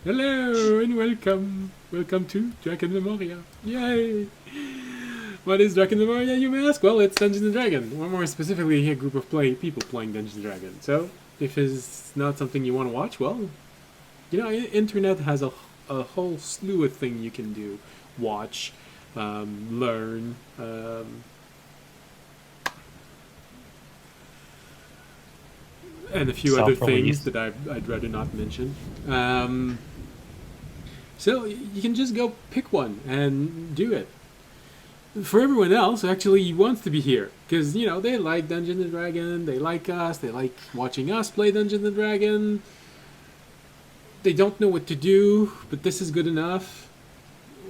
Hello and welcome. Welcome to Dragon Memoria. Yay! What is Dragon Memoria, you may ask? Well, it's Dungeons and Dragons, or more specifically, a group of people playing Dungeons and Dragons. So, if it's not something you want to watch, well, internet has a whole slew of things you can do, watch, learn, and a few other things Self-release. that I'd rather not mention. So you can just go pick one and do it. For everyone else, actually wants to be here because they like Dungeons and Dragons, they like us, they like watching us play Dungeons and Dragons. They don't know what to do, but this is good enough.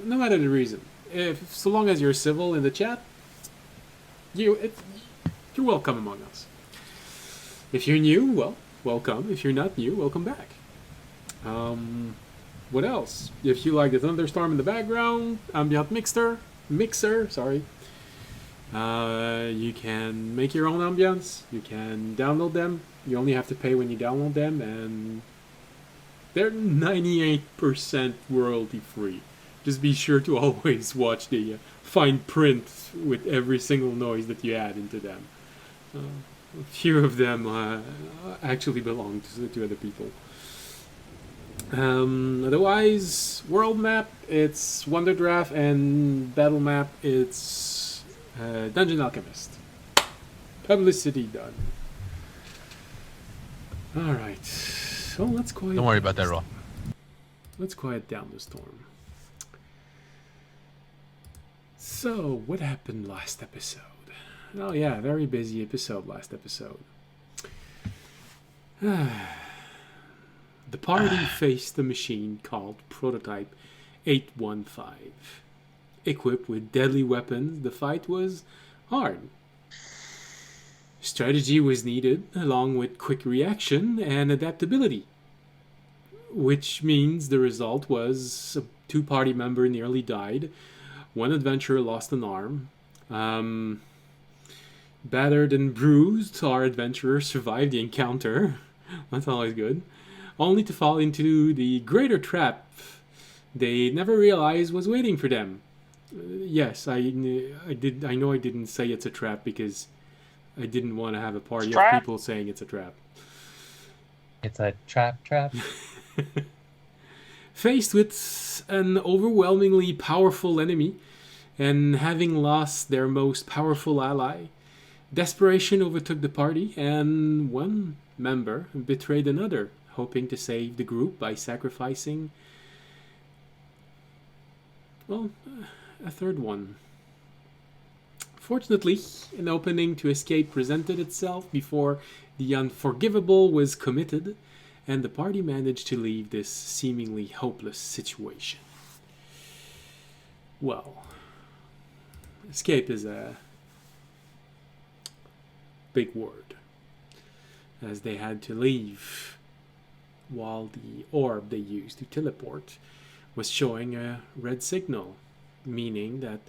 No matter the reason, if so long as you're civil in the chat, you're welcome among us. If you're new, well, welcome. If you're not new, welcome back. What else? If you like the thunderstorm in the background, ambient mixer, sorry. You can make your own ambience. You can download them. You only have to pay when you download them, and they're 98% royalty free. Just be sure to always watch the fine print with every single noise that you add into them. A few of them actually belong to other people. Otherwise, world map, it's Wonder Draft, and battle map, it's Dungeon Alchemist. Publicity done. Alright. So let's quiet Don't worry about that, Roll. Let's quiet down the storm. So, what happened last episode? Oh yeah, very busy episode last episode. The party faced a machine called Prototype 815. Equipped with deadly weapons, the fight was hard. Strategy was needed, along with quick reaction and adaptability. Which means the result was a two-party member nearly died, one adventurer lost an arm. Battered and bruised, our adventurer survived the encounter. That's always good. Only to fall into the greater trap they never realized was waiting for them. Yes, I did. I know I didn't say it's a trap because I didn't want to have a party of Strap. people saying it's a trap. It's a trap. Faced with an overwhelmingly powerful enemy and having lost their most powerful ally, desperation overtook the party, and one member betrayed another, hoping to save the group by sacrificing, well, a third one. Fortunately, an opening to escape presented itself before the unforgivable was committed, and the party managed to leave this seemingly hopeless situation. Well, escape is a big word, as they had to leave while the orb they used to teleport was showing a red signal, meaning that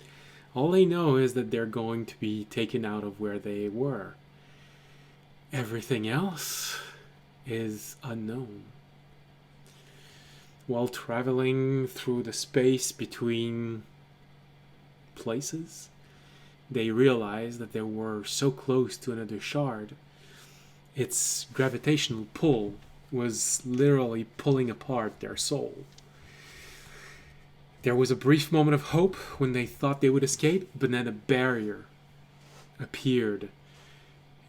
all they know is that they're going to be taken out of where they were. Everything else is unknown. While traveling through the space between places, they realized that they were so close to another shard. Its gravitational pull was literally pulling apart their soul. There was a brief moment of hope when they thought they would escape, but then a barrier appeared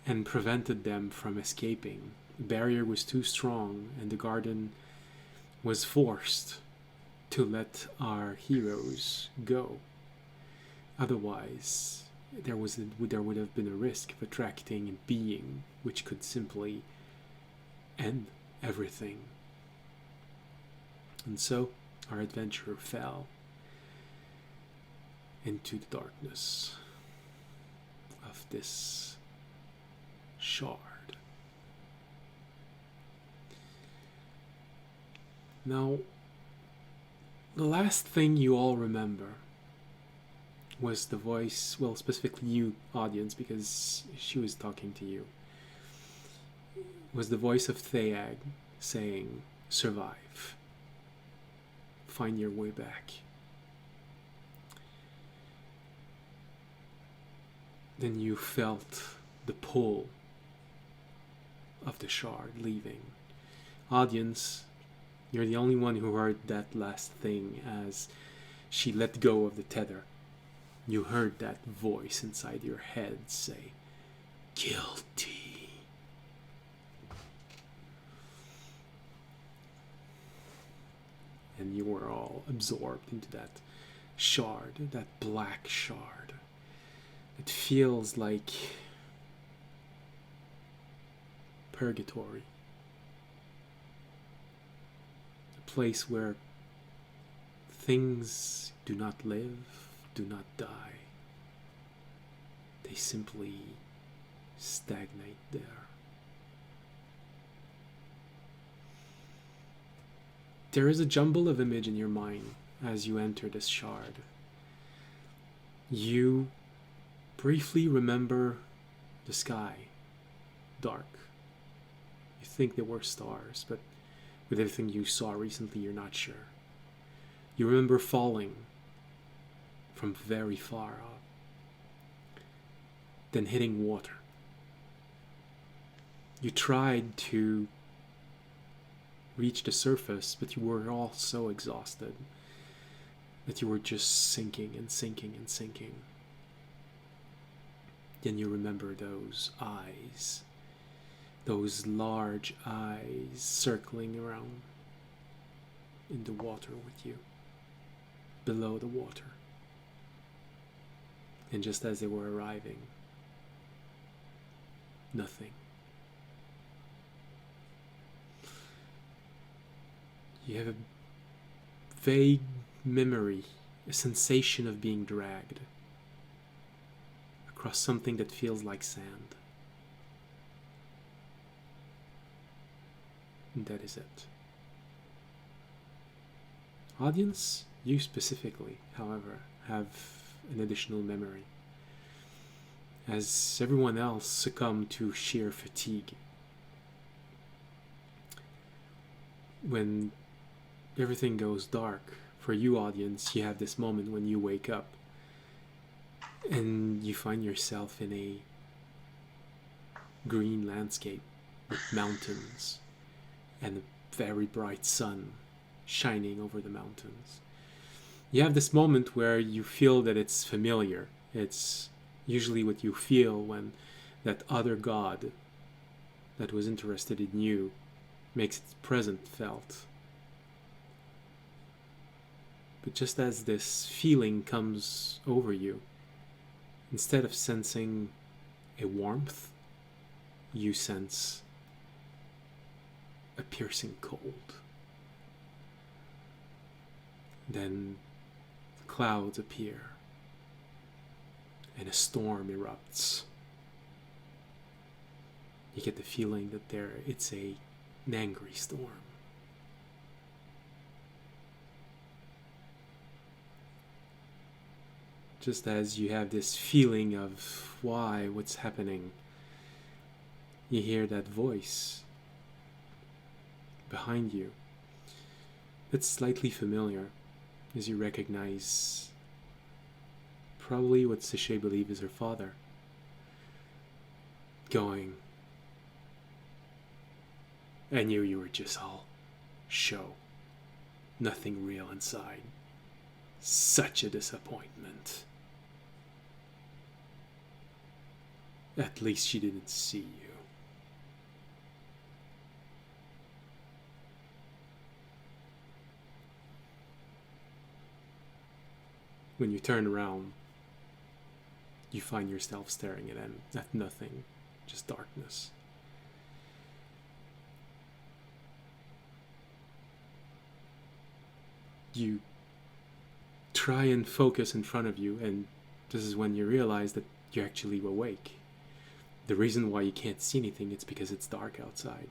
and prevented them from escaping. The barrier was too strong, and the garden was forced to let our heroes go. Otherwise, there would have been a risk of attracting a being which could simply end everything. And so, our adventurer fell into the darkness of this shard. Now, the last thing you all remember was the voice, well, specifically you, audience, because she was talking to you, was the voice of Theag saying, "Survive." find your way back. Then you felt the pull of the shard leaving. Audience, you're the only one who heard that last thing as she let go of the tether. You heard that voice inside your head say, "Guilty." And you were all absorbed into that shard, that black shard. It feels like purgatory. A place where things do not live, do not die. They simply stagnate there. There is a jumble of image in your mind as you enter this shard. You briefly remember the sky, dark. You think there were stars, but with everything you saw recently, you're not sure. You remember falling from very far up, then hitting water. You tried to reach the surface, but you were all so exhausted that you were just sinking and sinking and sinking. Then you remember those eyes, those large eyes circling around in the water with you, below the water. And just as they were arriving, nothing. You have a vague memory, a sensation of being dragged across something that feels like sand. And that is it. Audience, you specifically, however, have an additional memory, as everyone else succumbed to sheer fatigue. When everything goes dark, for you, audience, you have this moment when you wake up and you find yourself in a green landscape with mountains and a very bright sun shining over the mountains. You have this moment where you feel that it's familiar. It's usually what you feel when that other god that was interested in you makes its presence felt. But just as this feeling comes over you, instead of sensing a warmth, you sense a piercing cold. Then clouds appear and a storm erupts. You get the feeling that it's an angry storm. Just as you have this feeling of what's happening, you hear that voice behind you. It's slightly familiar, as you recognize probably what Sachet believes is her father, going, "I knew you were just all show. Nothing real inside. Such a disappointment. At least she didn't see you." When you turn around, you find yourself staring at nothing, just darkness. You try and focus in front of you, and this is when you realize that you're actually awake. The reason why you can't see anything is because it's dark outside.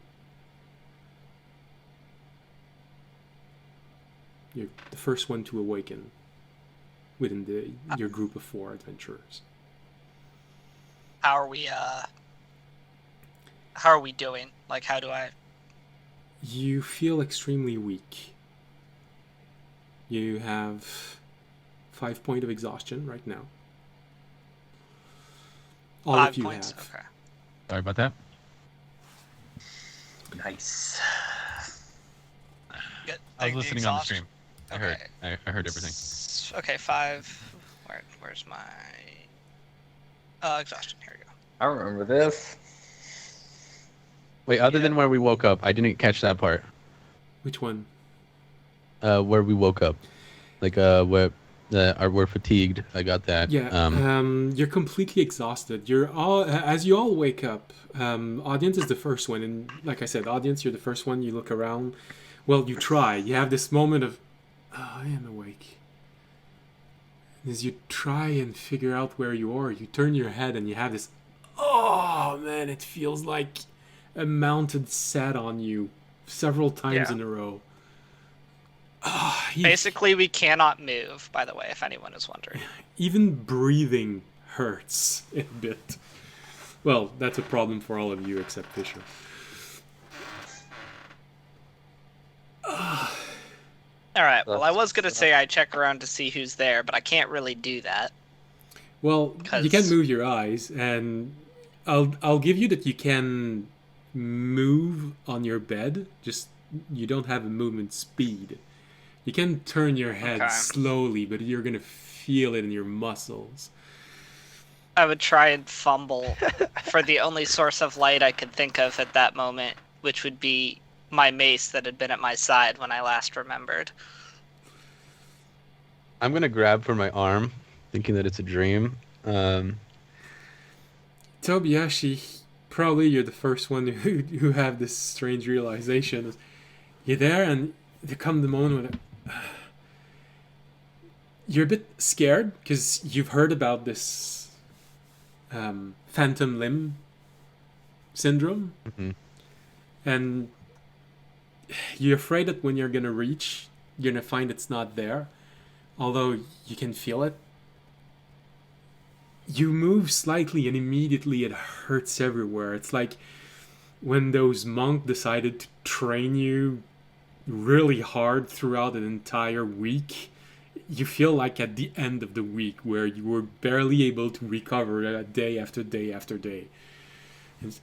You're the first one to awaken within your group of 4 adventurers. How are we doing? Like, how do I... You feel extremely weak. You have 5 points of exhaustion right now. All of 5 you points. have. Okay. Sorry about that. Nice. Get I was the listening on the exhaust. stream. I Okay. heard. I heard everything. Okay, 5. Where's my exhaustion? Here we go. I remember this. Wait, other Yeah. than where we woke up, I didn't catch that part. Which one? Where we woke up, like where we're fatigued. I got that. Yeah, you're completely exhausted. You're all as you all wake up. Audience is the first one, and like I said, audience, you're the first one. You look around. Well, you try. You have this moment of, oh, I am awake. As you try and figure out where you are, you turn your head and you have this. Oh man, it feels like a mountain sat on you several times Yeah. in a row. Basically, we cannot move, by the way, if anyone is wondering. Even breathing hurts a bit. Well, that's a problem for all of you except Fisher. Alright, well, I That's was going to say I check around to see who's there, but I can't really do that. Well, you 'Cause- can move your eyes, and I'll give you that you can move on your bed. Just you don't have a movement speed. You can turn your head Okay. slowly, but you're gonna feel it in your muscles. I would try and fumble for the only source of light I could think of at that moment, which would be my mace that had been at my side when I last remembered. I'm gonna grab for my arm, thinking that it's a dream. Tobiyashi, probably you're the first one who have this strange realization. You're there, and there come the moment when you're a bit scared because you've heard about this phantom limb syndrome, Mhm. and you're afraid that when you're gonna reach, you're gonna find it's not there, although you can feel it. You move slightly and immediately it hurts everywhere. It's like when those monks decided to train you really hard throughout an entire week. You feel like at the end of the week where you were barely able to recover day after day after day. And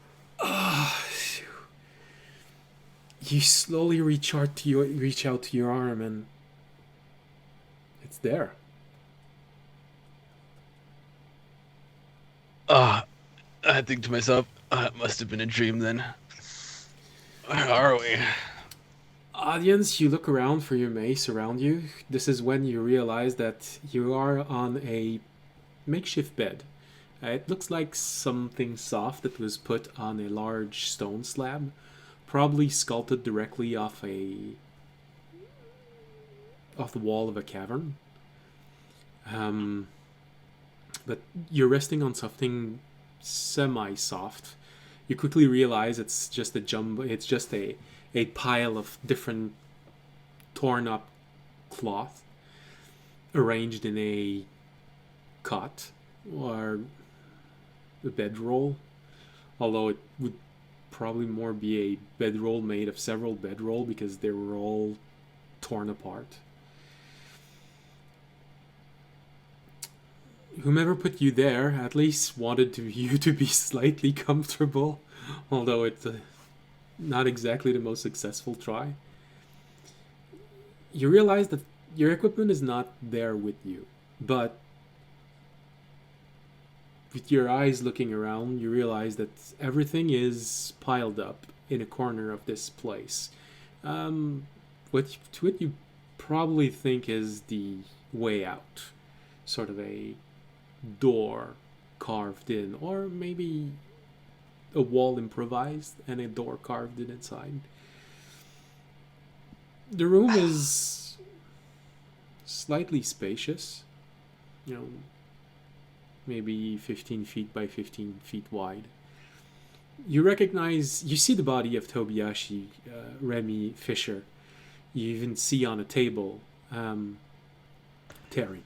you slowly reach out to your arm and it's there. I think to myself, it must have been a dream then. Where are we? Audience, you look around for your mace around you. This is when you realize that you are on a makeshift bed. It looks like something soft that was put on a large stone slab, probably sculpted directly off the wall of a cavern. But you're resting on something semi-soft. You quickly realize it's just a pile of different torn up cloth arranged in a cot or a bedroll, although it would probably more be a bedroll made of several bedroll because they were all torn apart. Whomever put you there at least wanted you to be slightly comfortable, although it's not exactly the most successful try. You realize that your equipment is not there with you, but with your eyes looking around, you realize that everything is piled up in a corner of this place. What you probably think is the way out, sort of a door carved in, or maybe a wall improvised and a door carved in inside. The room is slightly spacious, maybe 15 feet by 15 feet wide. You see the body of Tobiyashi, Remy Fisher. You even see on a table Terry.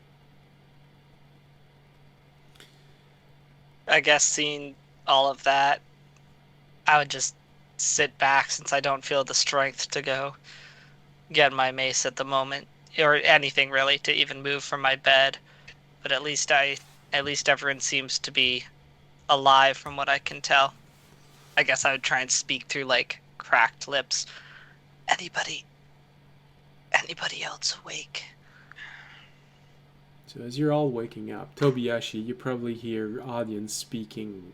I guess seeing all of that, I would just sit back since I don't feel the strength to go get my mace at the moment. or anything really to even move from my bed. But at least everyone seems to be alive from what I can tell. I guess I would try and speak through like cracked lips. Anybody else awake? So as you're all waking up, Tobiyashi, you probably hear your audience speaking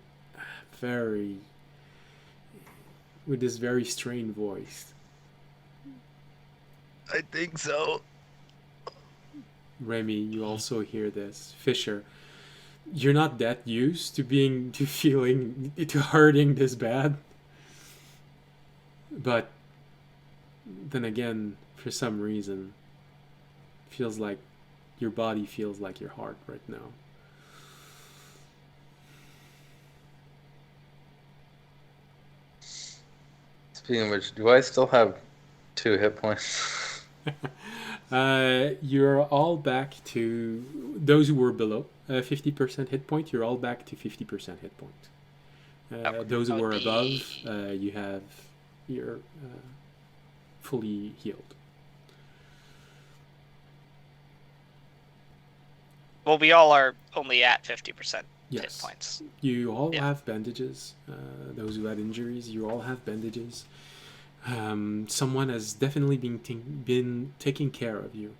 very with this very strained voice. I think so. Remy, you also hear this. Fisher, you're not that used to hurting this bad. But then again, for some reason, feels like your body feels like your heart right now. Speaking of which, do I still have 2 hit points? You're all back to those who were below 50% hit point. You're all back to 50% hit point. Those who were above, you're fully healed. Well, we all are only at 50% hit Yes. points. You all have bandages. Those who had injuries, you all have bandages. Someone has definitely been taking care of you.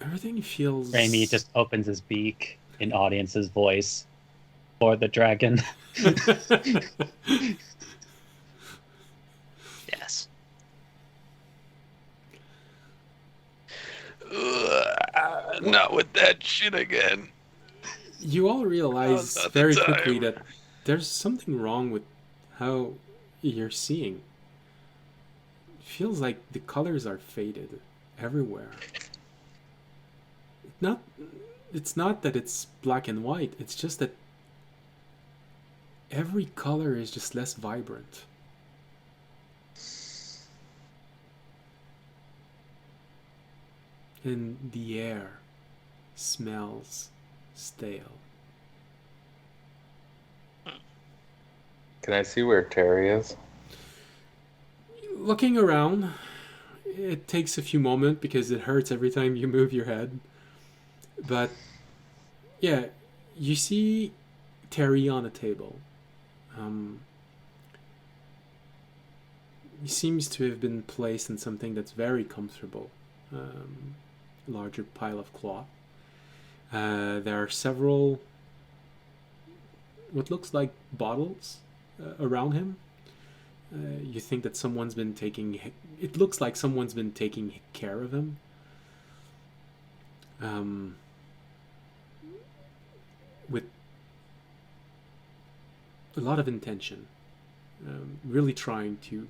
Everything feels... Raimi just opens his beak in audience's voice for the dragon. Yes. Not with that shit again. You all realize Now's not the very time. quickly that there's something wrong with how you're seeing. It feels like the colors are faded everywhere. It's not that it's black and white, it's just that every color is just less vibrant. And the air smells stale. Can I see where Terry is? Looking around, it takes a few moments because it hurts every time you move your head. But yeah, you see Terry on a table. He seems to have been placed in something that's very comfortable. Larger pile of cloth. There are several what looks like bottles around him. You think that someone's been taking... It looks like someone's been taking care of him. With a lot of intention. Really trying to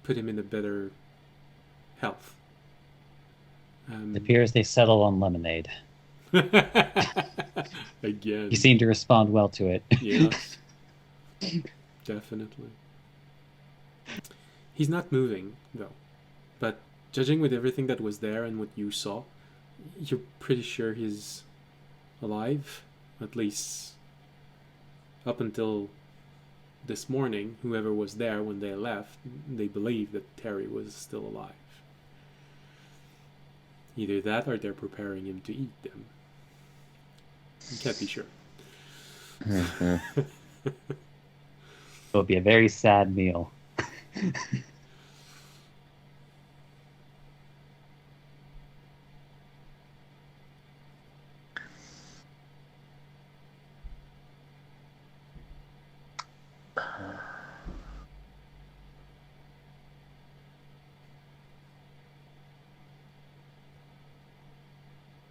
put him in a better health. It appears they settle on lemonade. Again. You seem to respond well to it. Yeah. Definitely. He's not moving, though. But judging with everything that was there and what you saw, you're pretty sure he's alive. At least up until this morning, whoever was there when they left, they believed that Terry was still alive. Either that or they're preparing him to eat them. You can't be sure. It'll be a very sad meal.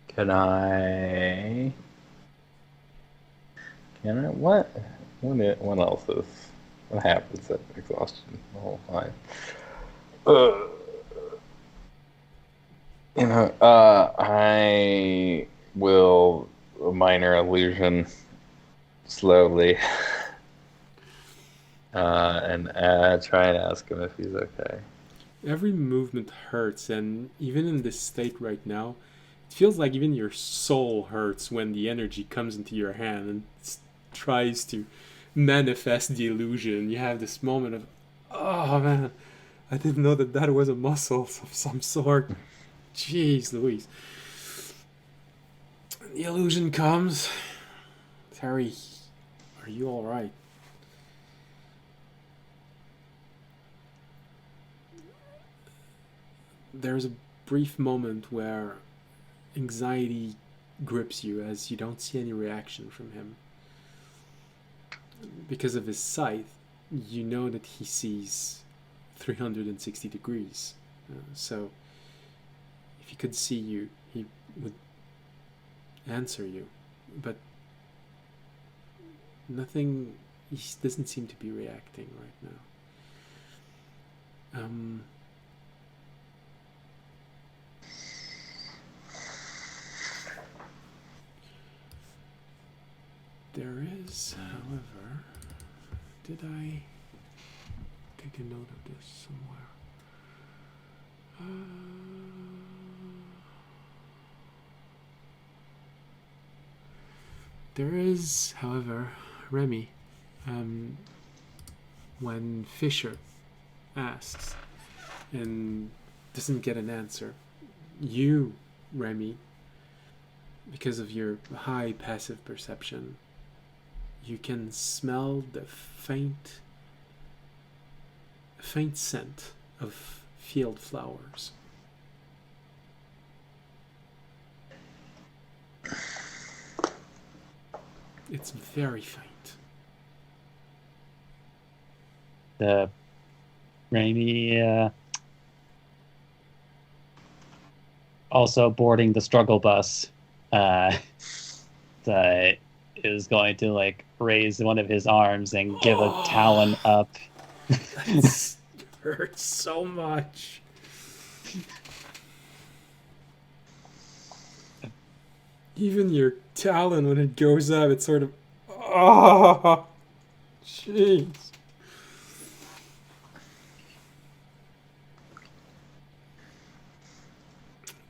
Can I? What else is? What happens at exhaustion the whole time? I will minor illusion slowly, and try and ask him if he's okay. Every movement hurts, and even in this state right now, it feels like even your soul hurts when the energy comes into your hand and tries to manifest the illusion. You have this moment of, oh man, I didn't know that that was a muscle of some sort. Jeez Louise. The illusion comes. Terry, are you alright? There's a brief moment where anxiety grips you as you don't see any reaction from him. Because of his sight, you know that he sees 360 degrees. So, if he could see you, he would answer you. But nothing, he doesn't seem to be reacting right now. There is, however, did I take a note of this somewhere? There is, however, Remy, when Fisher asks and doesn't get an answer, you, Remy, because of your high passive perception, you can smell the faint scent of field flowers. It's very faint. The Raimi also boarding the struggle bus is going to like raise one of his arms and give a talon up. That hurts so much. Even your talon, when it goes up, it's sort of, oh, jeez.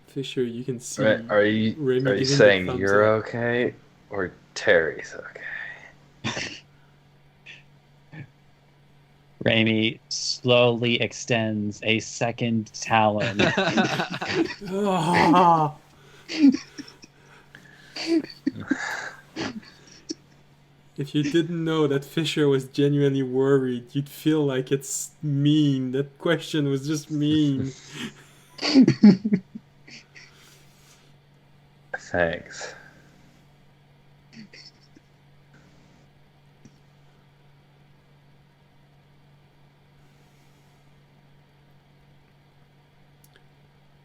Fisher, you can see. Right, are you Remy giving the saying thumbs you're up. okay or Terry's okay? Raimi slowly extends a second talon. Ah. If you didn't know that Fisher was genuinely worried, you'd feel like it's mean. That question was just mean. Thanks.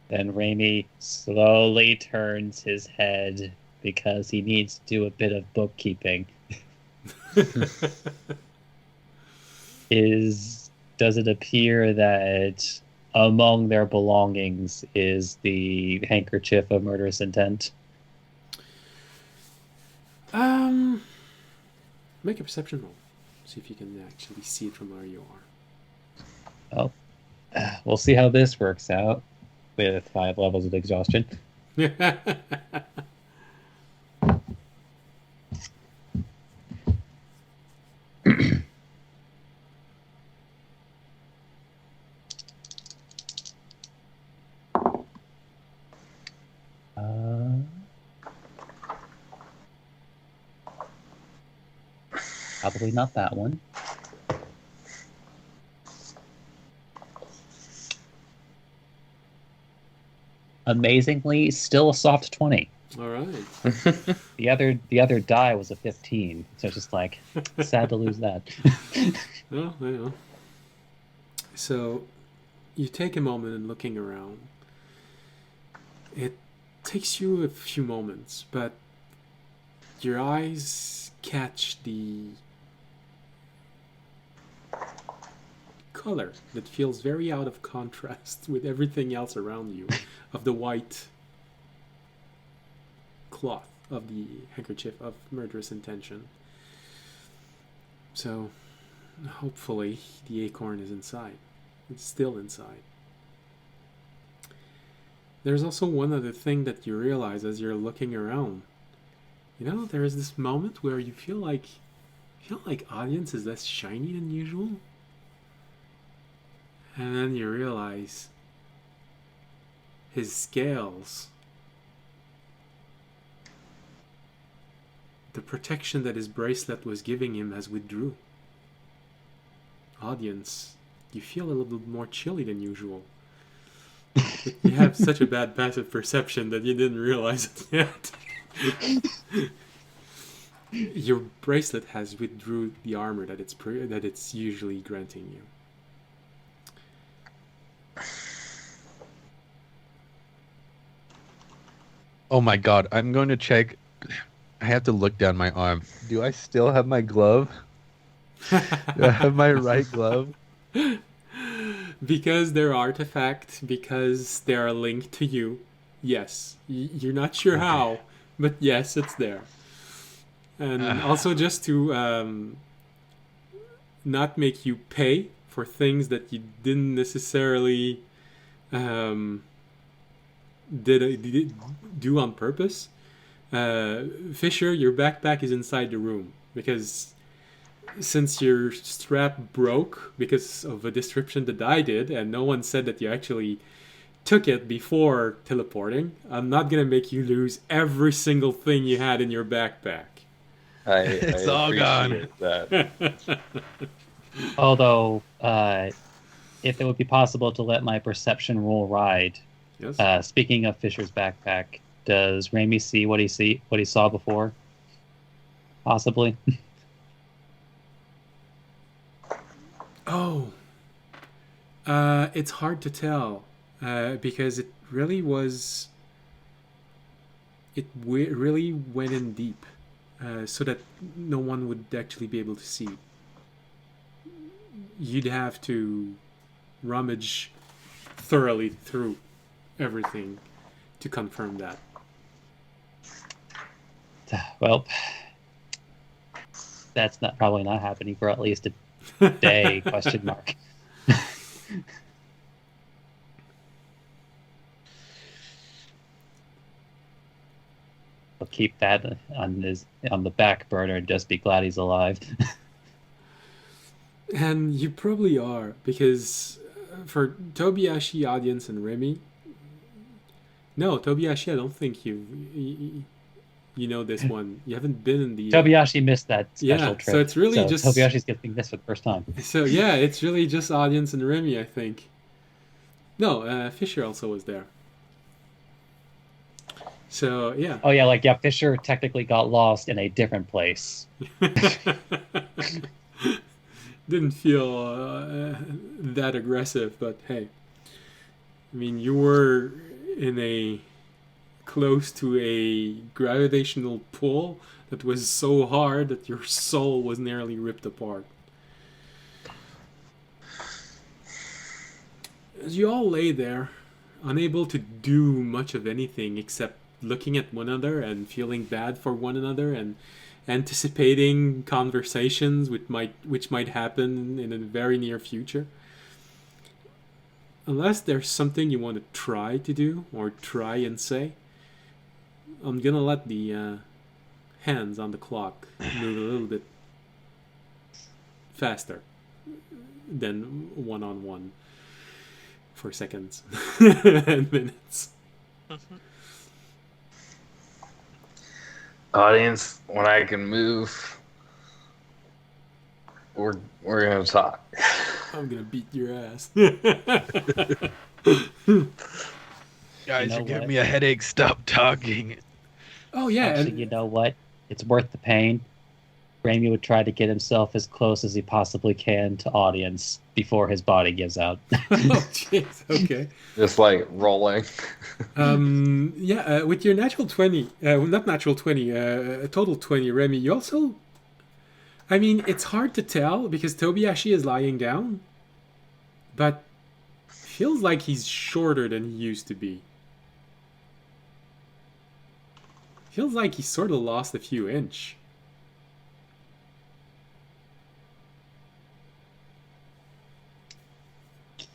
Then Raimi slowly turns his head because he needs to do a bit of bookkeeping. Does it appear that among their belongings is the handkerchief of murderous intent? Make a perception roll. See if you can actually see it from where you Well, we'll see how this works out with 5 levels of exhaustion. are. Probably not that one. Amazingly, still a soft 20. All right. The other die was a 15, so it's just like sad to lose that. Well, I know. So, you take a moment and looking around. It takes you a few moments, but your eyes catch the color that feels very out of contrast with everything else around you of the white cloth of the handkerchief of murderous intention. So hopefully the acorn is inside. It's still inside. There's also one other thing that you realize as you're looking around. You know, there is this moment where you feel like feel like audience is less shiny than usual. And then you realize his scales, the protection that his bracelet was giving him, has withdrew. Audience, you feel a little bit more chilly than usual. You have such a bad passive perception that you didn't realize it yet. Your bracelet has withdrew the armor that it's usually granting you. Oh my god, I'm going to check. I have to look down my arm. Do I still have my glove? Do I have my right glove? Because they're artifact, because they are linked to you. Yes, you're not sure how, but yes, it's there. And also just to not make you pay for things that you didn't necessarily did do on purpose. Fisher, your backpack is inside the room because since your strap broke because of a description that I did, and no one said that you actually took it before teleporting, I'm not gonna make you lose every single thing you had in your backpack. It's all gone. appreciate that. Although, if it would be possible to let my perception roll ride. Yes. Speaking of Fisher's backpack, does Raimi see what he saw before? Possibly. Oh. It's hard to tell because it really was. It really went in deep, so that no one would actually be able to see. You'd have to rummage thoroughly through everything to confirm that. Well, that's probably not happening for at least a day. Question mark. I'll keep that on the back burner and just be glad he's alive. And you probably are, because for Tobiyashi, audience, and Remy, no, Tobiyashi, I don't think you know this one. You haven't been in the Tobiyashi missed that special yeah, trip. so it's really just Tobiyashi's getting this for the first time. So yeah, it's really just audience and Remy, I think. No, Fisher also was there. So yeah. Oh yeah, Fisher technically got lost in a different place. Didn't feel that aggressive, but hey, I mean, you were close to a gravitational pull that was so hard that your soul was nearly ripped apart. As you all lay there, unable to do much of anything except looking at one another and feeling bad for one another and anticipating conversations which might happen in a very near future. Unless there's something you want to try to do or try and say, I'm gonna let the hands on the clock move a little bit faster than one-on-one for seconds and minutes. Audience, when I can move, we're gonna talk. I'm gonna beat your ass. Guys, you're giving me a headache. Stop talking. Oh yeah, Actually, you know what? It's worth the pain. Raimi would try to get himself as close as he possibly can to audience before his body gives out. Oh jeez. Okay. Just like rolling. Yeah. With your natural 20, not natural 20, a total 20, Remy. You also. I mean, it's hard to tell because Tobiyashi is lying down, but feels like he's shorter than he used to be. Feels like he sort of lost a few inch.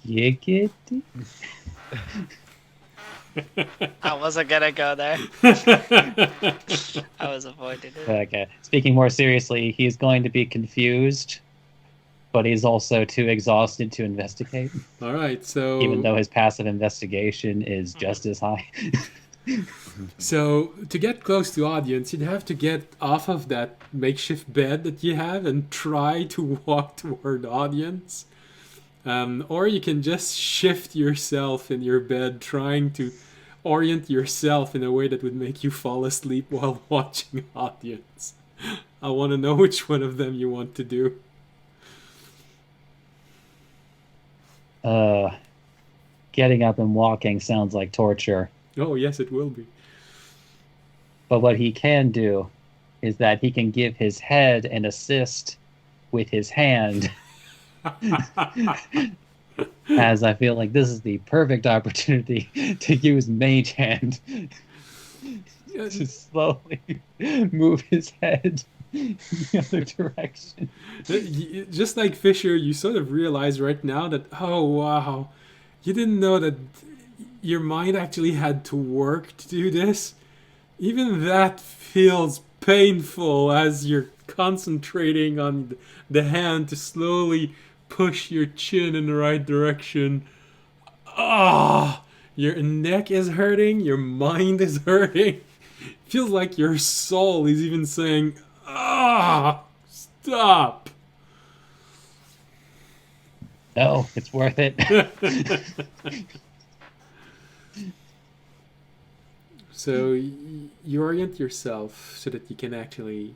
Giggity? I wasn't gonna go there. I was avoiding it. Okay. Speaking more seriously, he's going to be confused, but he's also too exhausted to investigate, All right, so even though his passive investigation is just as high. So to get close to audience, you'd have to get off of that makeshift bed that you have and try to walk toward audience. Or you can just shift yourself in your bed, trying to orient yourself in a way that would make you fall asleep while watching audience. I want to know which one of them you want to do. Getting up and walking sounds like torture. Oh, yes, it will be. But what he can do is that he can give his head an assist with his hand. As I feel like this is the perfect opportunity to use Mage Hand to slowly move his head in the other direction. Just like Fisher, you sort of realize right now that, oh, wow, you didn't know that your mind actually had to work to do this. Even that feels painful as you're concentrating on the hand to slowly push your chin in the right direction. Ah, your neck is hurting, your mind is hurting. Feels like your soul is even saying, ah, stop. No, it's worth it. So you orient yourself so that you can actually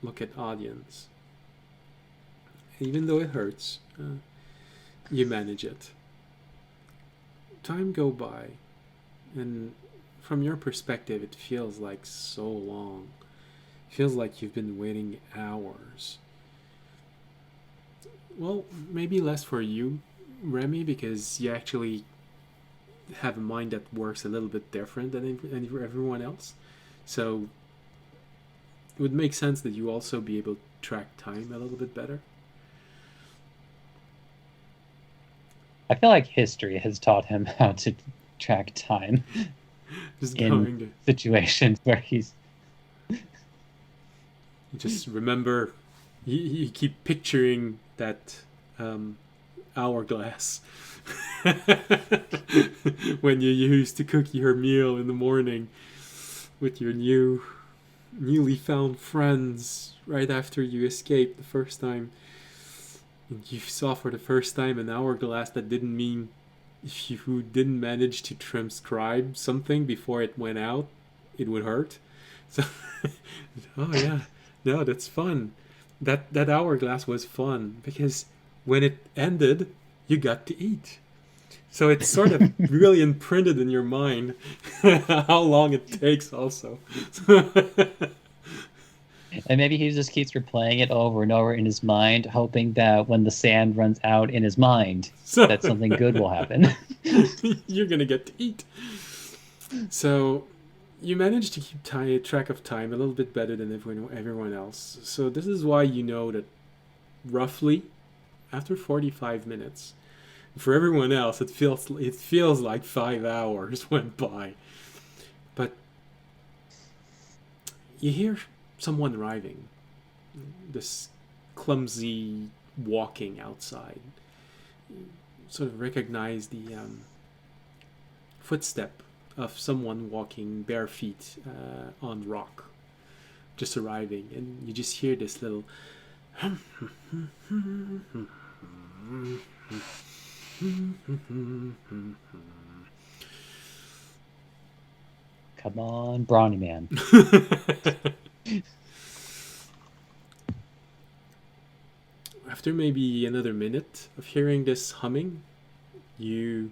look at audience. Even though it hurts, you manage it. Time go by, and from your perspective, it feels like so long. It feels like you've been waiting hours. Well, maybe less for you, Remy, because you actually have a mind that works a little bit different than everyone else. So it would make sense that you also be able to track time a little bit better. I feel like history has taught him how to track time Just in going to situations where he's... just remember, you keep picturing that hourglass when you used to cook your meal in the morning with your newly found friends right after you escaped the first time. And you saw for the first time an hourglass that didn't mean if you didn't manage to transcribe something before it went out, it would hurt. So, oh yeah, no, that's fun. That hourglass was fun because when it ended, you got to eat. So it's sort of really imprinted in your mind how long it takes also. And maybe he just keeps replaying it over and over in his mind, hoping that when the sand runs out in his mind, that something good will happen. You're going to get to eat. So you manage to keep track of time a little bit better than everyone else. So this is why you know that roughly after 45 minutes, for everyone else, it feels like 5 hours went by. But you hear someone arriving. This clumsy walking outside. You sort of recognize the footstep of someone walking bare feet on rock, just arriving, and you just hear this little Come on, Brawny Man. After maybe another minute of hearing this humming, you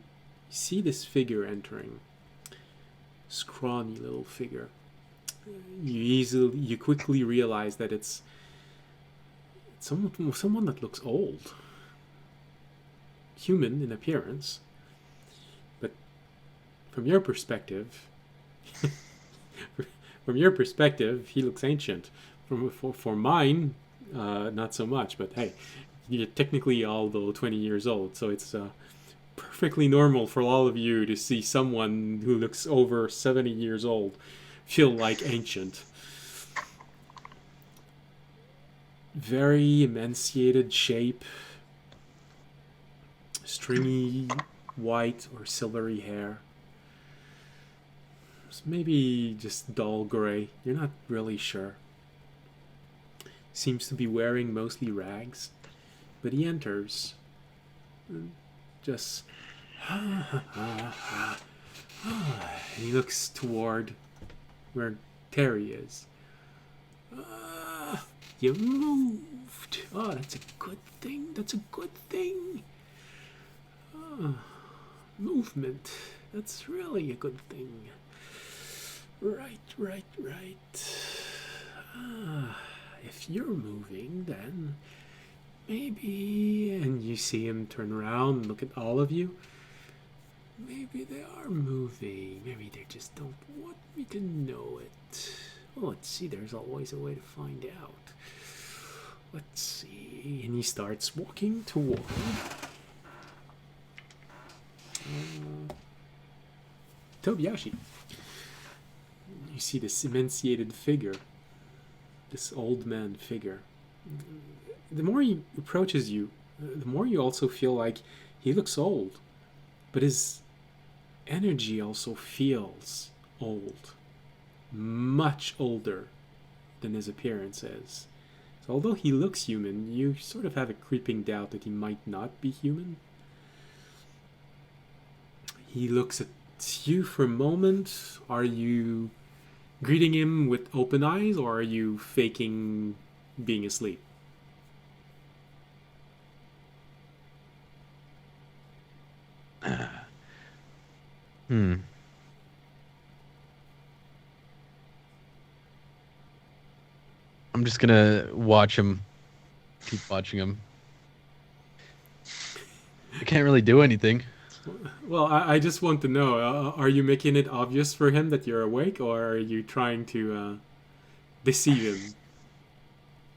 see this figure entering. Scrawny little figure. You quickly realize that it's someone that looks old. Human in appearance. But from your perspective, he looks ancient. For mine, not so much. But hey, you're technically although 20 years old, so it's perfectly normal for all of you to see someone who looks over 70 years old feel like ancient. Very emaciated shape, stringy white or silvery hair. Maybe just dull gray, you're not really sure. Seems to be wearing mostly rags, but he enters. Just and he looks toward where Terry is. You moved. Oh, that's a good thing. That's a good thing. Movement. That's really a good thing. Right. If you're moving, then maybe... And you see him turn around and look at all of you. Maybe they are moving. Maybe they just don't want me to know it. Well, let's see. There's always a way to find out. Let's see. And he starts walking toward... Tobiyashi. You see this emaciated figure. This old man figure. The more he approaches you, the more you also feel like he looks old. But his energy also feels old. Much older than his appearance is. So although he looks human, you sort of have a creeping doubt that he might not be human. He looks at you for a moment. Are you greeting him with open eyes, or are you faking being asleep? I'm just gonna watch him. Keep watching him. I can't really do anything. Well, I just want to know, are you making it obvious for him that you're awake, or are you trying to deceive him?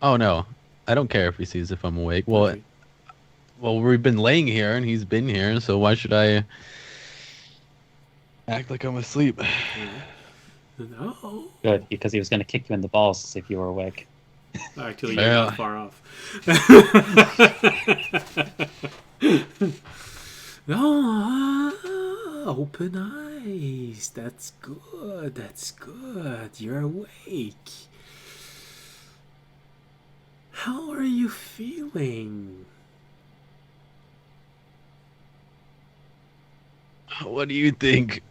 Oh no, I don't care if he sees if I'm awake. Well, Okay. well, we've been laying here and he's been here, so why should I act like I'm asleep? No. Good, because he was going to kick you in the balls if you were awake. Actually, you're Yeah. not far off. Open eyes. That's good. That's good. You're awake. How are you feeling? What do you think?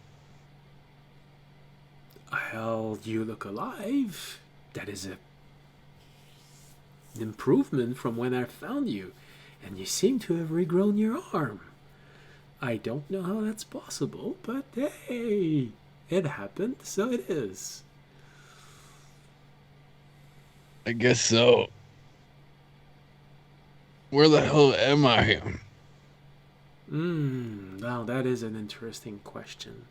Well, you look alive. That is an improvement from when I found you. And you seem to have regrown your arm. I don't know how that's possible, but hey, it happened, so it is. I guess so. Where the hell am I? Now that is an interesting question.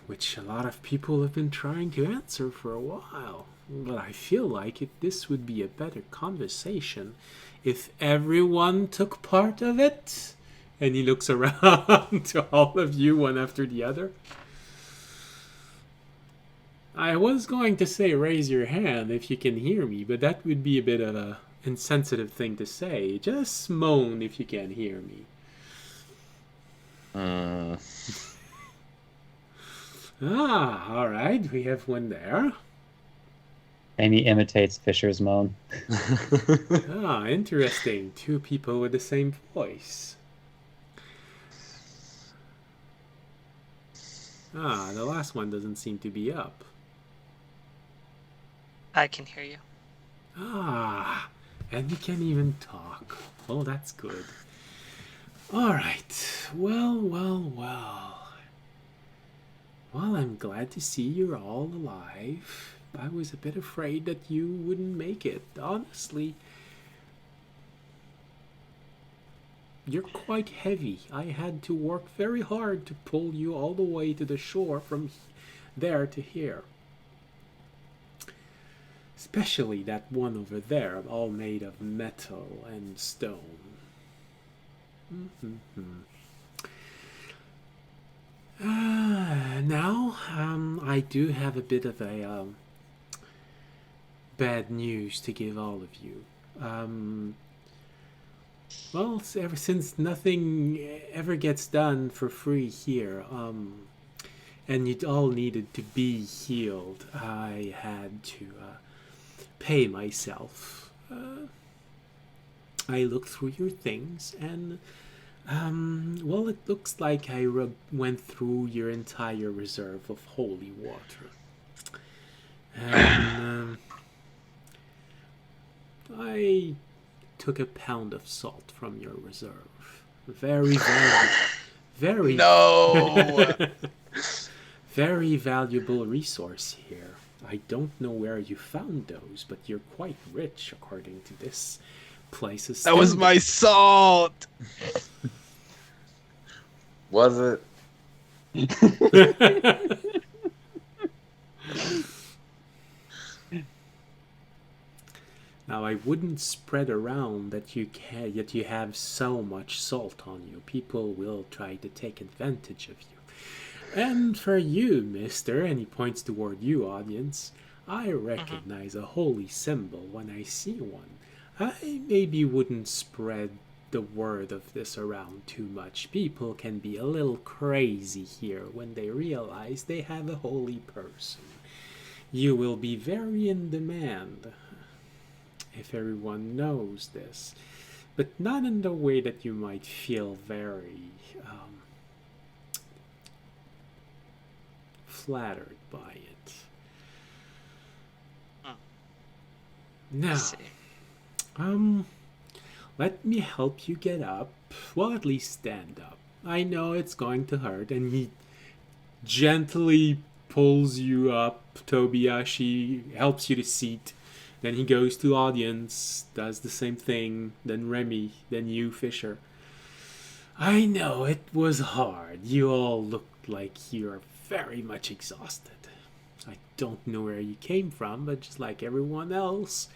Which a lot of people have been trying to answer for a while. But I feel like this would be a better conversation if everyone took part of it. And he looks around to all of you one after the other. I was going to say raise your hand if you can hear me, but that would be a bit of a insensitive thing to say. Just moan if you can hear me. All right, we have one there. Amy imitates Fisher's moan. Interesting. Two people with the same voice. The last one doesn't seem to be up. I can hear you. And you can even talk. Oh, that's good. All right. Well. Well, I'm glad to see you're all alive. I was a bit afraid that you wouldn't make it, honestly. You're quite heavy. I had to work very hard to pull you all the way to the shore from there to here. Especially that one over there, all made of metal and stone. Now, I do have a bit of a bad news to give all of you. Well, ever since nothing ever gets done for free here, and you all needed to be healed, I had to pay myself. I looked through your things, and well, it looks like I went through your entire reserve of holy water, and I took a pound of salt from your reserve. Very valuable, very No. very valuable resource here. I don't know where you found those, but you're quite rich according to this place's That was standard. my salt. Was it? Now, I wouldn't spread around that you have so much salt on you. People will try to take advantage of you. And for you, mister, and he points toward you, audience, I recognize a holy symbol when I see one. I maybe wouldn't spread the word of this around too much. People can be a little crazy here when they realize they have a holy person. You will be very in demand if everyone knows this, but not in the way that you might feel very flattered by it. Now, see. let me help you get up. Well, at least stand up. I know it's going to hurt, and he gently pulls you up. Tobiyashi helps you to seat. Then he goes to audience, does the same thing. Then Remy, then you, Fisher. I know it was hard. You all looked like you're very much exhausted. I don't know where you came from, but just like everyone else,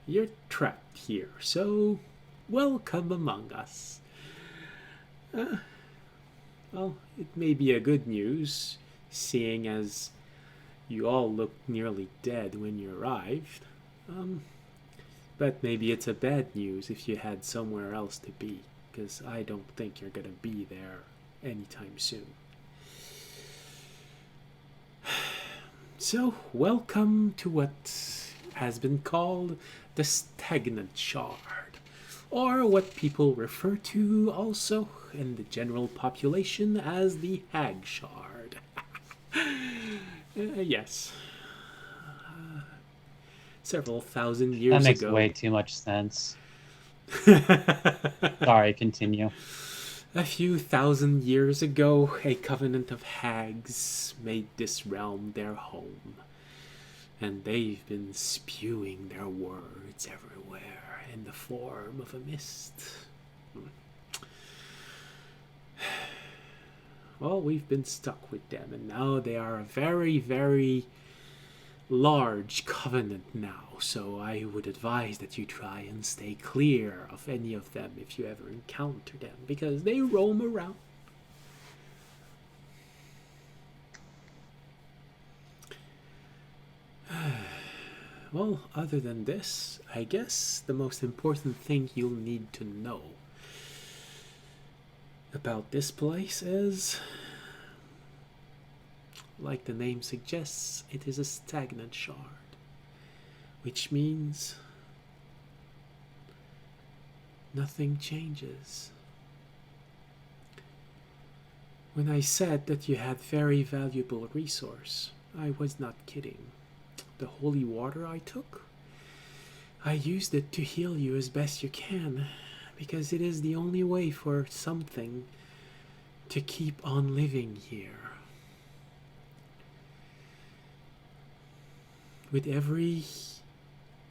you're trapped here. So, welcome among us. Well, it may be a good news, seeing as you all looked nearly dead when you arrived. But maybe it's a bad news if you had somewhere else to be, because I don't think you're gonna be there anytime soon. So, welcome to what has been called the Stagnant Shard, or what people refer to also in the general population as the Hag Shard. Yes. Several thousand years That makes ago. way too much sense. Sorry, continue. A few thousand years ago, a covenant of hags made this realm their home. And they've been spewing their words everywhere in the form of a mist. Well, we've been stuck with them, and now they are a very, very large covenant now, so I would advise that you try and stay clear of any of them if you ever encounter them, because they roam around. Well, other than this, I guess the most important thing you'll need to know about this place is, like the name suggests, it is a stagnant shard, which means nothing changes. When I said that you had very valuable resource, I was not kidding. The holy water I took, I used it to heal you as best you can, because it is the only way for something to keep on living here. With every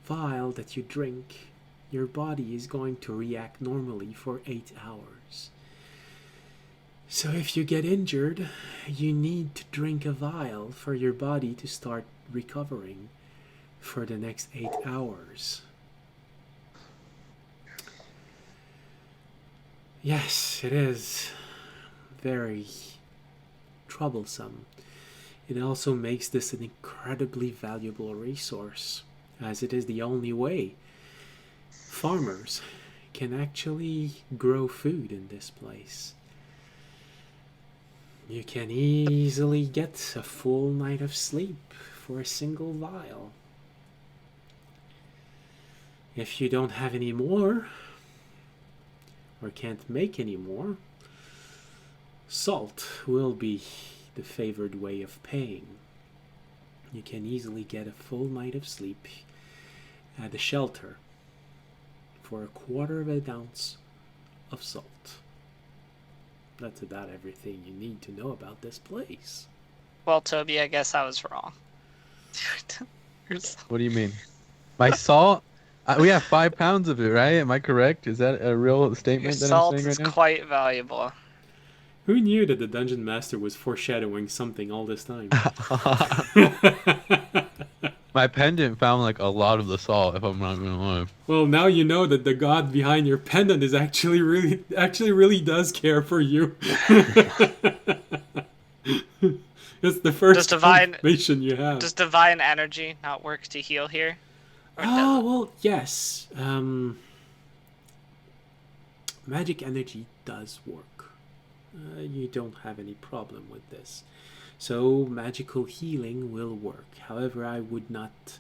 vial that you drink, your body is going to react normally for 8 hours. So if you get injured, you need to drink a vial for your body to start recovering for the next 8 hours. Yes, it is very troublesome. It also makes this an incredibly valuable resource, as it is the only way farmers can actually grow food in this place. You can easily get a full night of sleep for a single vial. If you don't have any more, or can't make any more, salt will be the favored way of paying. You can easily get a full night of sleep at the shelter for a quarter of an ounce of salt. That's about everything you need to know about this place. Well, Toby, I guess I was wrong. What do you mean? My salt? We have 5 pounds of it, right? Am I correct? Is that a real Your statement that I'm salt saying is right now? quite valuable. Who knew that the dungeon master was foreshadowing something all this time? My pendant found like a lot of the salt, if I'm not gonna lie. Well, now you know that the god behind your pendant is actually really does care for you. It's the first confirmation you have. Does divine energy not work to heal here? Or does Oh, it? well, yes. Magic energy does work. You don't have any problem with this. So magical healing will work. However, I would not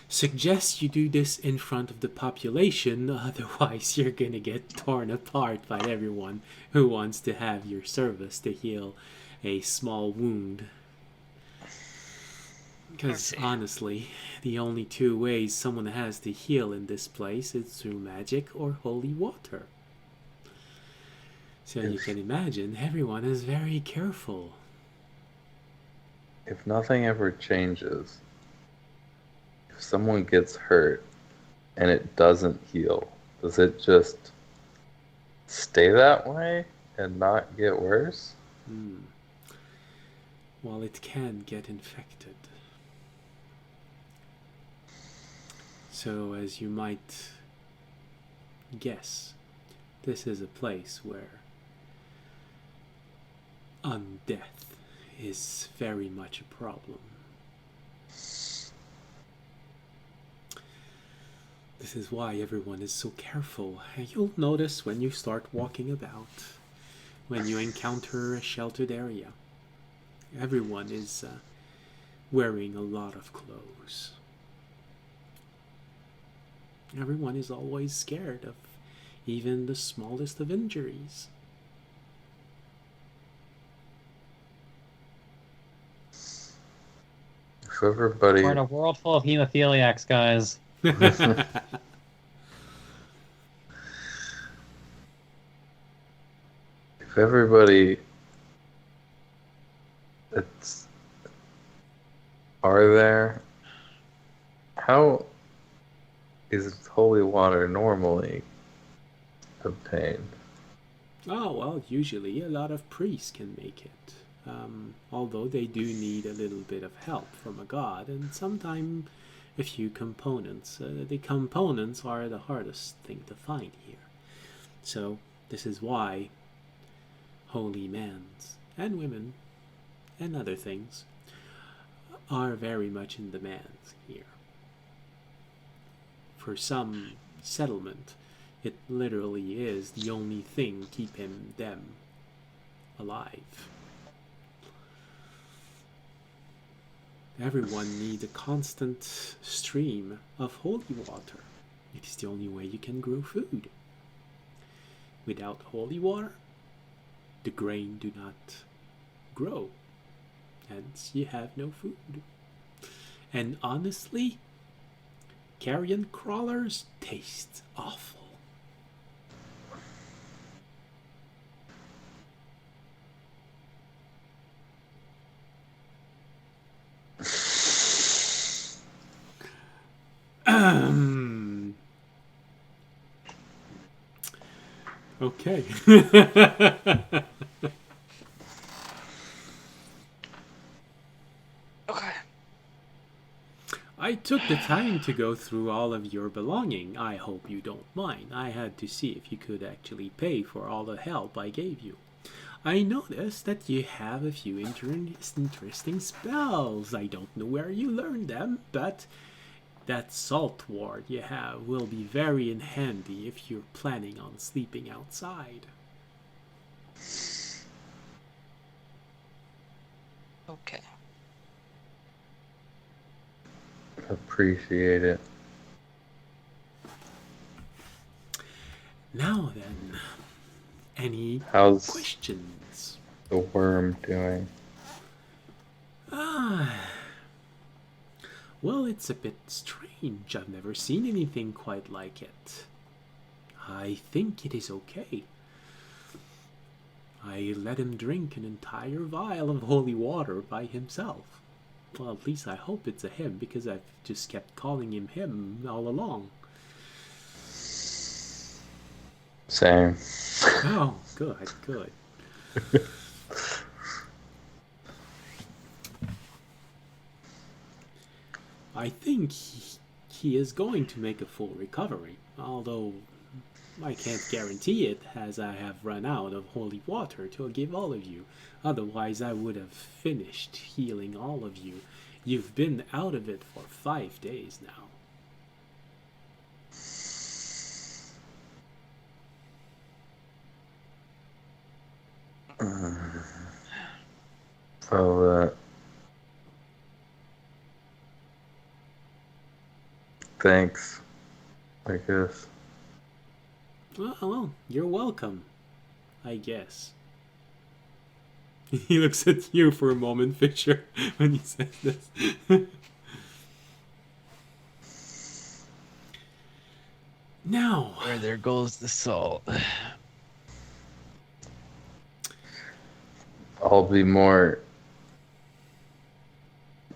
suggest you do this in front of the population, otherwise you're gonna get torn apart by everyone who wants to have your service to heal a small wound. Because honestly, the only two ways someone has to heal in this place is through magic or holy water. So you can imagine everyone is very careful. If nothing ever changes, if someone gets hurt and it doesn't heal, does it just stay that way and not get worse? Well, it can get infected. So, as you might guess, this is a place where undeath is very much a problem. This is why everyone is so careful. You'll notice when you start walking about, when you encounter a sheltered area, everyone is wearing a lot of clothes. Everyone is always scared of even the smallest of injuries. If everybody, We're in a world full of hemophiliacs, guys. if everybody that's are there, how is holy water normally obtained? Oh, well, usually a lot of priests can make it. Although they do need a little bit of help from a god, and sometimes a few components. The components are the hardest thing to find here. So, this is why holy men and women and other things are very much in demand here. For some settlement, it literally is the only thing keeping them alive. Everyone needs a constant stream of holy water. It is the only way you can grow food. Without holy water, the grain do not grow. Hence, you have no food. And honestly, carrion crawlers taste awful. Okay. Okay. I took the time to go through all of your belonging. I hope you don't mind. I had to see if you could actually pay for all the help I gave you. I noticed that you have a few interesting spells. I don't know where you learned them, but that salt ward you have will be very handy if you're planning on sleeping outside. Okay. Appreciate it. Now then, any How's questions? the worm doing? Well, it's a bit strange. I've never seen anything quite like it. I think it is okay. I let him drink an entire vial of holy water by himself. Well, at least I hope it's a him, because I've just kept calling him him all along. Same. Oh, good, good. I think he is going to make a full recovery, although I can't guarantee it, as I have run out of holy water to give all of you. Otherwise, I would have finished healing all of you. You've been out of it for 5 days now. So, thanks, I guess. Well, you're welcome, I guess. He looks at you for a moment, Fisher, when he says this. Now, There goes the salt. I'll be more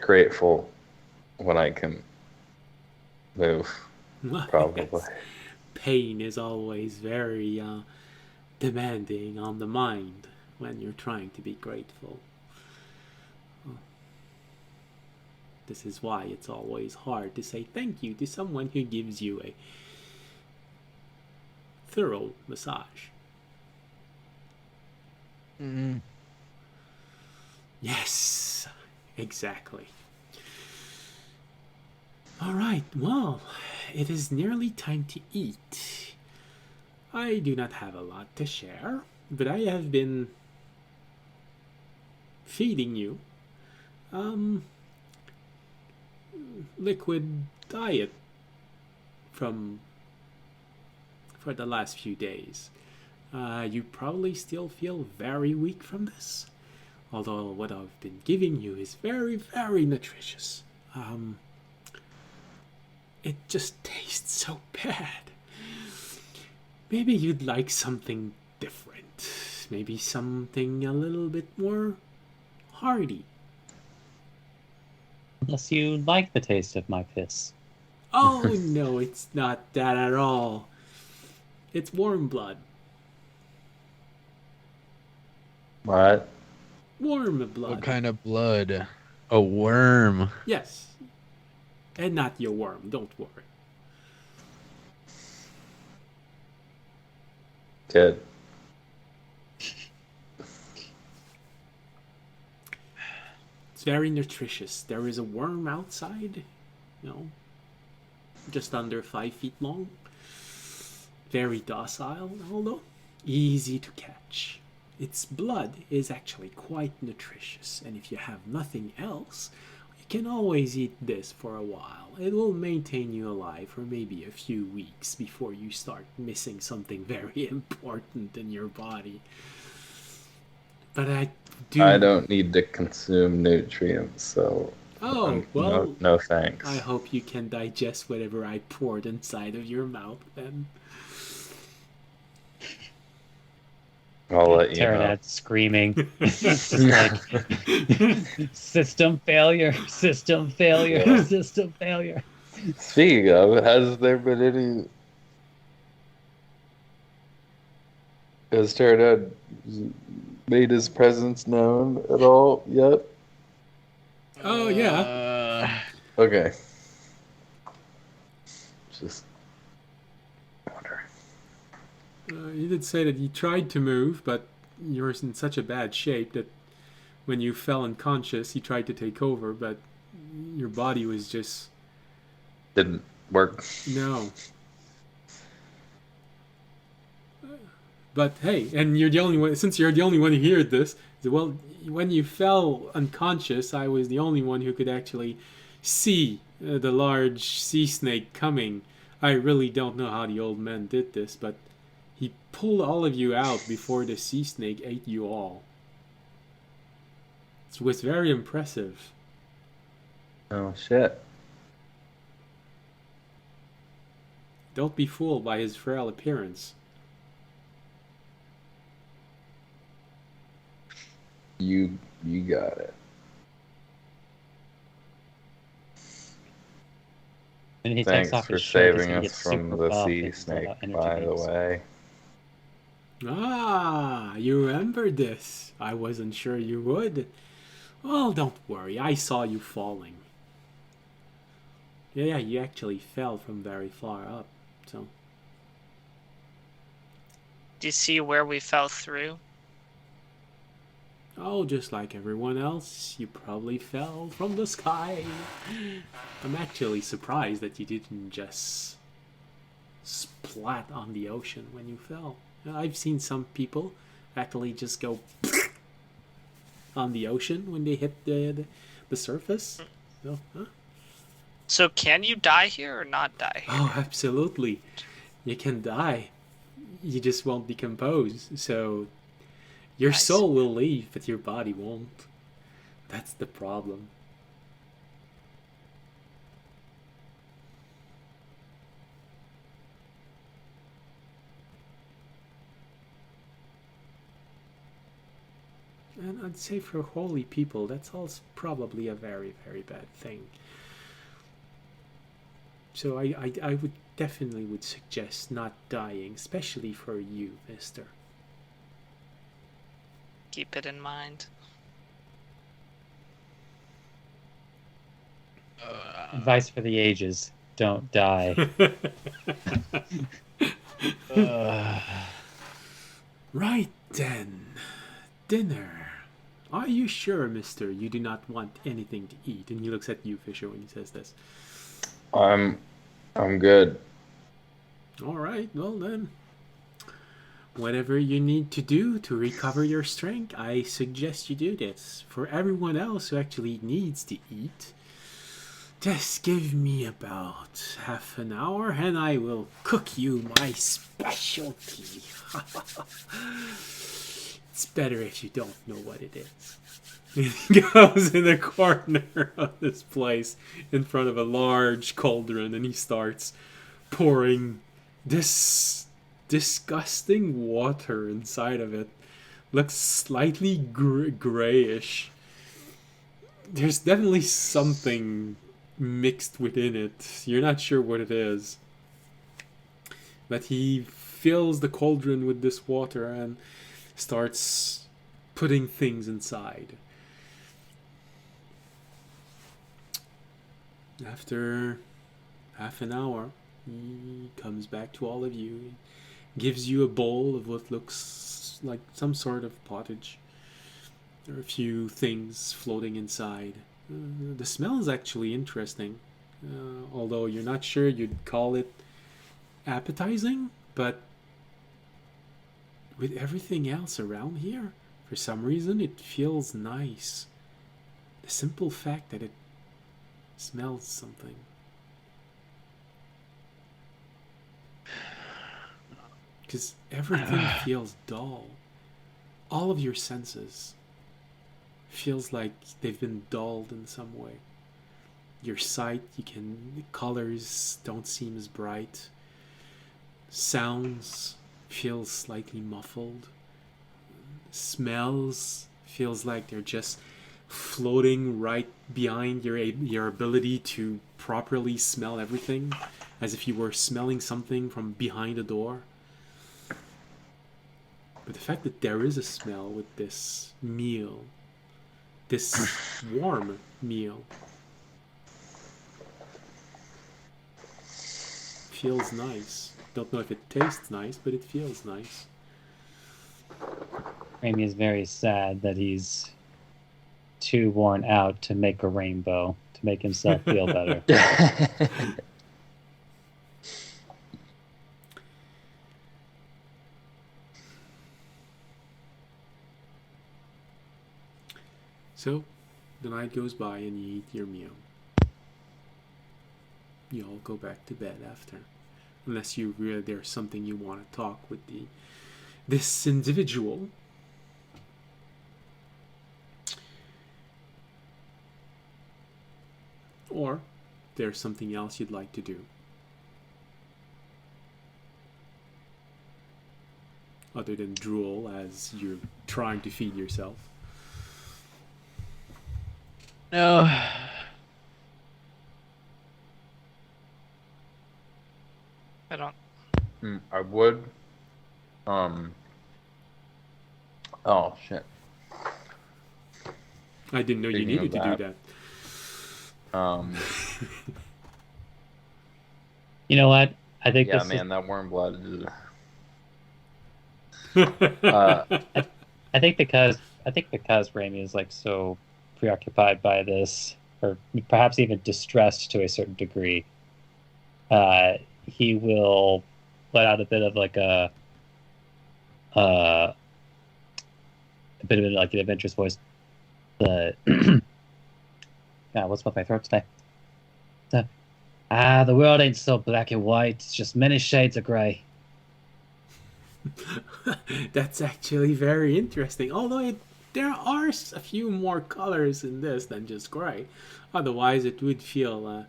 grateful when I can move, probably. yes, pain is always very demanding on the mind when you're trying to be grateful. This is why it's always hard to say thank you to someone who gives you a thorough massage. Mm. Yes, exactly. All right, well, it is nearly time to eat. I do not have a lot to share, but I have been feeding you liquid diet for the last few days. You probably still feel very weak from this, although what I've been giving you is very, very nutritious. It just tastes so bad. Maybe you'd like something different. Maybe something a little bit more hearty. Unless you like the taste of my piss. Oh no, it's not that at all. It's warm blood. What? Warm blood. What kind of blood? A worm. Yes. And not your worm, don't worry. Good. It's very nutritious. There is a worm outside, just under 5 feet long. Very docile, although easy to catch. Its blood is actually quite nutritious, and if you have nothing else, you can always eat this for a while. It will maintain you alive for maybe a few weeks before you start missing something very important in your body. But I don't need to consume nutrients, so Oh, well, no thanks. I hope you can digest whatever I poured inside of your mouth then. I'll let you know. Pterodactyl screaming. Just like system failure, system failure, Yeah. system failure. Speaking of, has there been any? Has Pterodactyl made his presence known at all yet? Oh, yeah. Okay. Just wonder. You did say that you tried to move, but you were in such a bad shape that when you fell unconscious, he tried to take over, but your body was just Didn't work. no. But hey, and you're the only one. Since you're the only one who heard this, well, when you fell unconscious, I was the only one who could actually see the large sea snake coming. I really don't know how the old man did this, but he pulled all of you out before the sea snake ate you all. It was very impressive. Oh shit. Don't be fooled by his frail appearance. You got it. And he Thanks takes off for his shirt as saving he us gets from super the buff sea and snake, energy by the drinks. way. Ah, you remember this. I wasn't sure you would. Well, don't worry. I saw you falling. Yeah, you actually fell from very far up. So, Do you see where we fell through? oh, just like everyone else, you probably fell from the sky. I'm actually surprised that you didn't just splat on the ocean when you fell. I've seen some people actually just go on the ocean when they hit the surface. So, huh? So can you die here or not die here? Oh, absolutely. You can die. You just won't decompose. So your Nice. soul will leave, but your body won't. That's the problem. And I'd say for holy people, that's also probably a very, very bad thing. So I would definitely would suggest not dying, especially for you, mister. Keep it in mind. Advice for the ages: don't die. Right then, dinner. Are you sure, mister, you do not want anything to eat? And he looks at you, Fisher, when he says this. I'm good. All right, well then. Whatever you need to do to recover your strength, I suggest you do this. For everyone else who actually needs to eat, just give me about half an hour and I will cook you my specialty. It's better if you don't know what it is. He goes in the corner of this place in front of a large cauldron and he starts pouring this disgusting water inside of it. Looks slightly grayish. There's definitely something mixed within it. You're not sure what it is. But he fills the cauldron with this water and starts putting things inside. After half an hour, he comes back to all of you, gives you a bowl of what looks like some sort of pottage. There are a few things floating inside. The smell is actually interesting, although you're not sure you'd call it appetizing, but with everything else around here, for some reason it feels nice. The simple fact that it smells something. Because everything feels dull. All of your senses feels like they've been dulled in some way. Your sight, the colors don't seem as bright. Sounds feel slightly muffled. Smells feels like they're just floating right behind your ability to properly smell everything, as if you were smelling something from behind a door. But the fact that there is a smell with this meal, this warm meal, feels nice. Don't know if it tastes nice, but it feels nice. Raimi is very sad that he's too worn out to make a rainbow to make himself feel better. So, the night goes by and you eat your meal. You all go back to bed after, unless you really there's something you want to talk with this individual. Or there's something else you'd like to do. Other than drool as you're trying to feed yourself. No. I don't. I would. Oh shit. I didn't know you Speaking of needed to do that. You know what? I think Yeah, this man, that worm blood. I think because Raimi is like so preoccupied by this, or perhaps even distressed to a certain degree, he will let out a bit of like a bit of like an adventurous voice. God, what's with my throat today? The world ain't so black and white. It's just many shades of gray. That's actually very interesting. Although there are a few more colors in this than just gray. Otherwise, it would feel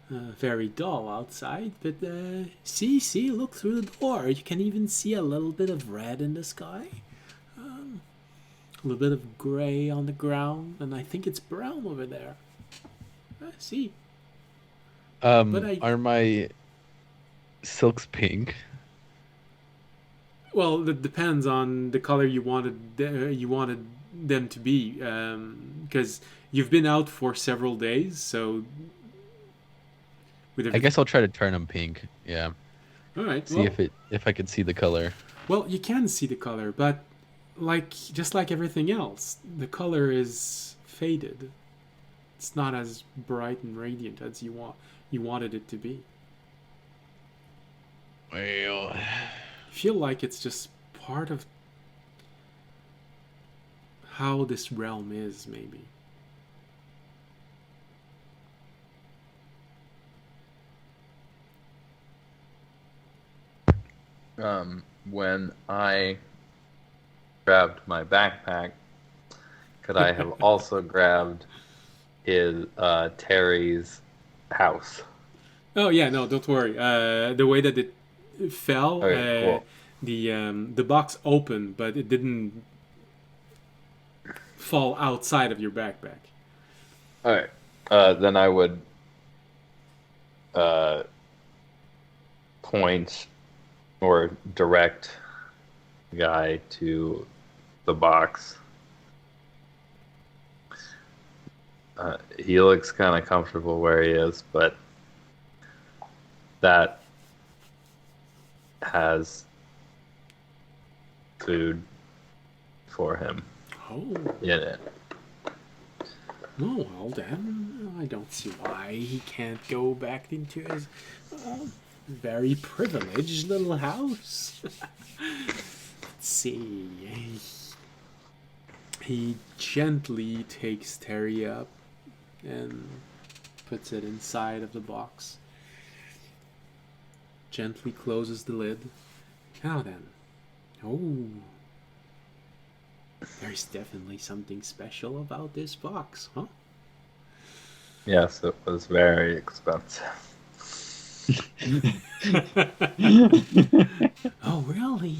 very dull outside. But see, look through the door. You can even see a little bit of red in the sky. A little bit of gray on the ground. And I think it's brown over there. See. Are my silks pink? Well, it depends on the color you wanted them to be, because you've been out for several days. So, I guess I'll try to turn them pink. Yeah. All right. See if I can see the color. Well, you can see the color, but just like everything else, the color is faded. It's not as bright and radiant as you wanted it to be. Well, I feel like it's just part of how this realm is, maybe. When I grabbed my backpack, could I have also grabbed his Terry's house? Oh yeah, no, don't worry. The way that it fell, Okay, cool. the box opened, but it didn't fall outside of your backpack. All right. Then I would point or direct the guy to the box. He looks kind of comfortable where he is, but that has food for him Oh, in it. no, well then, I don't see why he can't go back into his very privileged little house. Let's see. He gently takes Terry up and puts it inside of the box. Gently closes the lid. Now then. Oh. There's definitely something special about this box, huh? Yes, it was very expensive. Oh, really?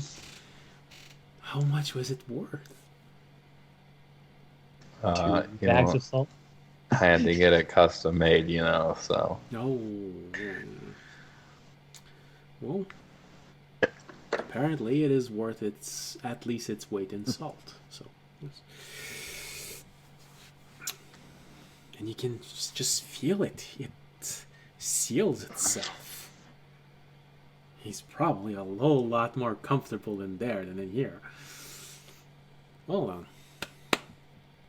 How much was it worth? Bags of salt. I had to get it custom made, so. No. Well, apparently it is worth at least its weight in salt. So, yes. And you can just feel it. It seals itself. He's probably a whole lot more comfortable in there than in here. Hold on.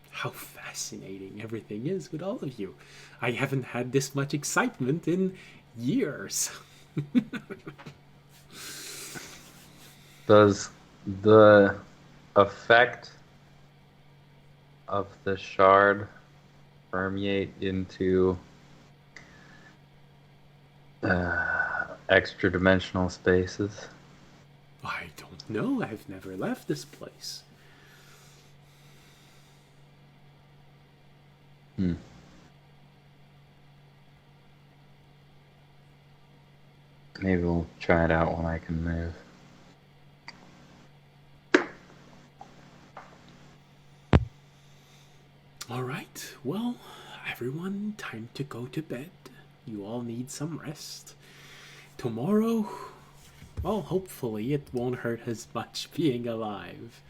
How fascinating everything is with all of you. I haven't had this much excitement in years. Does the effect of the shard permeate into extra dimensional spaces? I don't know. I've never left this place. Maybe we'll try it out when I can move. All right. Well, everyone, time to go to bed. You all need some rest. Tomorrow, well, hopefully it won't hurt as much being alive.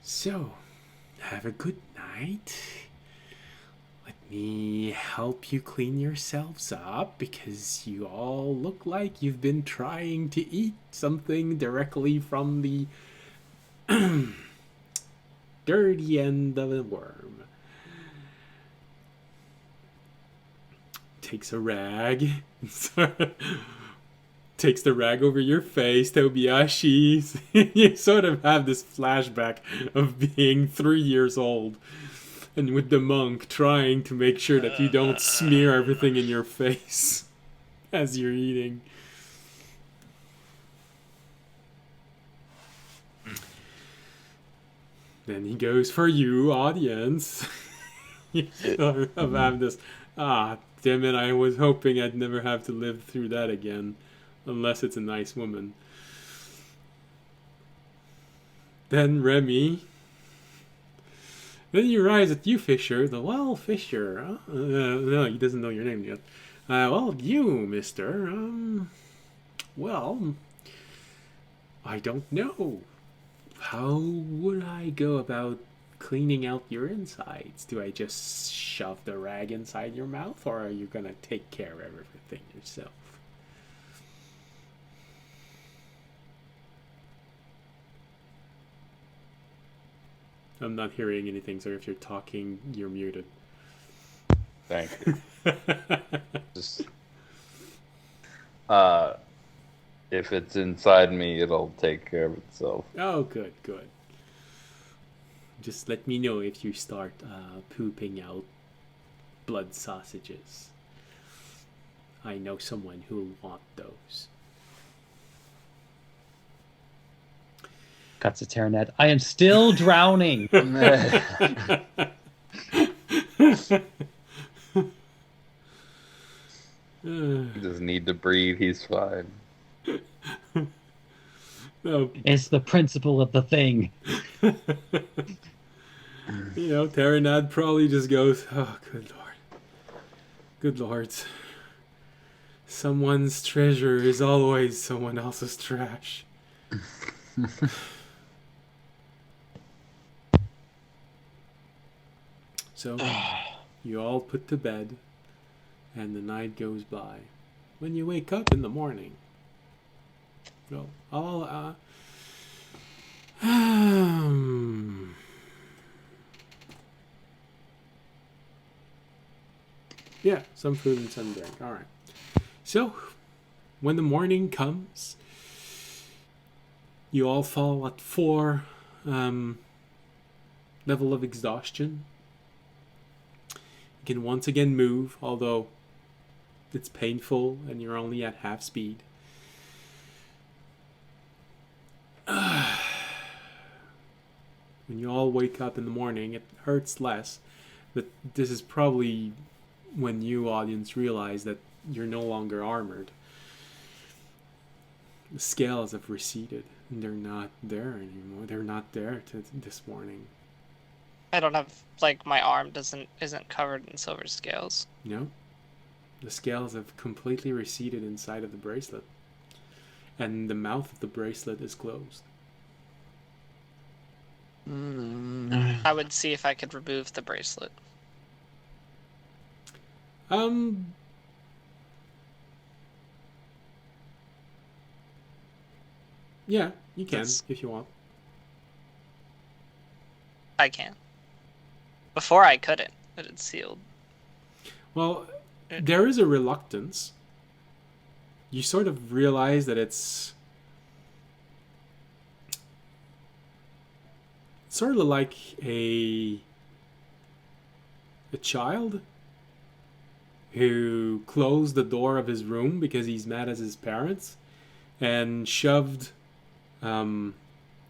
So, have a good night. Let me help you clean yourselves up because you all look like you've been trying to eat something directly from the dirty end of a worm. Takes a rag. Takes the rag over your face, Tobiashi. You sort of have this flashback of being 3 years old. And with the monk trying to make sure that you don't smear everything in your face as you're eating. Then he goes for you, audience. You sort of have this, damn it, I was hoping I'd never have to live through that again. Unless it's a nice woman. Then Remy. Then he arrives at you, Fisher. Well, Fisher. No, he doesn't know your name yet. Well, you, mister. Well, I don't know. How would I go about cleaning out your insides? Do I just shove the rag inside your mouth, or are you going to take care of everything yourself? I'm not hearing anything, so if you're talking, you're muted. Thank you. Just, if it's inside me, it'll take care of itself. Oh, good, good. Just let me know if you start pooping out blood sausages. I know someone who'll want those. Cuts a Terranet. I am still drowning. He doesn't need to breathe. He's fine. No, It's the principle of the thing. Terranad probably just goes, oh, good lord. Good lords. Someone's treasure is always someone else's trash. So, you all put to bed, and the night goes by. When you wake up in the morning, well, yeah, some food and some drink. All right. So, when the morning comes, you all fall at 4 level of exhaustion. You can once again move, although it's painful and you're only at half speed. When you all wake up in the morning, it hurts less. But this is probably when you, audience, realize that you're no longer armored. The scales have receded, and they're not there anymore. They're not there this morning. I don't have my arm isn't covered in silver scales. No, the scales have completely receded inside of the bracelet, and the mouth of the bracelet is closed. I would see if I could remove the bracelet. Yeah, you can That's- if you want. I can. Before I couldn't, but it's sealed. Well, there is a reluctance. You sort of realize that it's sort of like a child who closed the door of his room because he's mad at his parents and shoved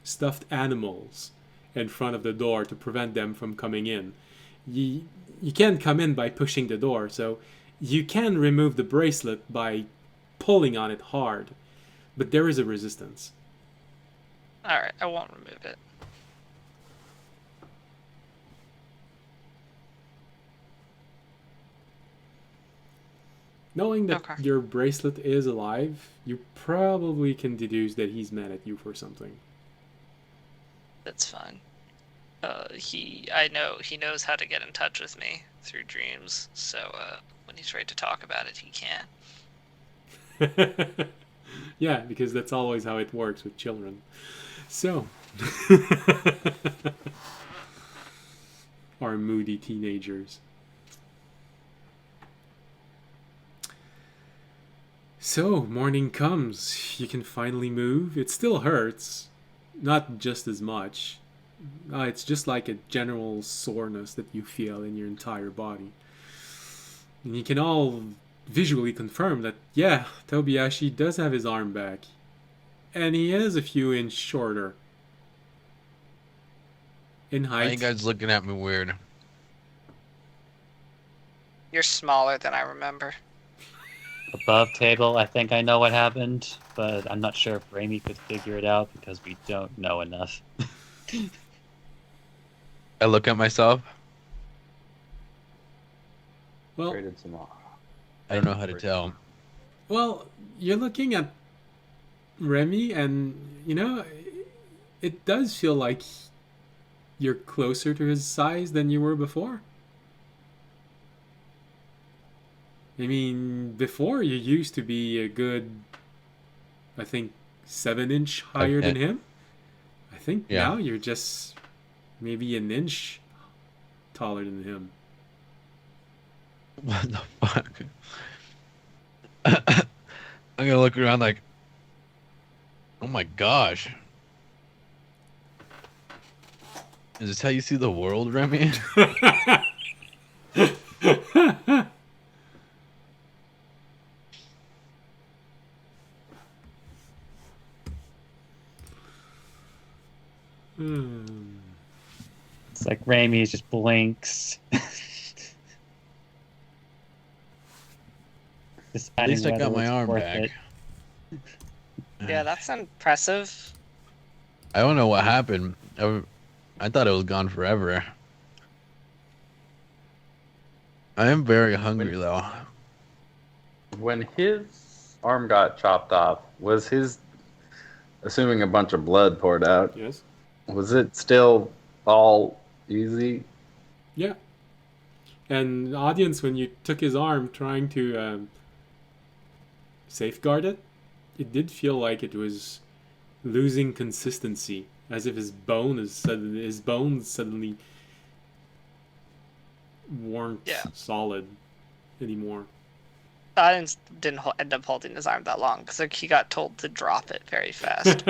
stuffed animals in front of the door to prevent them from coming in. You can't come in by pushing the door, so you can remove the bracelet by pulling on it hard, but there is a resistance. Alright, I won't remove it. Knowing that Okay. your bracelet is alive, you probably can deduce that he's mad at you for something. That's fine. I know he knows how to get in touch with me through dreams, so when he's ready to talk about it, he can. Yeah, because that's always how it works with children. So, our moody teenagers. So, morning comes. You can finally move. It still hurts. Not just as much. It's just like a general soreness that you feel in your entire body. And you can all visually confirm that, yeah, Tobiashi does have his arm back. And he is a few inches shorter. In Why are you height. guys looking at me weird? You're smaller than I remember. Above table, I think I know what happened, but I'm not sure if Raimi could figure it out because we don't know enough. I look at myself. Well, Traded some off. I don't know how to tell. Well, you're looking at Remy, and it does feel like you're closer to his size than you were before. I mean, before you used to be a good, I think, 7 inch higher than him. I think Yeah. now you're just maybe an inch taller than him. What the fuck? I'm gonna look around like, oh my gosh. Is this how you see the world, Remy? It's like Raimi just blinks. At least I Deciding got whether my it's arm worth back. it. Yeah, that's impressive. I don't know what happened. I thought it was gone forever. I am very hungry though. When his arm got chopped off, was his, assuming a bunch of blood poured out, Yes? was it still all easy? Yeah. And the audience, when you took his arm trying to safeguard it, it did feel like it was losing consistency, as if his bones suddenly weren't Yeah. solid anymore. The audience didn't end up holding his arm that long because he got told to drop it very fast.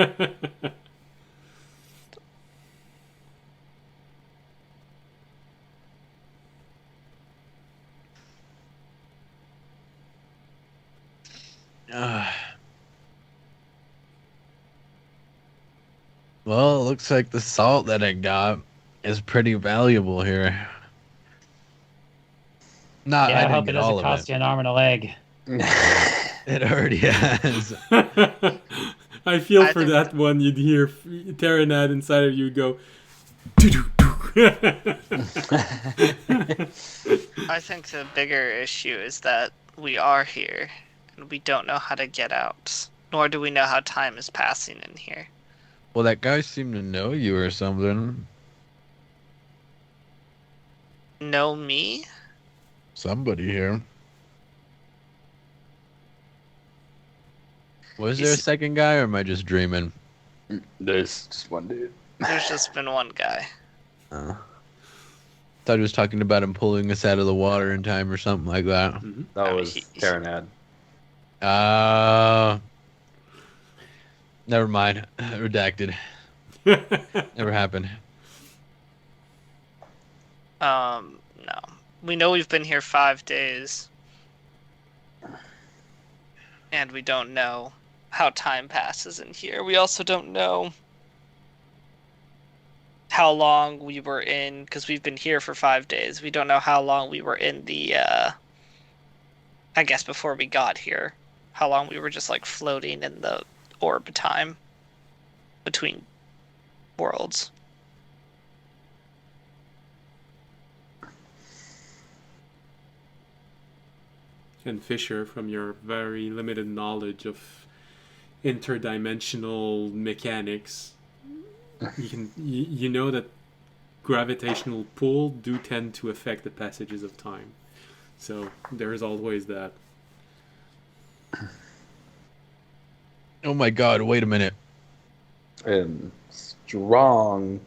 Well, it looks like the salt that I got is pretty valuable here. Not, Yeah, I I didn't hope it get doesn't all of cost it. you an arm and a leg. It already has. I feel I for think- that one. You'd hear Terranad inside of you go. I think the bigger issue is that we are here and we don't know how to get out, nor do we know how time is passing in here. Well, that guy seemed to know you or something. Know me? Somebody here. Was You there a see- second guy, or am I just dreaming? There's just one dude. There's just been one guy. Thought he was talking about him pulling us out of the water in time or something like that. Mhm. That I mean, was Taranad. Never mind. Redacted. Never happened. No. We know we've been here 5 days. And we don't know how time passes in here. We also don't know how long we were in, because we've been here for 5 days. We don't know how long we were in the, I guess before we got here. How long we were just like floating in the orb time between worlds. And Fisher, from your very limited knowledge of interdimensional mechanics, you know that gravitational pull do tend to affect the passages of time. So there is always that. Oh my god, wait a minute. And strong.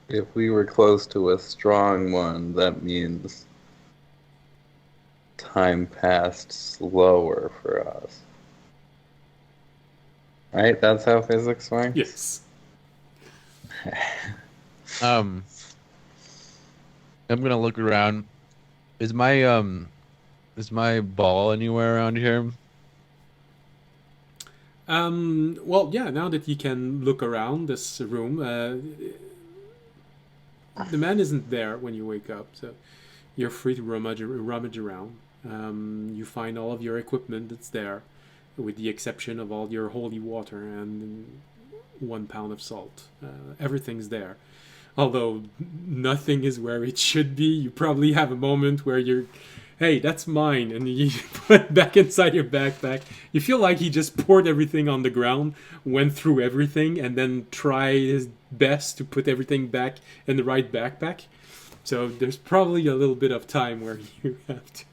If we were close to a strong one, that means time passed slower for us. Right? That's how physics works? Yes. I'm gonna look around. Is my ball anywhere around here? Well, yeah, now that you can look around this room, the man isn't there when you wake up, so you're free to rummage around. You find all of your equipment that's there, with the exception of all your holy water and 1 pound of salt. Everything's there. Although nothing is where it should be. You probably have a moment where you're, hey, that's mine, and you put it back inside your backpack. You feel like he just poured everything on the ground, went through everything, and then tried his best to put everything back in the right backpack. So there's probably a little bit of time where you have to.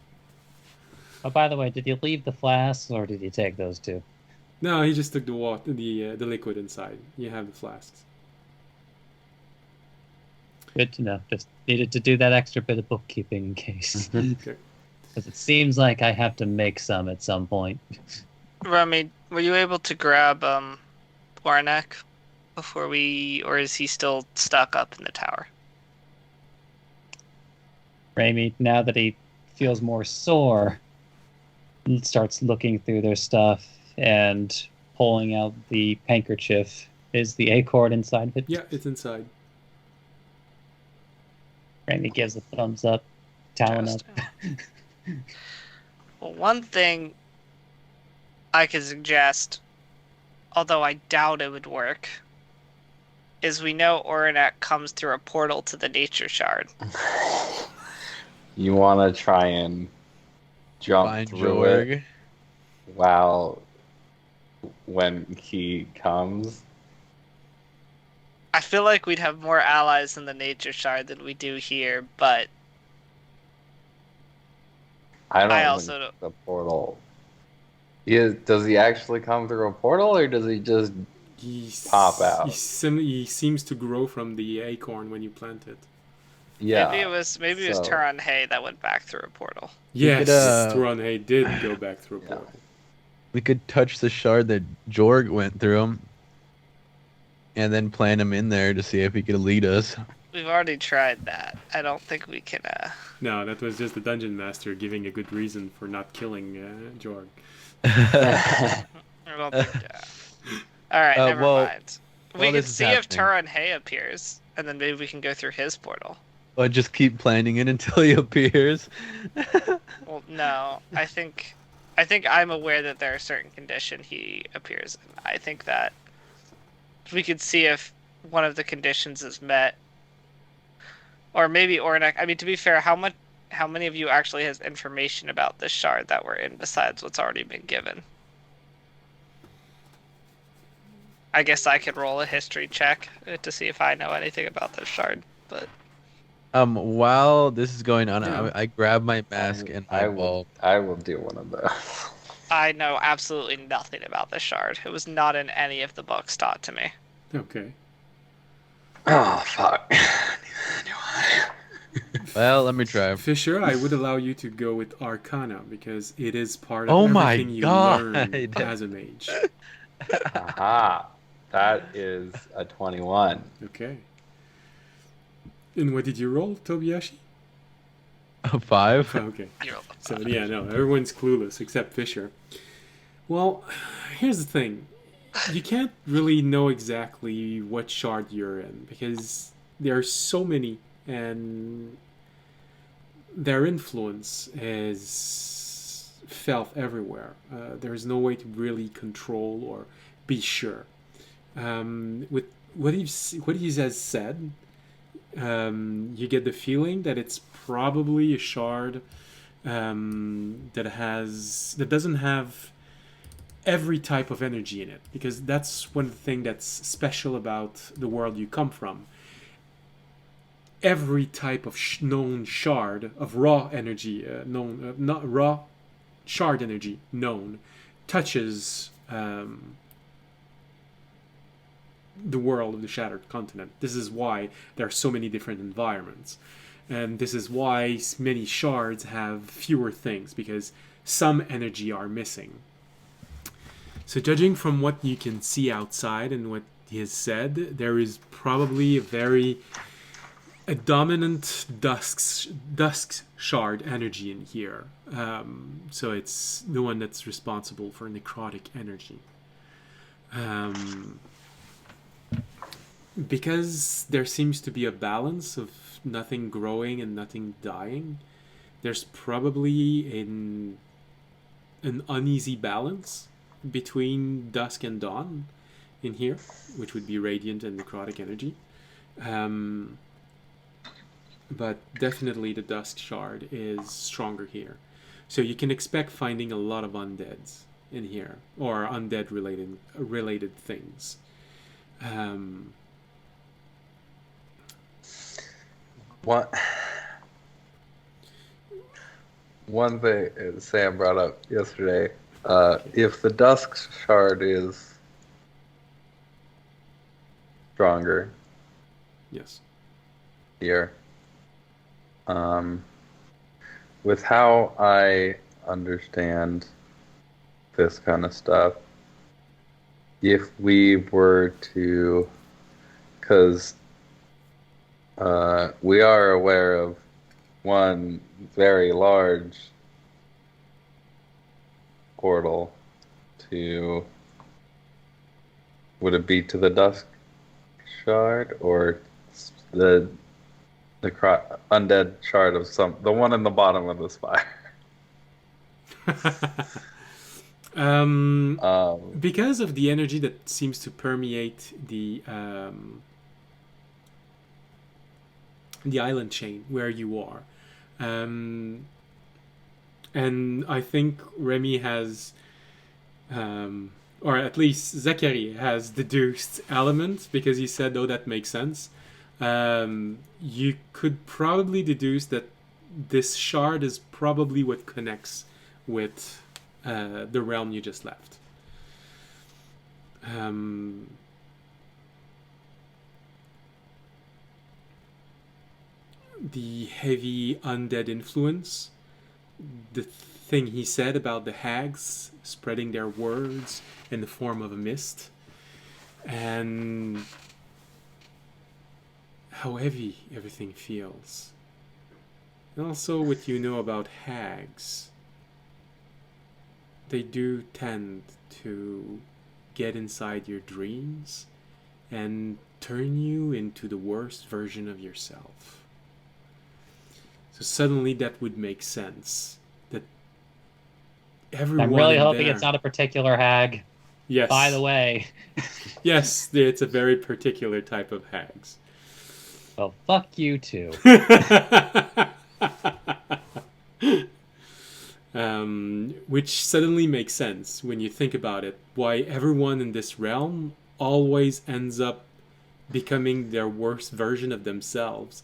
Oh, by the way, did you leave the flasks or did you take those two? No, he just took the water, the liquid inside. You have the flasks. Good to know. Just needed to do that extra bit of bookkeeping in case. Okay. Because it seems like I have to make some at some point. Remy, were you able to grab Warnek before we, or is he still stuck up in the tower? Raimi, now that he feels more sore, starts looking through their stuff and pulling out the handkerchief. Is the acorn inside of it? Yeah, it's inside. Raimi gives a thumbs up, talon up. Well, one thing I could suggest, although I doubt it would work, is we know Oranek comes through a portal to the nature shard. You want to try and jump Find through it when he comes? I feel like we'd have more allies in the nature shard than we do here, but I don't also think the portal. Does he actually come through a portal, or does he just pop out? He seems to grow from the acorn when you plant it. Yeah. maybe it was Taran Hay that went back through a portal. Yes, could, Turan did go back through a portal. We could touch the shard that Jorg went through, and then plant him in there to see if he could lead us. We've already tried that. I don't think we can. No, that was just the dungeon master giving a good reason for not killing Jorg. I don't think. All right, never mind. We can this is see if happening. Taran Hay appears, and then maybe we can go through his portal. Or just keep planting it until he appears. Well, no, I think I'm aware that there are certain conditions he appears in. I think that we could see if one of the conditions is met, or maybe Ornek. I mean, to be fair, how many of you actually has information about this shard that we're in besides what's already been given? I guess I could roll a history check to see if I know anything about this shard, but. While this is going on, Yeah. I grab my mask and my ball. I will do one of those. I know absolutely nothing about this shard. It was not in any of the books taught to me. Okay. Oh, fuck. Well, let me try. Fisher, I would allow you to go with Arcana because it is part of Oh my everything you God. learn as a mage. Aha. That is a 21. Okay. And what did you roll, Tobiyashi? A 5? Okay. You're all So fine. yeah, no, everyone's clueless except Fisher. Well, here's the thing. You can't really know exactly what shard you're in because there are so many and their influence is felt everywhere. There's no way to really control or be sure. With what he has said, you get the feeling that it's probably a shard that doesn't have every type of energy in it, because that's one thing that's special about the world you come from. Every type of known shard of raw energy, not raw shard energy known, touches the world of the Shattered Continent. This is why there are so many different environments. And this is why many shards have fewer things, because some energy are missing. So judging from what you can see outside and what he has said, there is probably a dominant dusk shard energy in here. So it's the one that's responsible for necrotic energy. Because there seems to be a balance of nothing growing and nothing dying, there's probably an uneasy balance between dusk and dawn in here, which would be radiant and necrotic energy. But definitely the dusk shard is stronger here. So you can expect finding a lot of undeads in here, or undead related things. One thing Sam brought up yesterday, if the Dusk Shard is stronger Yes. here, with how I understand this kind of stuff, if we were to, because we are aware of one very large portal to, would it be to the Dusk Shard or the undead shard of the one in the bottom of the spire? Because of the energy that seems to permeate the island chain where you are, and I think Remy has, or at least Zachary has deduced elements, because he said, "Oh, that makes sense." You could probably deduce that this shard is probably what connects with the realm you just left. The heavy undead influence, the thing he said about the hags spreading their words in the form of a mist, and how heavy everything feels. And also what you know about hags. They do tend to get inside your dreams and turn you into the worst version of yourself. So suddenly that would make sense. That everyone I'm really in hoping there, it's not a particular hag. yes. By the way. Yes, it's a very particular type of hags. Well, fuck you too. Which suddenly makes sense when you think about it. Why everyone in this realm always ends up becoming their worst version of themselves,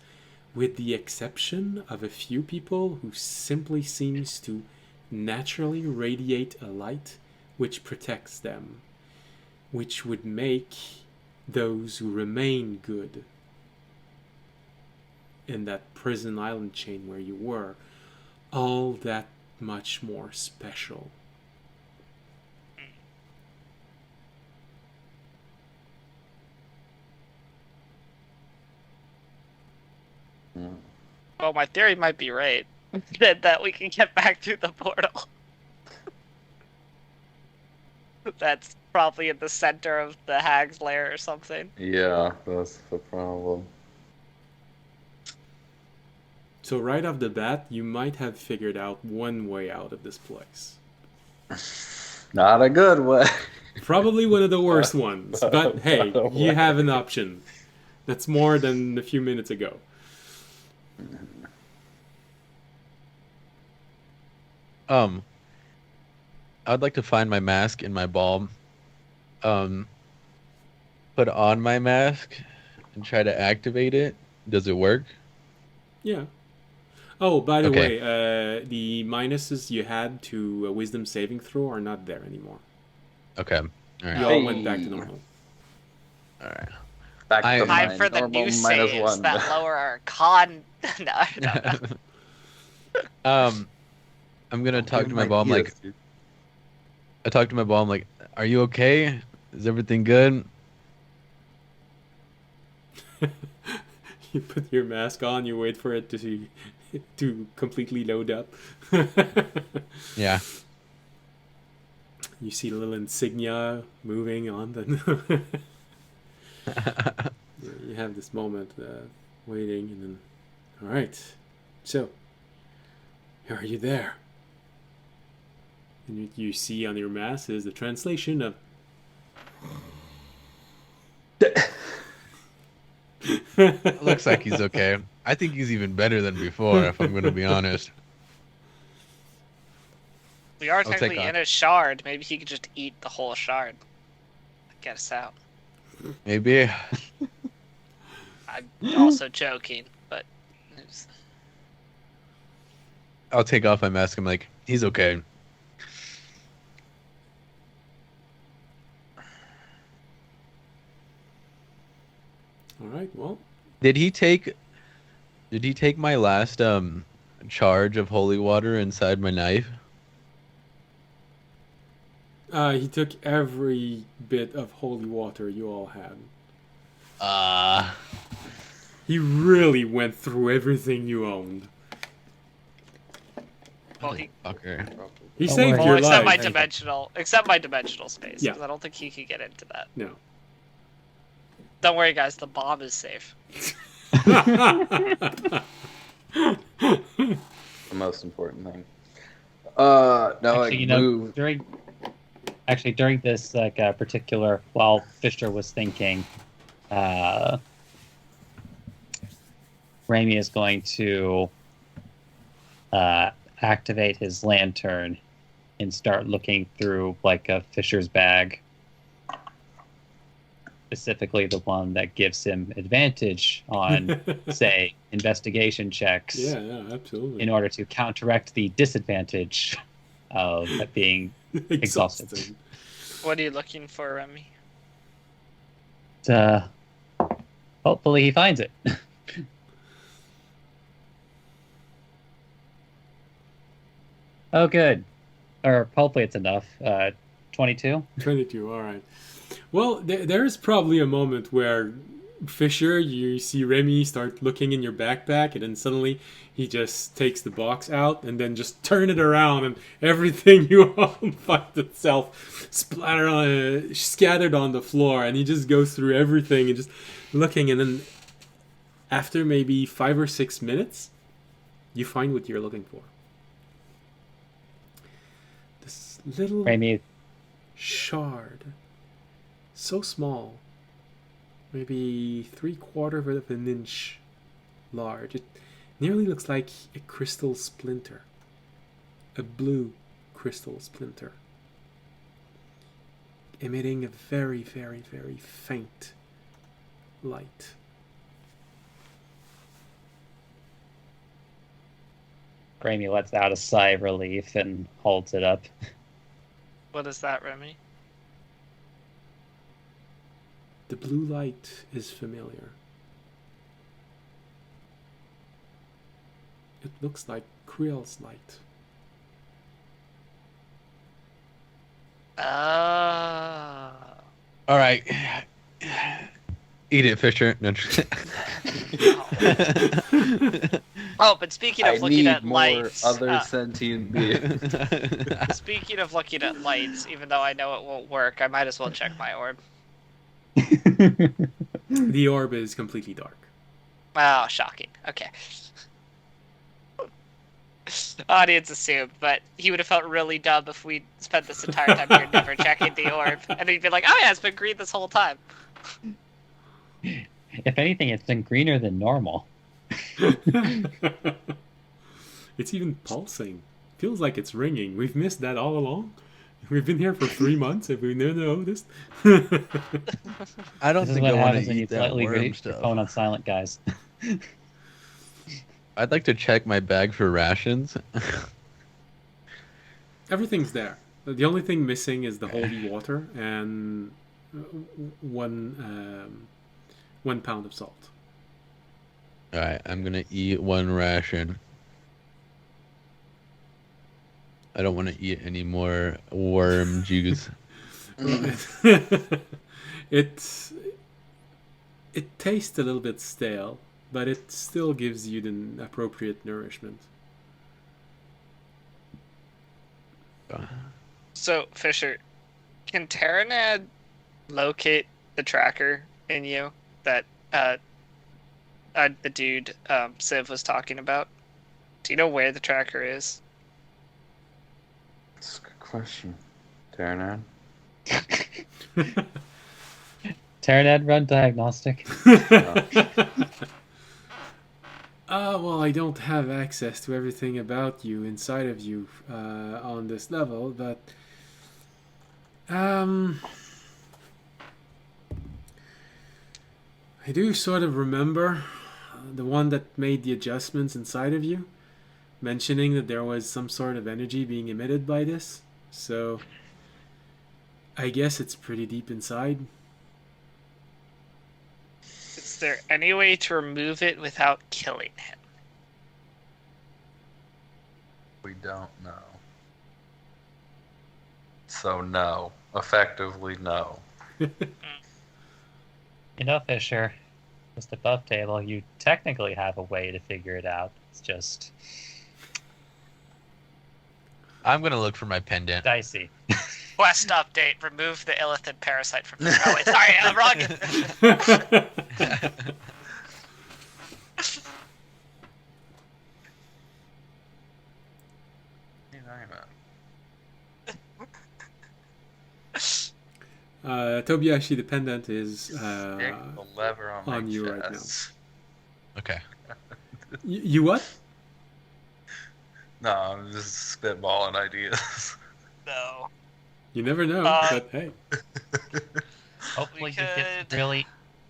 with the exception of a few people who simply seems to naturally radiate a light which protects them, which would make those who remain good in that prison island chain where you were all that much more special. Well, my theory might be right. that we can get back through the portal. That's probably in the center of the hag's lair or something. Yeah, that's the problem. So right off the bat, you might have figured out one way out of this place. Not a good way. Probably one of the worst ones, but hey, you have an option. That's more than a few minutes ago. I'd like to find my mask in my ball. Put on my mask and try to activate it. Does it work? Yeah. Oh, by the Okay. way, the minuses you had to a wisdom saving throw are not there anymore. Okay. All right. You all went back to normal. All right. Back I- to Time my for the normal new minus saves one. that lower our con. No. I'm gonna talk to Give my him ball. I'm like, ideas, dude. I talk to my ball. I'm like, "Are you okay? Is everything good?" You put your mask on, you wait for it to completely load up. Yeah. You see the little insignia moving on the you have this moment waiting, and then all right, so are you there? And you see on your mask is the translation of Looks like he's okay. I think he's even better than before, if I'm gonna be honest. We are take technically on. in a shard. Maybe he could just eat the whole shard. Get us out. Maybe. I'm also joking, but it's- I'll take off my mask. I'm like, he's okay. all right. Well, Did he take my last charge of holy water inside my knife? he took every bit of holy water you all had. He really went through everything you owned. well, he Okay. He Don't saved worry. your except my life. dimensional space. Yeah. Because I don't think he could get into that. No. Don't worry, guys. The bomb is safe. The most important thing. No, Actually, like move. during this particular, while Fisher was thinking, Raimi is going to activate his lantern and start looking through like a Fisher's bag, specifically the one that gives him advantage on, say, investigation checks, Yeah, absolutely. in order to counteract the disadvantage of being exhausted. Exhausting. What are you looking for, Remy? Hopefully he finds it. Oh, good. Or hopefully it's enough. 22? 22, all right. Well, there's probably a moment where Fisher, you see Remy start looking in your backpack, and then suddenly he just takes the box out and then just turn it around, and everything you own finds itself scattered on the floor, and he just goes through everything and just looking, and then after maybe 5 or 6 minutes, you find what you're looking for. This little Raimi, shard, so small, maybe 3/4 of an inch large. It nearly looks like a crystal splinter, a blue crystal splinter, emitting a very, very, very faint light. Raimi lets out a sigh of relief and holds it up. What is that, Remy? The blue light is familiar. It looks like Krill's light. All right. Eat it, Fisher. No, Oh, but speaking of I looking need at more lights, other sentient beings. speaking of looking at lights, even though I know it won't work, I might as well check my orb. The orb is completely dark. Oh, shocking. Okay. Audience assumed, but he would have felt really dumb if we spent this entire time here never checking the orb, and he'd be like, "Oh yeah, it's been green this whole time." If anything, it's been greener than normal. It's even pulsing. Feels like it's ringing. We've missed that all along. We've been here for 3 months. Have we never noticed? I don't This is think what I want happens to when you eat that politely worm rate your stuff. phone on silent, guys. I'd like to check my bag for rations. Everything's there. The only thing missing is the holy water and 1 pound of salt. All right, I'm gonna eat 1 ration. I don't want to eat any more worm juice. It tastes a little bit stale, but it still gives you the appropriate nourishment. So, Fisher, can Terranad locate the tracker in you that the dude Civ was talking about? Do you know where the tracker is? That's a good question. Terranad? Terranad run diagnostic. Well, I don't have access to everything about you inside of you on this level, but I do sort of remember the one that made the adjustments inside of you, mentioning that there was some sort of energy being emitted by this. So I guess it's pretty deep inside. Is there any way to remove it without killing him? We don't know. So no. Effectively no. You know, Fisher, just above table, you technically have a way to figure it out. It's just I'm gonna look for my pendant. dicey. Quest update: remove the illithid parasite from the. Oh, wait, sorry, I'm wrong. Tobiashi, the pendant is Stick the lever on my on you right now. chest. Okay. You what? No, I'm just spitballing ideas. No. You never know, but hey. Hopefully We you get could- really,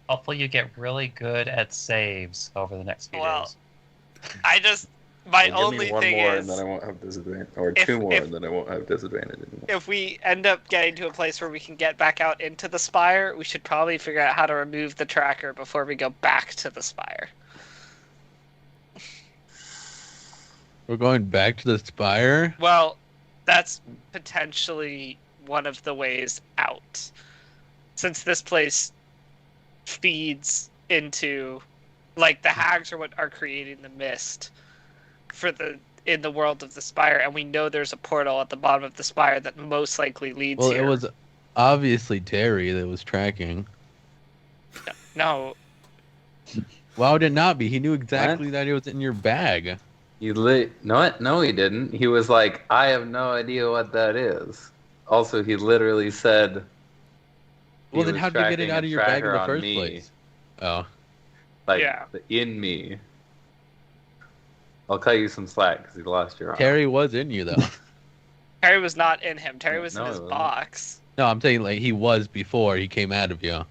hopefully you get really good at saves over the next few Well, days. I just my Well, give only me one thing more is and then I won't have disadvantage, or if- 2 more if- and then I won't have disadvantage anymore. if we end up getting to a place where we can get back out into the spire, we should probably figure out how to remove the tracker before we go back to the spire. We're going back to the spire. Well, that's potentially one of the ways out. Since this place feeds into, like, the hags are what are creating the mist for in the world of the spire, and we know there's a portal at the bottom of the spire that most likely leads Well, here. it was obviously Terry that was tracking. No, Why would it not be? He knew exactly that it was in your bag. No, he didn't. He was like, I have no idea what that is. Also, he literally said. Well, then how did you get it out of your bag in the first me, place? Oh, Like, Yeah. in me. I'll cut you some slack because he lost your arm. Terry was in you though. Terry was not in him. Terry was No, in his he wasn't. box. No, I'm saying like he was before he came out of you.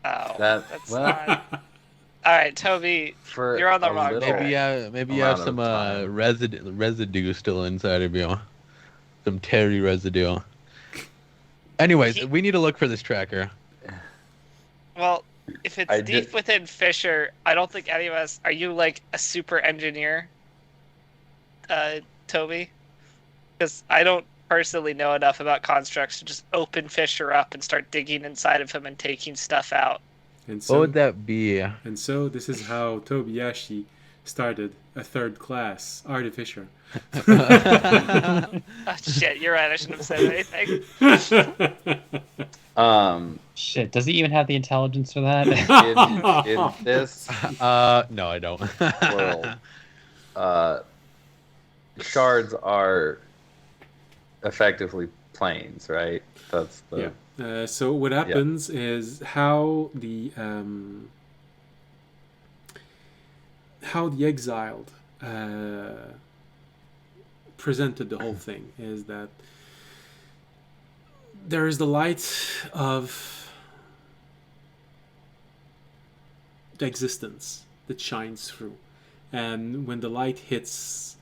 Oh, That's well, not... All right, Toby, for you're on the a wrong little- track. Maybe you have amount of some time. residue still inside of you. Some Terry residue. Anyways, we need to look for this tracker. Well, if it's I deep did- within Fisher, I don't think any of us. Are you like a super engineer, Toby? Because I don't personally know enough about constructs to just open Fisher up and start digging inside of him and taking stuff out. And What so, would that be? and so this is how Tobiyashi started a third class artificer. Oh, shit, you're right. I shouldn't have said anything. Shit, does he even have the intelligence for that? In this No, I don't. world, shards are effectively planes, right? That's the Yeah. So what happens is how the exiled presented the whole thing is that there is the light of the existence that shines through, and when the light hits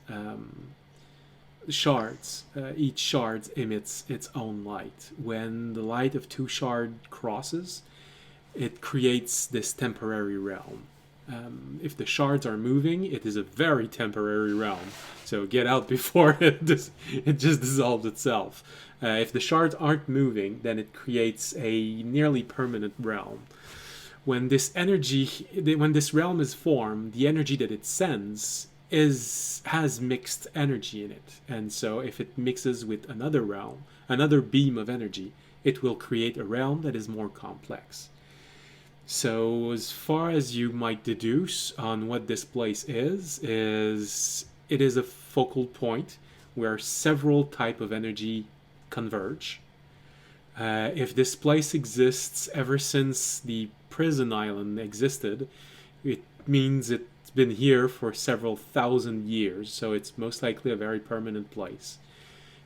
shards, each shard emits its own light. When the light of two shards crosses, it creates this temporary realm. If the shards are moving, it is a very temporary realm. So get out before it just dissolves itself. If the shards aren't moving, then it creates a nearly permanent realm. When this realm is formed, the energy that it sends has mixed energy in it, and so if it mixes with another realm, another beam of energy, it will create a realm that is more complex. So as far as you might deduce on what this place is it is a focal point where several type of energy converge. If this place exists ever since the prison island existed, it means it's been here for several thousand years, so it's most likely a very permanent place.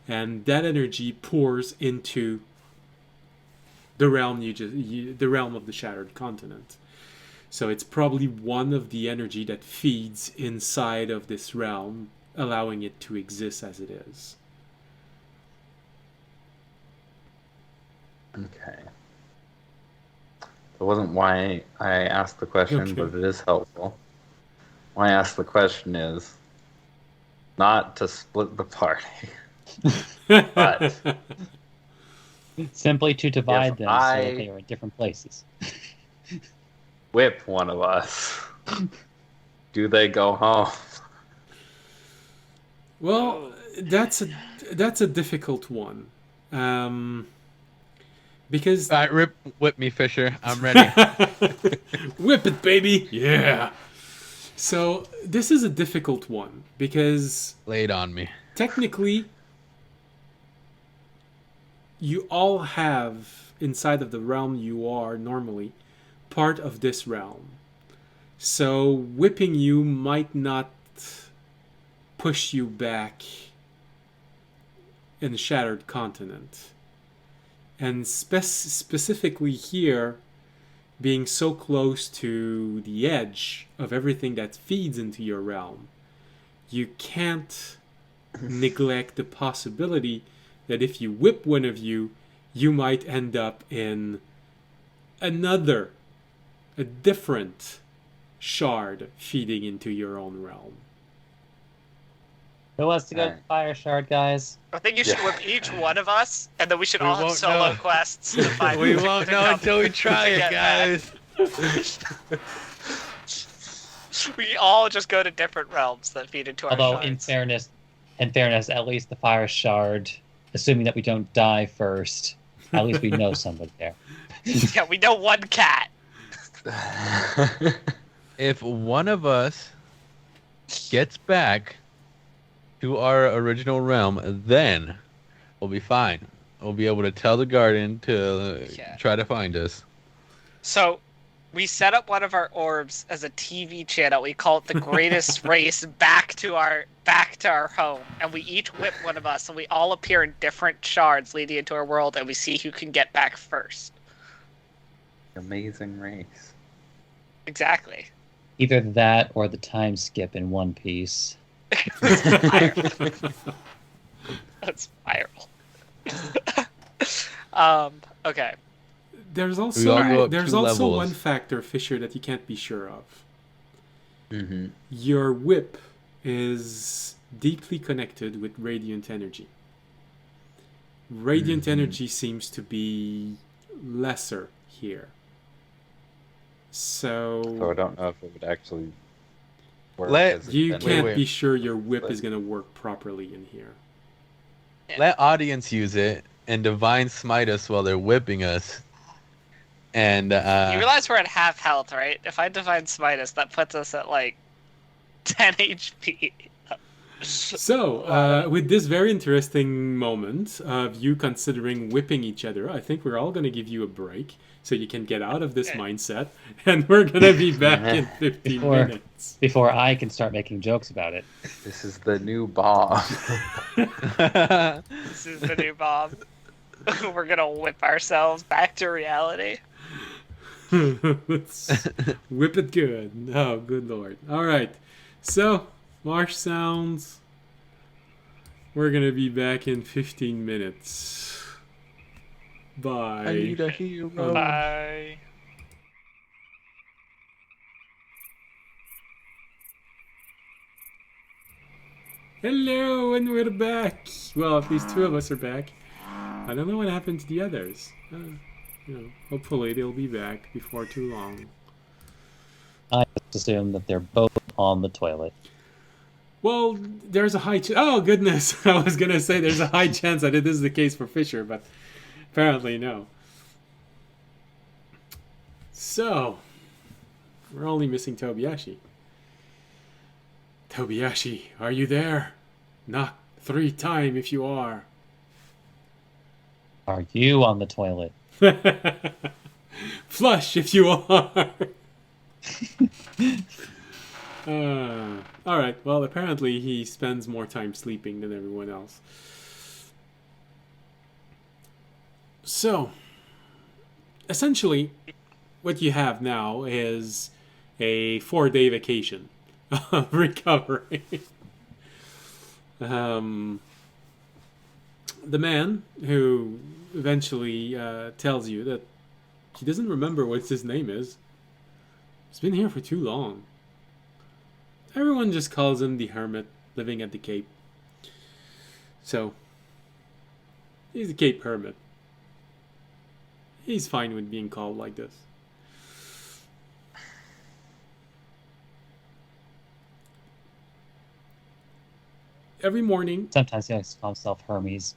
And that energy pours into the realm the realm of the Shattered Continent. So it's probably one of the energy that feeds inside of this realm, allowing it to exist as it is. Okay. That wasn't why I asked the question, Okay. but it is helpful. Why I asked the question is not to split the party, but Simply to divide If them so I- that they are at different places. whip one of us. Do they go home? Well, that's a difficult one, because All right, whip me, Fisher. I'm ready. whip it, baby, yeah. So this is a difficult one because Lay it on me. technically you all have inside of the realm you are normally part of this realm. So whipping you might not push you back in the Shattered Continent. And specifically here, being so close to the edge of everything that feeds into your realm, you can't neglect the possibility that if you whip one of you, you might end up in a different shard feeding into your own realm. Who wants to go to Alright. the fire shard, guys? I think you should Yeah. whip each one of us, and then we should We all have won't solo know. quests to find We to won't come know until we try to it, get guys. We all just go to different realms that feed into our Although, shards. in fairness, at least the fire shard, assuming that we don't die first, at least we know somebody there. Yeah, we know one cat. If one of us gets back to our original realm, then we'll be fine. We'll be able to tell the guardian to Yeah. try to find us. So, we set up one of our orbs as a TV channel. We call it the Greatest Race back to our home, and we each whip one of us, and we all appear in different shards leading into our world, and we see who can get back first. Amazing race. Exactly. Either that or the time skip in One Piece. That's viral. Okay. There's We also all go up there's two also levels. one factor, Fisher, that you can't be sure of. Mm-hmm. Your whip is deeply connected with radiant energy. Radiant energy seems to be lesser here. So I So don't know if it would actually work Let- as you intended. can't wait. be sure your whip But- is going to work properly in here. Let audience use it and divine smite us while they're whipping us. And You realize we're at half health, right? If I divine smite us, that puts us at like 10 HP. So, with this very interesting moment of you considering whipping each other, I think we're all going to give you a break so you can get out of this Okay. mindset, and we're going to be back in 15 Before- minutes. Before I can start making jokes about it. This is the new bomb. This is the new bomb. We're gonna whip ourselves back to reality. Let's whip it good. Oh, good lord. All right. So, marsh sounds. We're going to be back in 15 minutes. Bye. I need a hero. Bye. Hello, and we're back. Well, at least two of us are back. I don't know what happened to the others. Hopefully they'll be back before too long. I just assume that they're both on the toilet. Well, there's a high oh goodness, I was gonna say there's a high chance that it is the case for Fisher, but apparently no. So, we're only missing Tobiyashi. Tobiyashi, are you there? Knock 3 times if you are. Are you on the toilet? Flush if you are. All right. Well, apparently he spends more time sleeping than everyone else. So, essentially, what you have now is a 4-day vacation of recovery. The man who eventually tells you that he doesn't remember what his name is. He's been here for too long. Everyone just calls him the hermit living at the Cape. So, he's the Cape Hermit. He's fine with being called like this. Every morning, Sometimes he likes to call himself Hermes.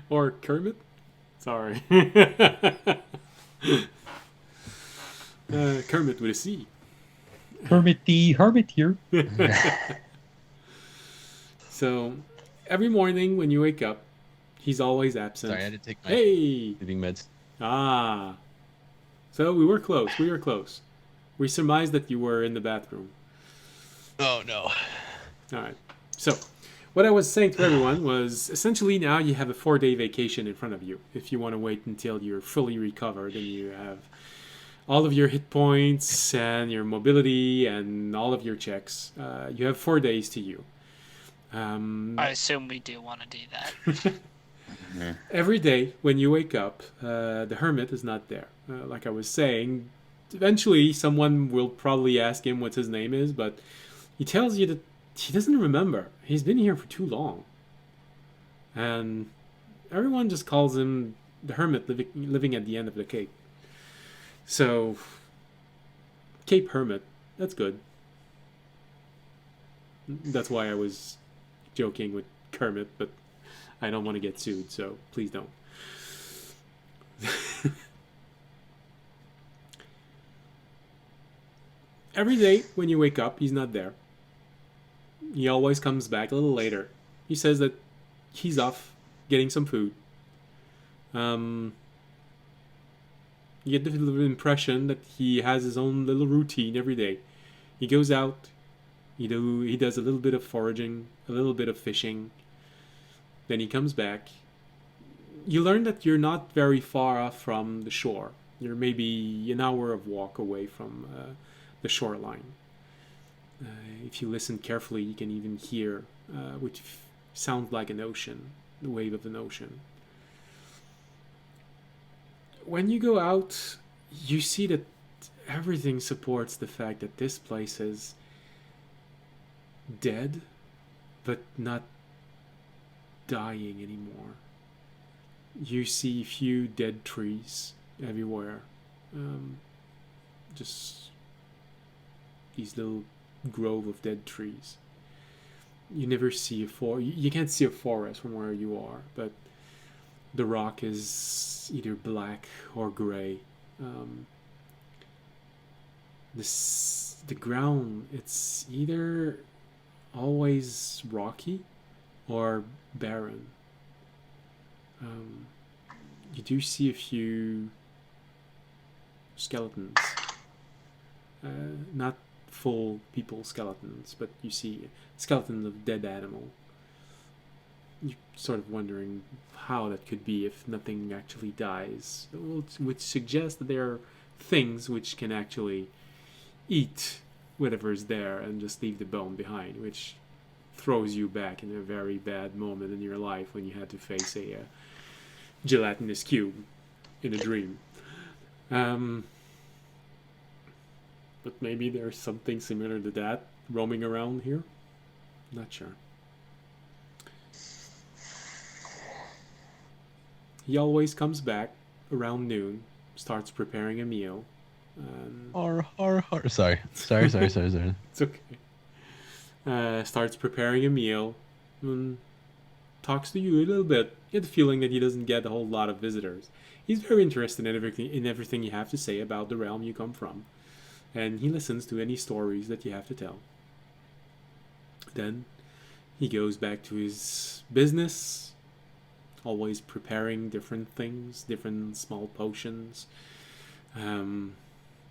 or Kermit? Sorry. Kermit with a C. Hermit the Hermit here. So, every morning when you wake up, he's always absent. Sorry, I had to take my Hey! sleeping meds. Ah. So we were close. We were close. We surmised that you were in the bathroom. Oh no. All right. So, what I was saying to everyone was essentially now you have a 4-day vacation in front of you. If you want to wait until you're fully recovered and you have all of your hit points and your mobility and all of your checks, you have 4 days to you. I assume we do want to do that. Every day when you wake up, the hermit is not there. Like I was saying, eventually someone will probably ask him what his name is, but he tells you that he doesn't remember. He's been here for too long. And everyone just calls him the hermit living at the end of the Cape. So, Cape Hermit, that's good. That's why I was joking with Kermit, but I don't want to get sued, so please don't. Every day when you wake up, he's not there. He always comes back a little later. He says that he's off getting some food. You get the impression that he has his own little routine every day. He goes out, he does a little bit of foraging, a little bit of fishing. Then he comes back. You learn that you're not very far off from the shore. You're maybe an hour of walk away from the shoreline. If you listen carefully, you can even hear, which sounds like an ocean, the wave of an ocean. when you go out, you see that everything supports the fact that this place is dead, but not dying anymore. You see few dead trees everywhere. Just these little grove of dead trees. You never see a you can't see a forest from where you are, but the rock is either black or gray. The ground, it's either always rocky or barren. You do see a few skeletons, not full people skeletons, but you see skeletons of dead animal. You're sort of wondering how that could be if nothing actually dies, which suggests that there are things which can actually eat whatever's there and just leave the bone behind, which throws you back in a very bad moment in your life when you had to face a gelatinous cube in a dream. But maybe there's something similar to that roaming around here. Not sure. He always comes back around noon, starts preparing a meal. Sorry. It's okay. Starts preparing a meal and talks to you a little bit. You get the feeling that he doesn't get a whole lot of visitors. He's very interested in everything you have to say about the realm you come from. And he listens to any stories that you have to tell. Then he goes back to his business, always preparing different things, different small potions,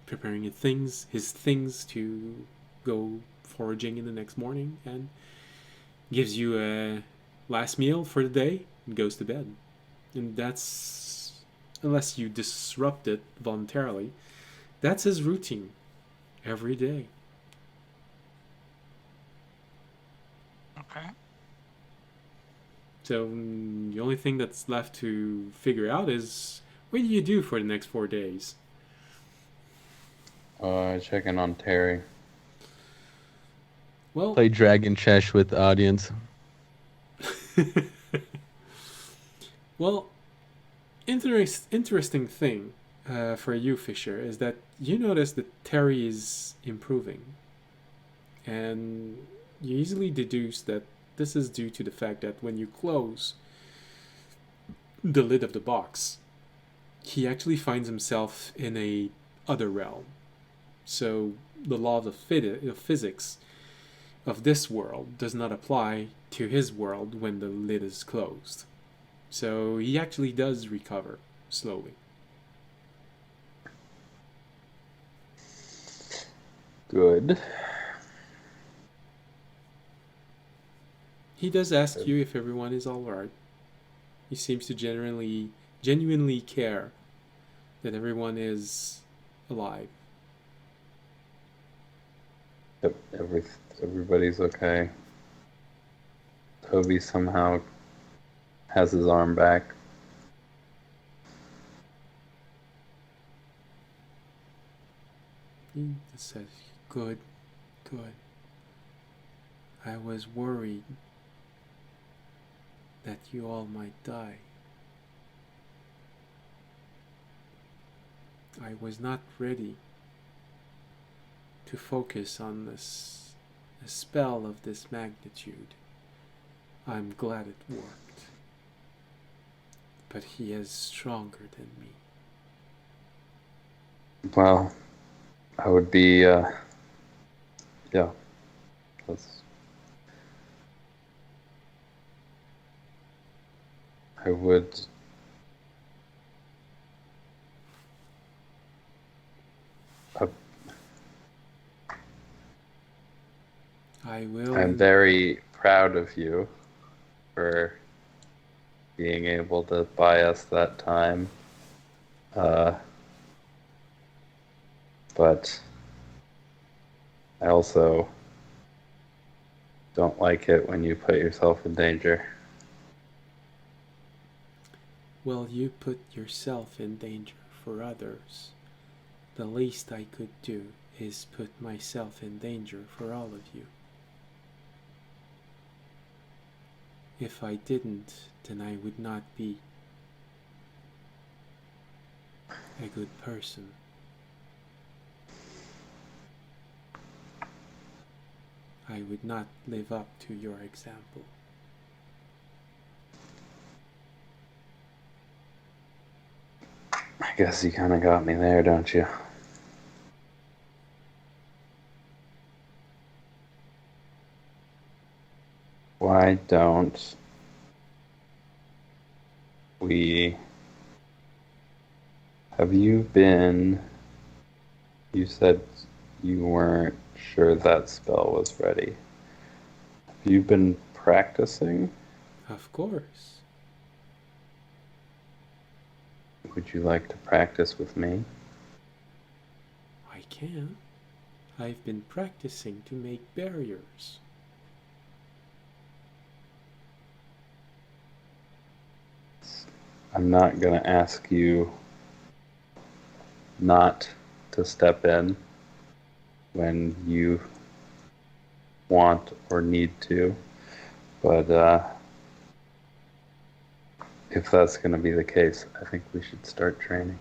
preparing his things to go foraging in the next morning, and gives you a last meal for the day and goes to bed. And that's, unless you disrupt it voluntarily, that's his routine every day. Okay. So the only thing that's left to figure out is, what do you do for the next 4 days? Checking on Terry. Well, Play Dragon Chess with the audience. well, interesting thing for you, Fisher, is that you notice that Terry is improving, and you easily deduce that this is due to the fact that when you close the lid of the box, he actually finds himself in a other realm. So the laws of physics of this world does not apply to his world when the lid is closed. So he actually does recover slowly. Good. He does ask you if everyone is alright. He seems to genuinely care that everyone is alive. Yep, everybody's okay. Toby somehow has his arm back. He just says, good. I was worried that you all might die. I was not ready to focus on a spell of this magnitude. I'm glad it worked. But he is stronger than me. Well, I would be, yeah. That's... I would... I will. I'm very proud of you for being able to buy us that time. But I also don't like it when you put yourself in danger. Well, you put yourself in danger for others, the least I could do is put myself in danger for all of you. If I didn't, then I would not be a good person. I would not live up to your example. I guess you kind of got me there, don't you? Why don't we... Have you been... You said you weren't sure that spell was ready. Have you been practicing? Of course. Would you like to practice with me? I can. I've been practicing to make barriers. I'm not going to ask you not to step in when you want or need to, but if that's going to be the case, I think we should start training.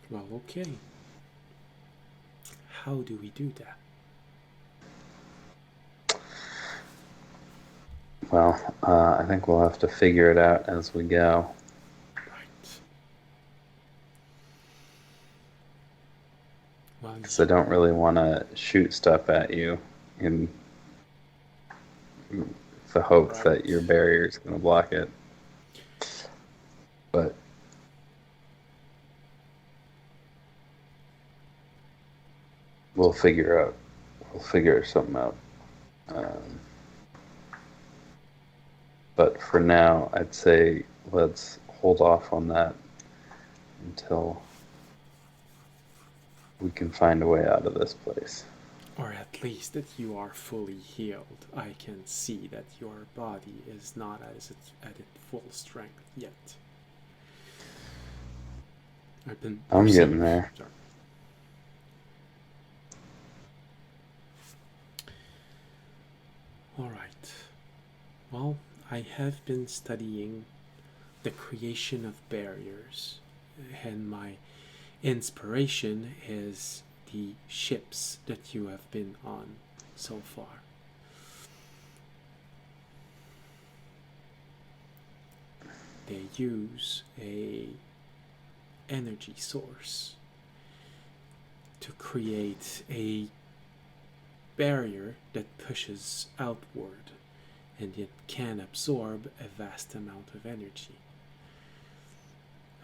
Well, okay. How do we do that? Well, I think we'll have to figure it out as we go. Right. Well, Because I don't really want to shoot stuff at you in the hope Right. that your barrier is going to block it. But we'll figure something out. But for now, I'd say let's hold off on that until we can find a way out of this place. or at least that you are fully healed. I can see that your body is not at its full strength yet. I'm getting there. Sorry. All right. Well, I have been studying the creation of barriers, and my inspiration is the ships that you have been on so far. They use a energy source to create a barrier that pushes outward, and it can absorb a vast amount of energy.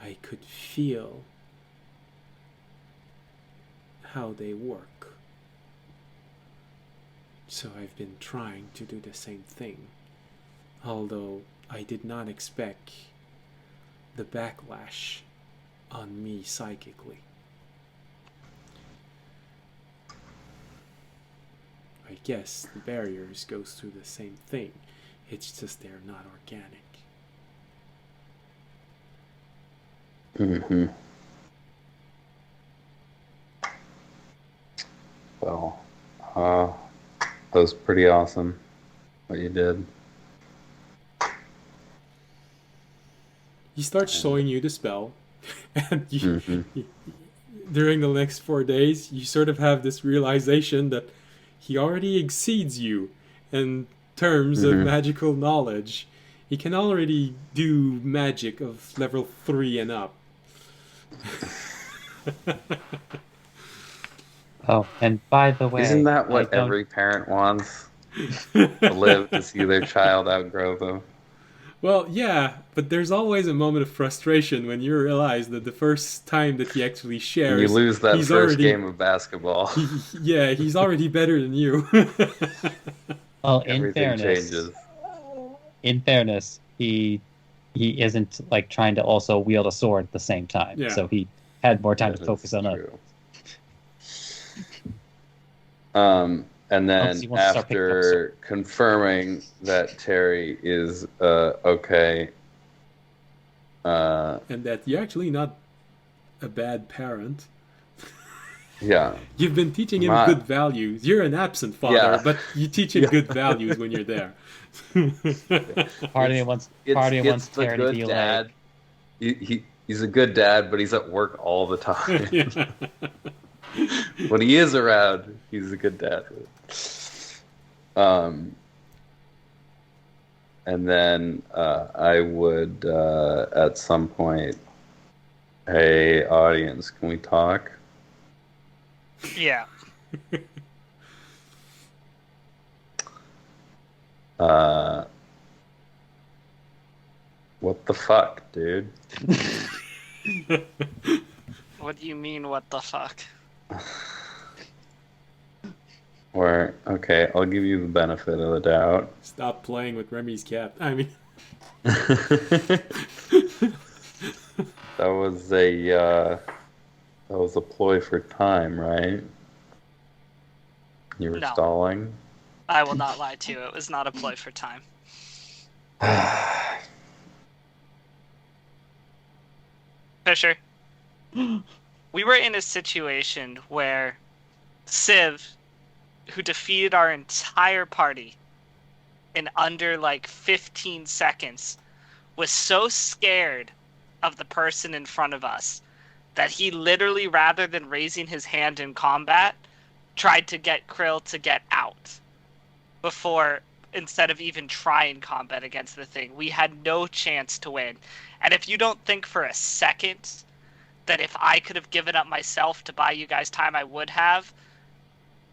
I could feel how they work. So I've been trying to do the same thing, although I did not expect the backlash on me psychically. I guess the barriers goes through the same thing. It's just they're not organic. Mm-hmm. Well, that was pretty awesome what you did. He starts showing you the spell, and Mhm. during the next 4 days, you sort of have this realization that he already exceeds you in terms of Mhm. magical knowledge. He can already do magic of level 3 and up. Oh, and by the way, Isn't that what I don't- every parent wants? To live to see their child outgrow them. Well, yeah, but there's always a moment of frustration when you realize that the first time that he actually And shares, you lose that he's first already, game of basketball. he's already better than you. Well, Everything changes. in fairness, he isn't like trying to also wield a sword at the same time. Yeah. So he had more time That to focus is on true. it. And then Unless he wants to start picking up after confirming that Terry is okay, and that you're actually not a bad parent. Yeah. You've been teaching him Not- good values. You're an absent father, Yeah. but you teach him Yeah. good values when you're there. Part of me wants the Terry to good be dad. like, He's a good dad, but he's at work all the time. Yeah. When he is around, he's a good dad. And then I would at some point, hey audience, can we talk? Yeah. What the fuck, dude? What do you mean, what the fuck? Or okay, I'll give you the benefit of the doubt. Stop playing with Remy's cat. I mean, That was a ploy for time, right? You were No. stalling. I will not lie to you. It was not a ploy for time. Fisher, we were in a situation where Civ, who defeated our entire party in under like 15 seconds, was so scared of the person in front of us that he literally, rather than raising his hand in combat, tried to get Krill to get out before, instead of even trying combat against the thing. We had no chance to win. And if you don't think for a second that if I could have given up myself to buy you guys time, I would have,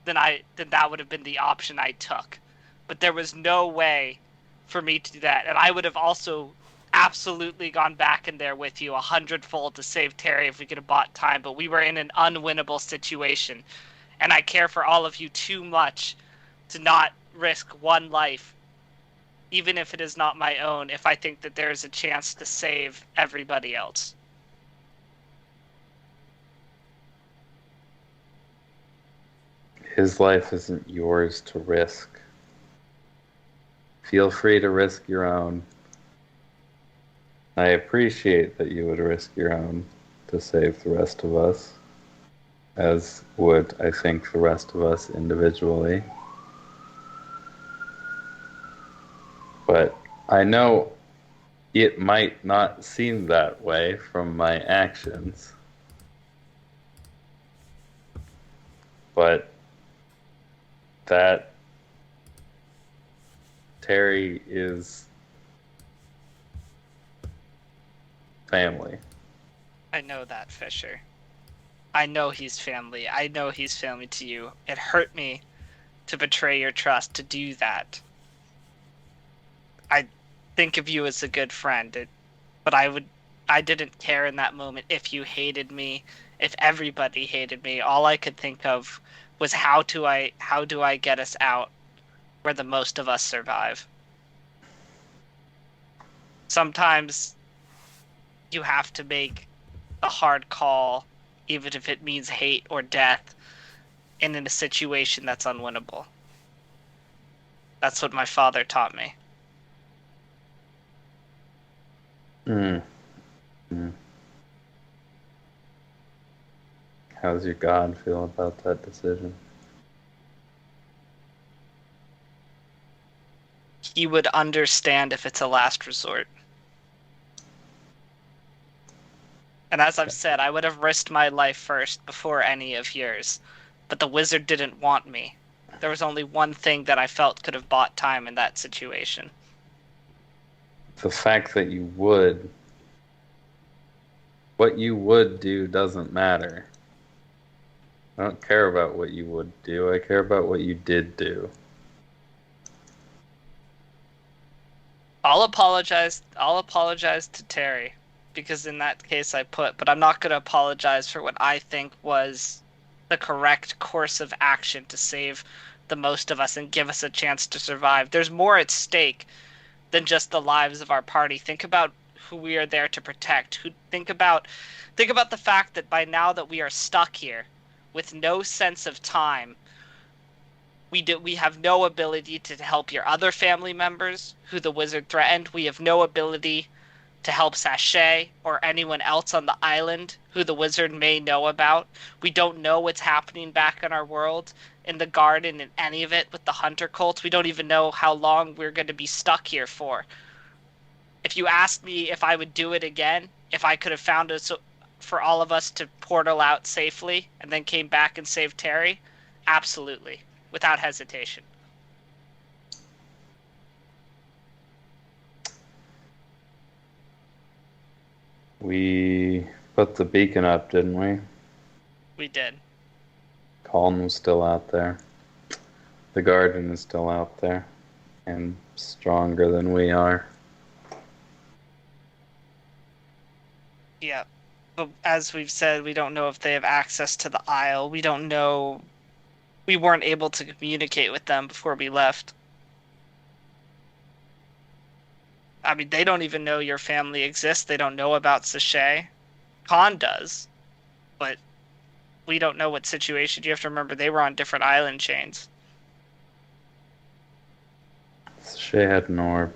then that would have been the option I took. But there was no way for me to do that. And I would have also absolutely gone back in there with you 100-fold to save Terry if we could have bought time. But we were in an unwinnable situation. And I care for all of you too much to not risk one life, even if it is not my own, if I think that there is a chance to save everybody else. His life isn't yours to risk. Feel free to risk your own. I appreciate that you would risk your own to save the rest of us, as would, I think, the rest of us individually. But I know it might not seem that way from my actions. But that Terry is family. I know that, Fisher. I know he's family. I know he's family to you. It hurt me to betray your trust, to do that. I think of you as a good friend, but I didn't care in that moment if you hated me, if everybody hated me. All I could think of was how do I get us out where the most of us survive. Sometimes you have to make a hard call, even if it means hate or death, and in a situation that's unwinnable. That's what my father taught me. How does your God feel about that decision? He would understand if it's a last resort. And as I've said, I would have risked my life first before any of yours. But the wizard didn't want me. There was only one thing that I felt could have bought time in that situation. The fact that you would, what you would do doesn't matter. I don't care about what you would do. I care about what you did do. I'll apologize to Terry, because in that case but I'm not going to apologize for what I think was the correct course of action to save the most of us and give us a chance to survive. There's more at stake than just the lives of our party. Think about who we are there to protect. Think about the fact that by now that we are stuck here with no sense of time, we have no ability to help your other family members who the wizard threatened. We have no ability to help Sachet or anyone else on the island who the wizard may know about. We don't know what's happening back in our world, in the garden, in any of it with the hunter cult. We don't even know how long we're going to be stuck here for. If you asked me if I would do it again, if I could have found us for all of us to portal out safely and then came back and saved Terry, absolutely, without hesitation. We put the beacon up, didn't we? We did. Colin was still out there. The garden is still out there. And stronger than we are. Yeah. But as we've said, we don't know if they have access to the Isle. We don't know. We weren't able to communicate with them before we left. I mean, they don't even know your family exists. They don't know about Sachet. Khan does. But we don't know what situation. You have to remember they were on different island chains. Shay had an orb.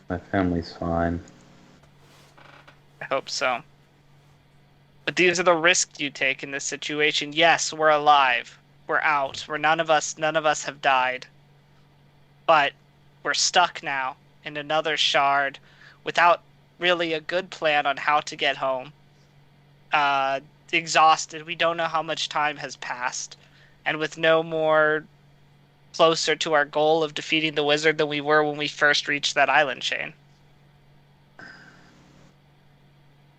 My family's fine. I hope so. But these are the risks you take in this situation. Yes, we're alive. We're out. None of us have died. But we're stuck now in another shard without really a good plan on how to get home. Exhausted. We don't know how much time has passed. And with no more closer to our goal of defeating the wizard than we were when we first reached that island chain.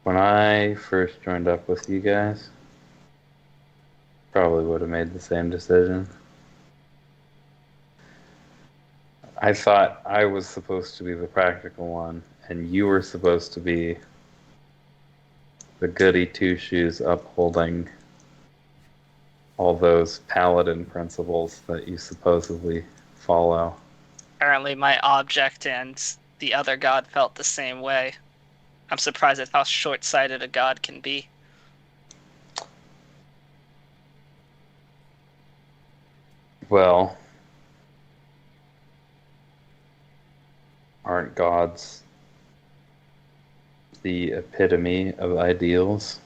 When I first joined up with you guys, probably would have made the same decision. I thought I was supposed to be the practical one, and you were supposed to be the goody two-shoes upholding all those paladin principles that you supposedly follow. Apparently my object and the other god felt the same way. I'm surprised at how short-sighted a god can be. Well, aren't gods the epitome of ideals?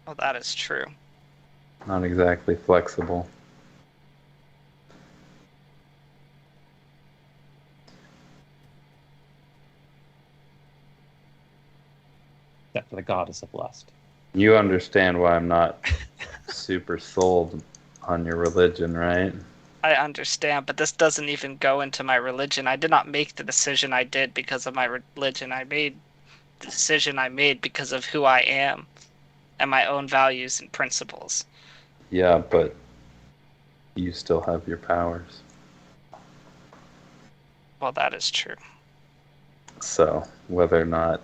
Well, that is true. Not exactly flexible. Except for the goddess of lust. You understand why I'm not super sold on your religion, right? I understand, but this doesn't even go into my religion. I did not make the decision I did because of my religion. I made the decision I made because of who I am and my own values and principles. Yeah, but you still have your powers. Well, that is true. So, whether or not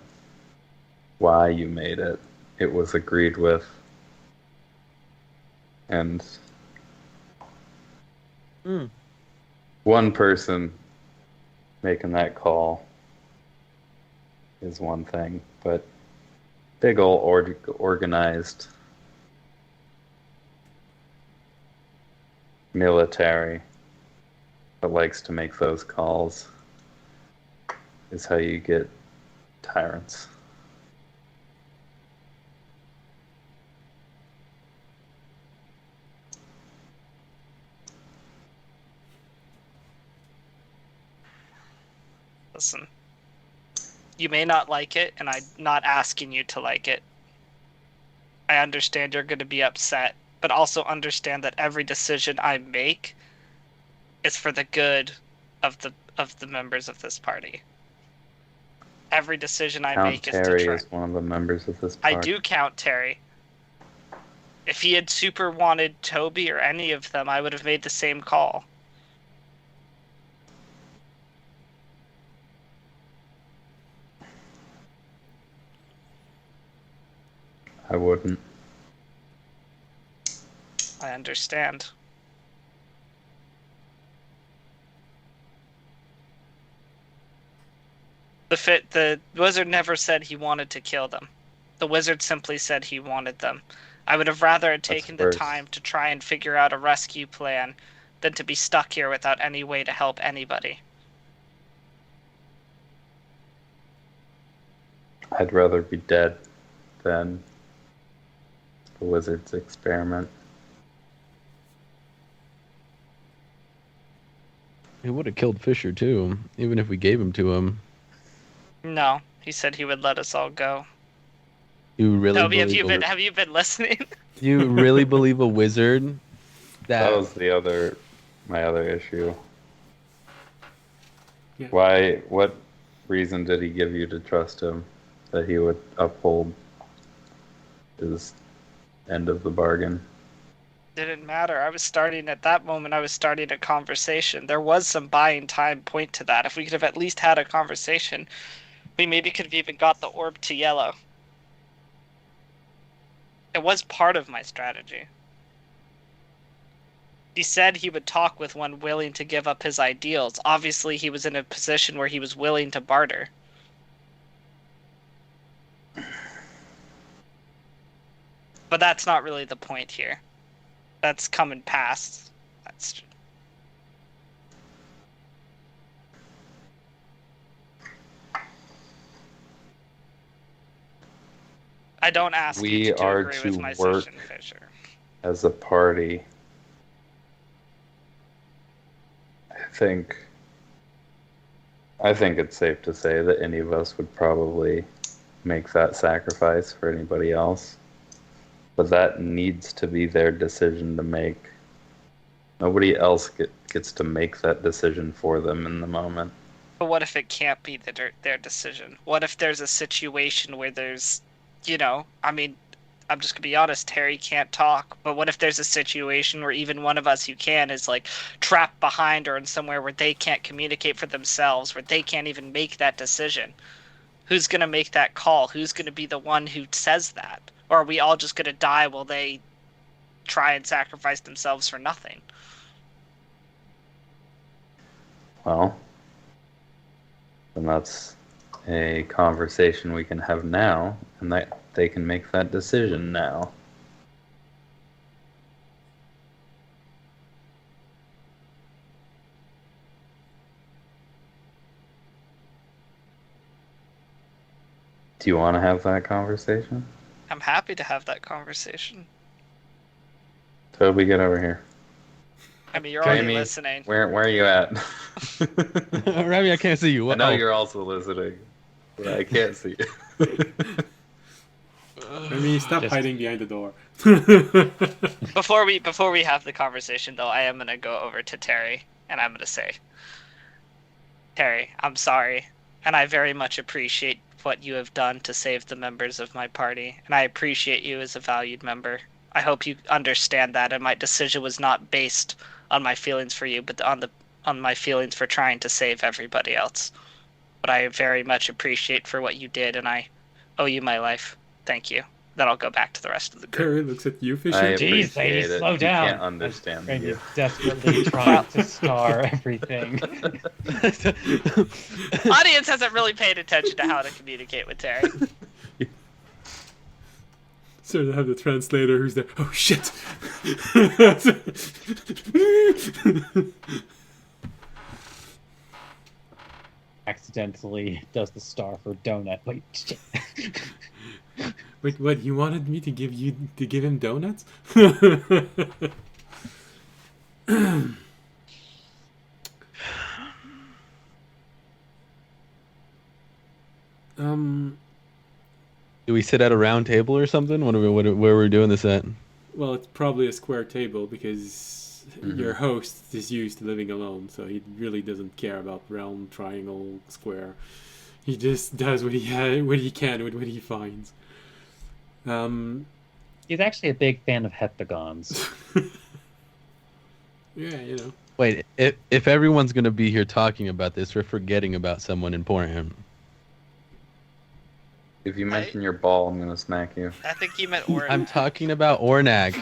why you made it, it was agreed with. And one person making that call is one thing, but big ol' organized military that likes to make those calls is how you get tyrants. Listen, you may not like it, and I'm not asking you to like it. I understand you're going to be upset, but also understand that every decision I make is for the good of the members of this party. Every decision I Count make Terry is to try. is one of the members of this party. I do count Terry. If he had super wanted Toby or any of them, I would have made the same call. I wouldn't. I understand. The wizard never said he wanted to kill them. The wizard simply said he wanted them. I would have rather had taken the time to try and figure out a rescue plan than to be stuck here without any way to help anybody. I'd rather be dead than the wizard's experiment. He would have killed Fisher too, even if we gave him to him. No, he said he would let us all go. You really Toby, have believe you been listening? you really believe a wizard That was my other issue. Yeah. Why? What reason did he give you to trust him that he would uphold his end of the bargain? Didn't matter. At that moment, I was starting a conversation. There was some buying time point to that. If we could have at least had a conversation, we maybe could have even got the orb to yellow. It was part of my strategy. He said he would talk with one willing to give up his ideals. Obviously, he was in a position where he was willing to barter. But that's not really the point here. That's coming past. That's... I don't ask We you to are agree to with my work decision, Fisher. as a party. I think it's safe to say that any of us would probably make that sacrifice for anybody else. But that needs to be their decision to make. Nobody else gets to make that decision for them in the moment. But what if it can't be their decision? What if there's a situation where there's, I mean, I'm just going to be honest, Terry can't talk. But what if there's a situation where even one of us who can is like trapped behind or in somewhere where they can't communicate for themselves, where they can't even make that decision? Who's going to make that call? Who's going to be the one who says that? Or are we all just going to die while they try and sacrifice themselves for nothing? Well, then that's a conversation we can have now, and that they can make that decision now. Do you want to have that conversation? I'm happy to have that conversation. Toby, get over here. I mean, you're already Jamie, listening. Where are you at? Remy, I can't see you. I know Oh. you're also listening, but I can't see you. I mean, stop hiding behind the door. Before we have the conversation, though, I am gonna go over to Terry and I'm gonna say, Terry, I'm sorry, and I very much appreciate what you have done to save the members of my party, and I appreciate you as a valued member. I hope you understand that, and my decision was not based on my feelings for you, but on my feelings for trying to save everybody else. But I very much appreciate for what you did, and I owe you my life. Thank you. Then I'll go back to the rest of the group. Terry looks at you, I Fisher. appreciate Jeez, lady, it. slow You down. can't understand And you. you're desperately trying to star everything. Audience hasn't really paid attention to how to communicate with Terry. So to have the translator who's there. Oh shit! Accidentally does the star for donut. Wait, shit. Wait, what? You wanted me to give him donuts? Do we sit at a round table or something? Where are we doing this at? Well, it's probably a square table because your host is used to living alone, so he really doesn't care about round, triangle, square. He just does what he can with what he finds. He's actually a big fan of heptagons. Yeah, you know. Wait, if everyone's going to be here talking about this, we're forgetting about someone important. If you mention your ball, I'm gonna smack you. I think you meant Orin. I'm talking about Ornag.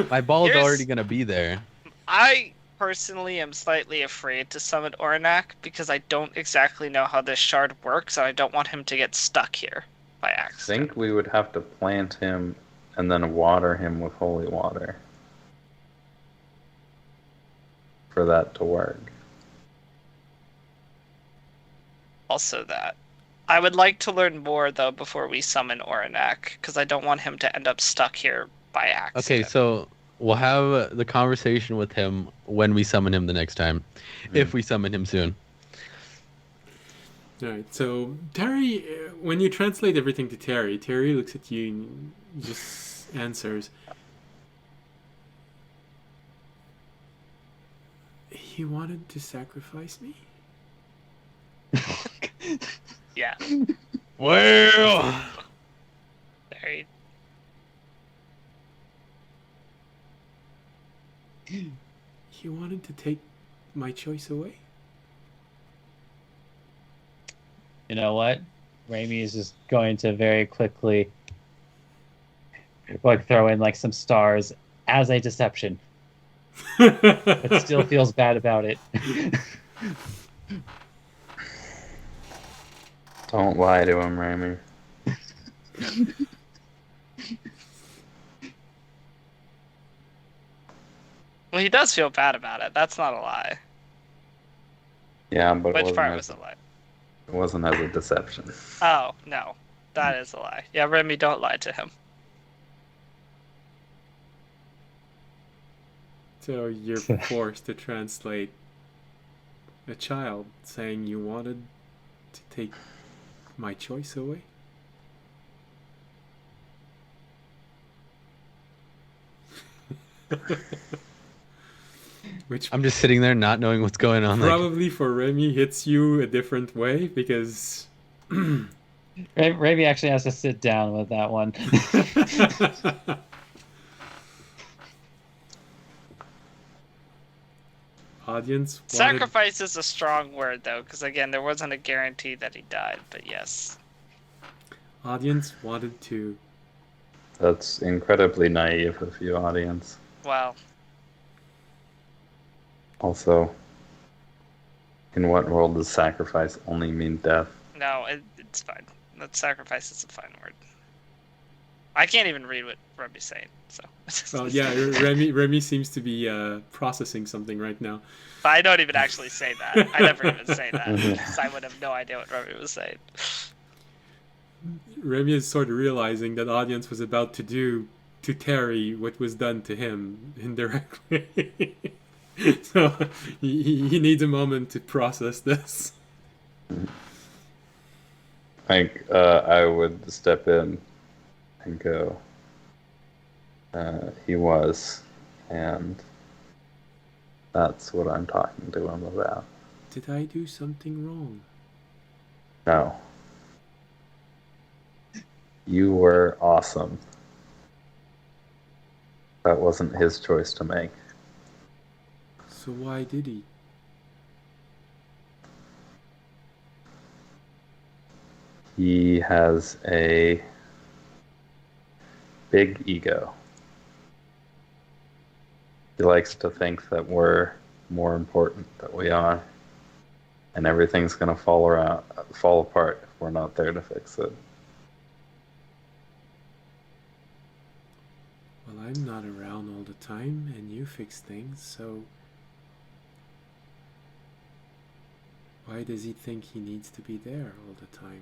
My ball's Here's- already going to be there. I personally am slightly afraid to summon Ornak because I don't exactly know how this shard works, and I don't want him to get stuck here by I accident. think we would have to plant him and then water him with holy water for that to work. Also that. I would like to learn more though before we summon Oranak, because I don't want him to end up stuck here by accident. Okay, so we'll have the conversation with him when we summon him the next time, if we summon him soon. All right. So Terry, when you translate everything to Terry, Terry looks at you and just answers. He wanted to sacrifice me? Yeah. Well, Very. He wanted to take my choice away? You know what? Raimi is just going to very quickly like throw in like some stars as a deception, but still feels bad about it. Don't lie to him, Ramy. Well, he does feel bad about it. That's not a lie. Yeah, but Which part it was a lie? wasn't as a deception. Oh, no. That is a lie. Yeah, Remy, don't lie to him. So you're forced to translate a child saying you wanted to take my choice away? Which I'm just sitting there not knowing what's going on. Like, probably for Remy hits you a different way because Raimi actually has to sit down with that one. Audience wanted, Sacrifice is a strong word, though, because again, there wasn't a guarantee that he died, but yes. audience wanted to. That's incredibly naive of you, audience. Well, Also, in what world does sacrifice only mean death? no, it's fine. That sacrifice is a fine word. I can't even read what Remy's saying, so. Well, yeah, Remy seems to be processing something right now. But I don't even actually say that. I never even say that, because I would have no idea what Remy was saying. Remy is sort of realizing that audience was about to do to Terry what was done to him indirectly. So he needs a moment to process this. I would step in and go, he was, and that's what I'm talking to him about. Did I do something wrong? No. You were awesome. That wasn't his choice to make. So why did he? He has a big ego. He likes to think that we're more important than we are, and everything's going to fall apart if we're not there to fix it. Well, I'm not around all the time, and you fix things, so why does he think he needs to be there all the time?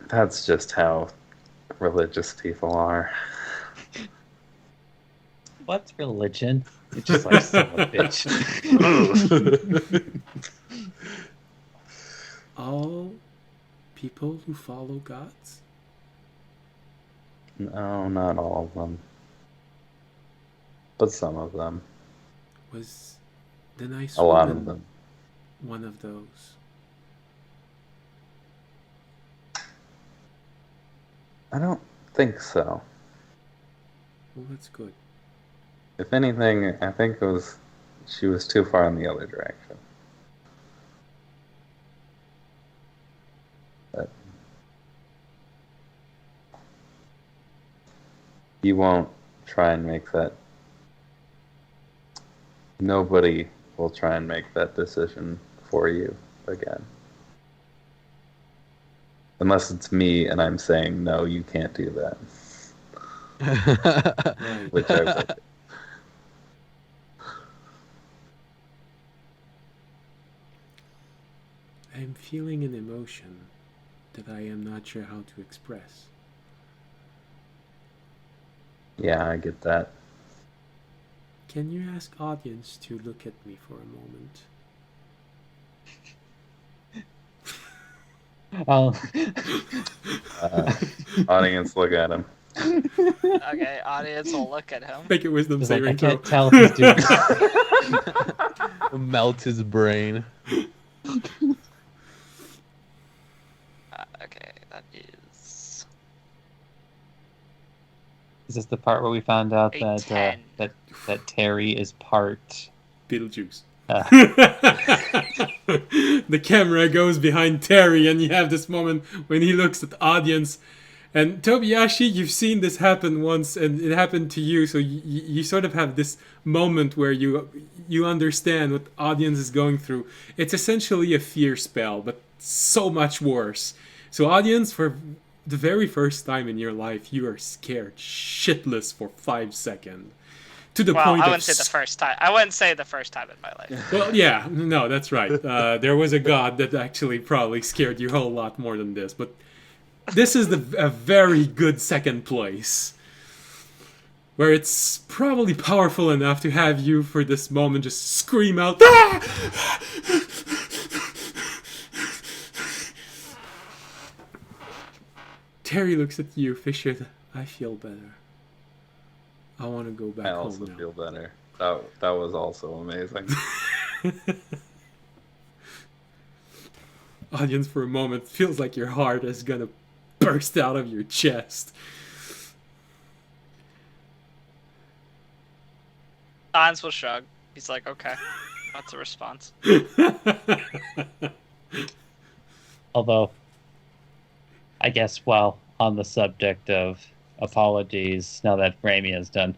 That's just how religious people are. What's religion? It's just like son of a bitch. All people who follow gods? No, not all of them. But some of them. Was the nice A lot woman of them. one of those? I don't think so. Well, that's good. If anything, I think she was too far in the other direction. But you won't try and make that. Nobody will try and make that decision for you again. Unless it's me and I'm saying, no, you can't do that. Right. Which I would. I'm feeling an emotion that I am not sure how to express. Yeah, I get that. Can you ask audience to look at me for a moment? Audience, look at him. Okay, audience will look at him. Make a wisdom He's like, I saving throw. can't tell if he's doing Melt his brain. Okay, that is Is this the part where we found out a that 10. that Terry is part? Beetlejuice. Uh, The camera goes behind Terry, and you have this moment when he looks at the audience. And Tobiyashi, you've seen this happen once, and it happened to you, so you sort of have this moment where you understand what the audience is going through. It's essentially a fear spell, but so much worse. So audience, for the very first time in your life, you are scared shitless for 5 seconds. To the Well, point I of wouldn't say the first time. I wouldn't say the first time in my life. well, yeah, no, that's right. There was a god that actually probably scared you a whole lot more than this, but this is a very good second place, where it's probably powerful enough to have you for this moment just scream out. "Ah!" Terry looks at you, Fisher. I feel better. I want to go back I home also now. feel better. That was also amazing. Audience, for a moment, feels like your heart is gonna burst out of your chest. Hans will shrug. He's like, okay, that's a response. although, I guess while on the subject of apologies, now that Rami has done,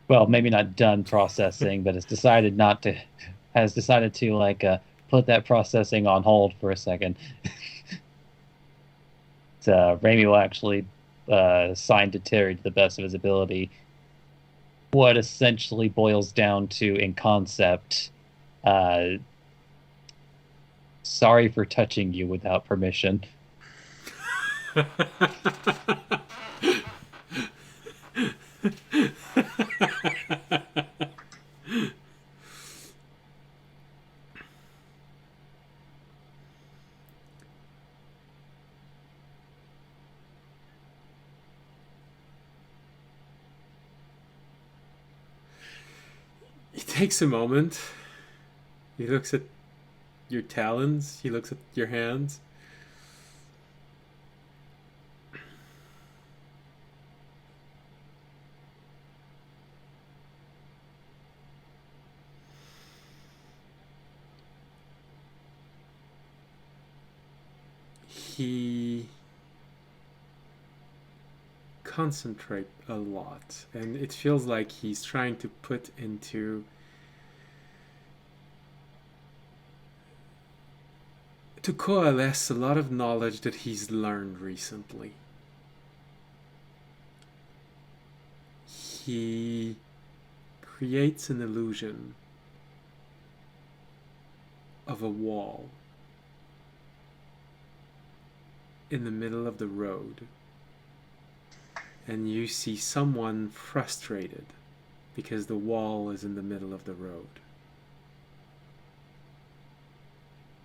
well, maybe not done processing, but has decided to put that processing on hold for a second. Rami will actually sign to Terry to the best of his ability what essentially boils down to, in concept, sorry for touching you without permission. He takes a moment. He looks at your talons. He looks at your hands. He concentrates a lot, and it feels like he's trying to put into to coalesce a lot of knowledge that he's learned recently. He creates an illusion of a wall in the middle of the road, and you see someone frustrated because the wall is in the middle of the road.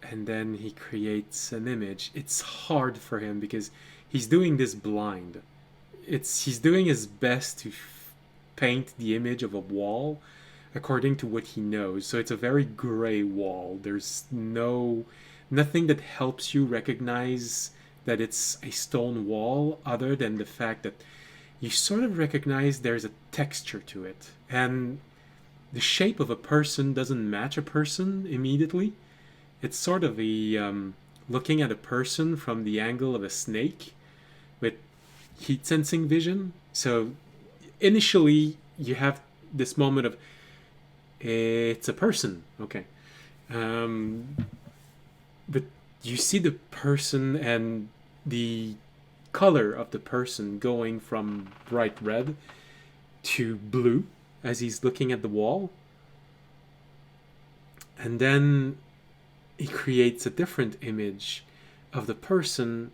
And then he creates an image. It's hard for him because he's doing this blind. He's doing his best to paint the image of a wall according to what he knows. So it's a very gray wall. There's nothing that helps you recognize that it's a stone wall other than the fact that you sort of recognize there's a texture to it. And the shape of a person doesn't match a person immediately. It's sort of looking at a person from the angle of a snake with heat sensing vision. So initially you have this moment of, it's a person, okay. But you see the person and the color of the person going from bright red to blue as he's looking at the wall. And then he creates a different image of the person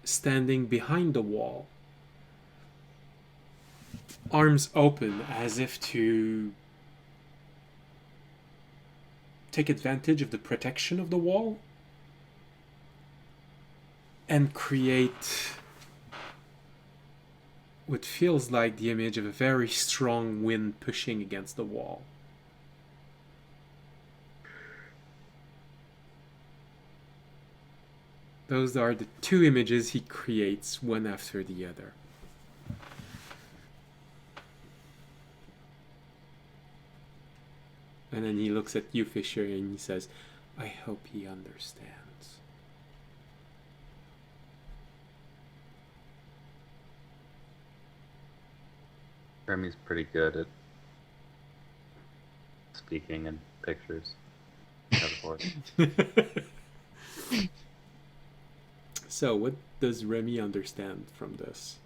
standing behind the wall, arms open as if to take advantage of the protection of the wall, and create what feels like the image of a very strong wind pushing against the wall. Those are the two images he creates, one after the other. And then he looks at you, Fisher, and he says, I hope he understands. Remy's pretty good at speaking in pictures. Metaphors. So, what does Remy understand from this?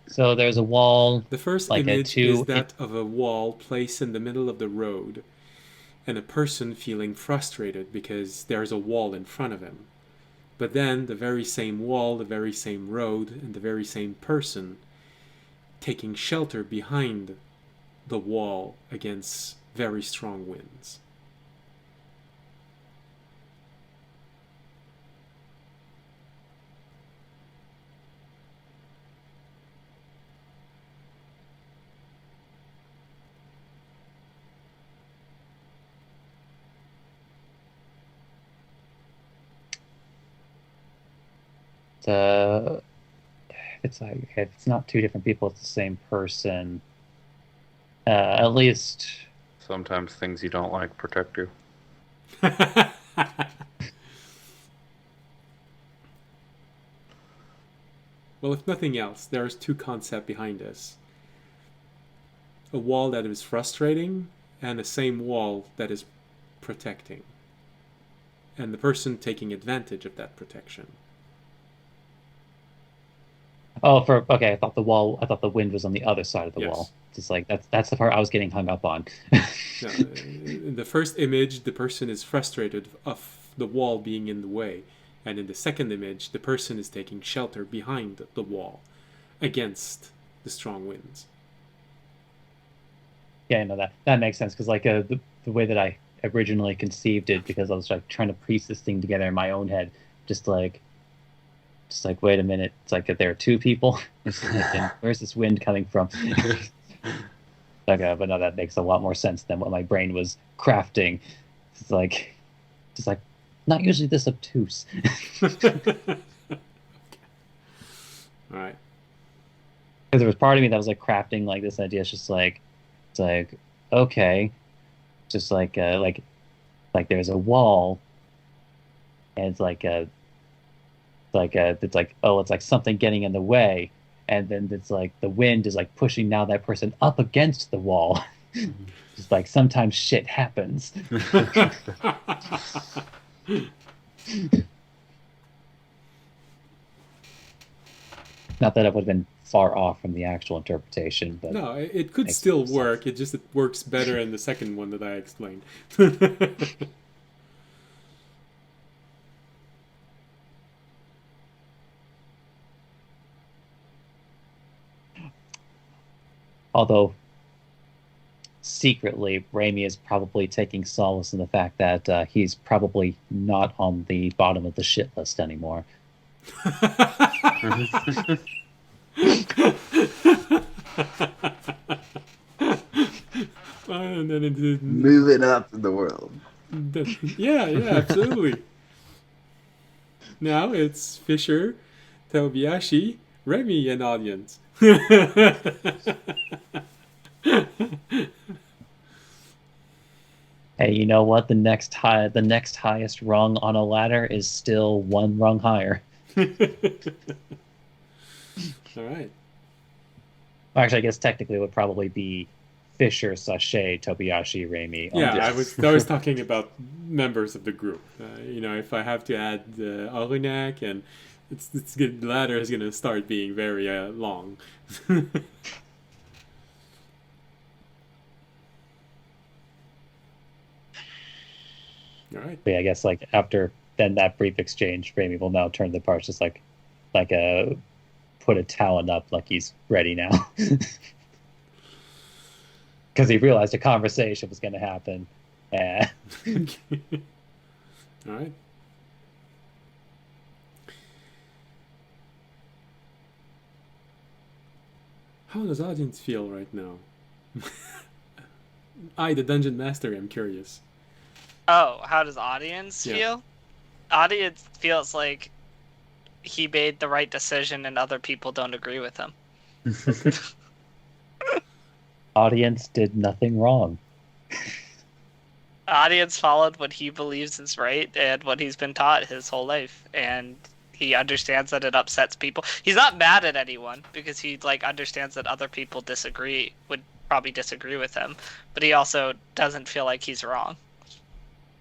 So there's a wall. The first Like a image two- is that of a wall placed in the middle of the road and a person feeling frustrated because there's a wall in front of him. But then the very same wall, the very same road, and the very same person taking shelter behind the wall against very strong winds. It's like if it's not two different people, it's the same person. At least, Sometimes things you don't like protect you. Well, if nothing else, there's two concepts behind this. A wall that is frustrating and the same wall that is protecting. And the person taking advantage of that protection. okay. I thought the wind was on the other side of the Yes. wall. Just like that's the part I was getting hung up on. No, in the first image, the person is frustrated of the wall being in the way. And in the second image, the person is taking shelter behind the wall against the strong winds. Yeah, no, that makes sense because like the way that I originally conceived it, because I was like trying to piece this thing together in my own head, just like wait a minute, it's like there are two people. And where's this wind coming from? Okay, but no, that makes a lot more sense than what my brain was crafting. It's like, just like not usually this obtuse. Okay. All right. Because there was part of me that was like crafting like this idea. It's like okay, just like there's a wall, and it's like something getting in the way, and then it's like the wind is like pushing now that person up against the wall. Just like sometimes shit happens. Not that it would have been far off from the actual interpretation, but No, it could makes still sense. work. It works better in the second one that I explained. Although secretly, Raimi is probably taking solace in the fact that he's probably not on the bottom of the shit list anymore. And then it Moving up in the world. yeah, absolutely. Now it's Fisher, Tobiyashi, Remy, and audience. Hey, you know what? The next highest rung on a ladder is still one rung higher. All right. Actually, I guess technically it would probably be Fisher, Sachet, Tobiyashi, Raimi. Yeah, Yes. I was talking about members of the group. If I have to add Aurillac, and it's good, the ladder is going to start being very long. right. But yeah, I guess like after then that brief exchange, Raimi will now turn the parts just like a put a talon up like he's ready now. Because he realized a conversation was going to happen. All right. How does audience feel right now? I, the dungeon master, am curious. Oh, how does audience Yeah. feel? Audience feels like he made the right decision and other people don't agree with him. Okay. Audience did nothing wrong. Audience followed what he believes is right and what he's been taught his whole life, and he understands that it upsets people. He's not mad at anyone because he like understands that other people would probably disagree with him, but he also doesn't feel like he's wrong.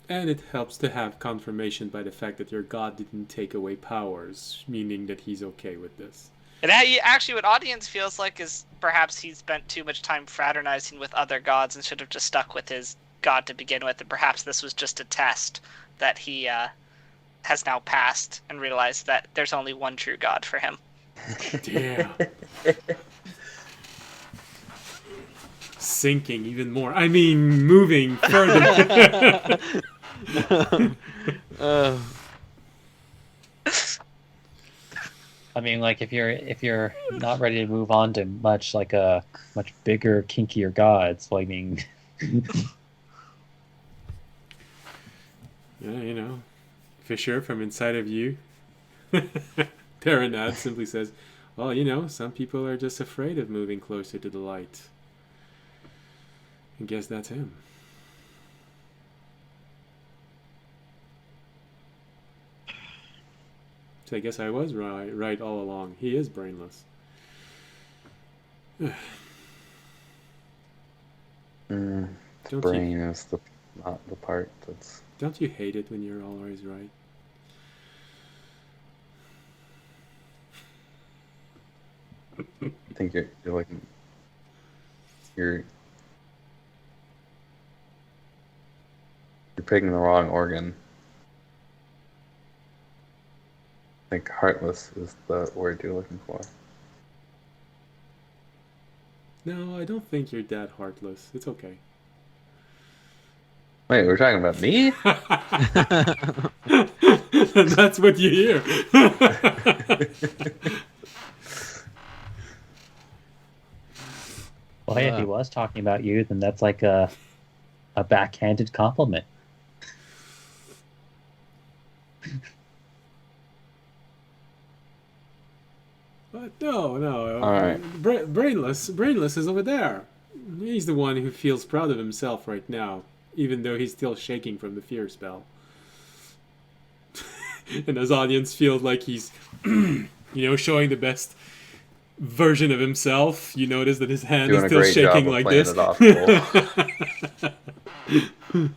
And it helps to have confirmation by the fact that your god didn't take away powers, meaning that he's okay with this. And actually, what audience feels like is perhaps he spent too much time fraternizing with other gods and should have just stuck with his god to begin with, and perhaps this was just a test that he has now passed and realized that there's only one true god for him. Damn. Sinking even more. I mean, moving further. I mean, like if you're not ready to move on to much bigger, kinkier gods, well, I mean, Yeah, you know, Fisher from inside of you. Paranad simply says, well, you know, some people are just afraid of moving closer to the light. I guess that's him. So I guess I was right all along. He is brainless. The Don't brain is not the part that's. Don't you hate it when you're always right? I think you're like you're picking the wrong organ. I think heartless is the word you're looking for. No, I don't think you're that heartless. It's okay. Wait, we're talking about me? That's what you hear. well, hey, if he was talking about you, then that's like a backhanded compliment. But no. All right. Brainless is over there. He's the one who feels proud of himself right now, even though he's still shaking from the fear spell. And his audience feels like he's, showing the best version of himself. You notice that his hand Doing is a still great shaking job of like playing this. it off cool.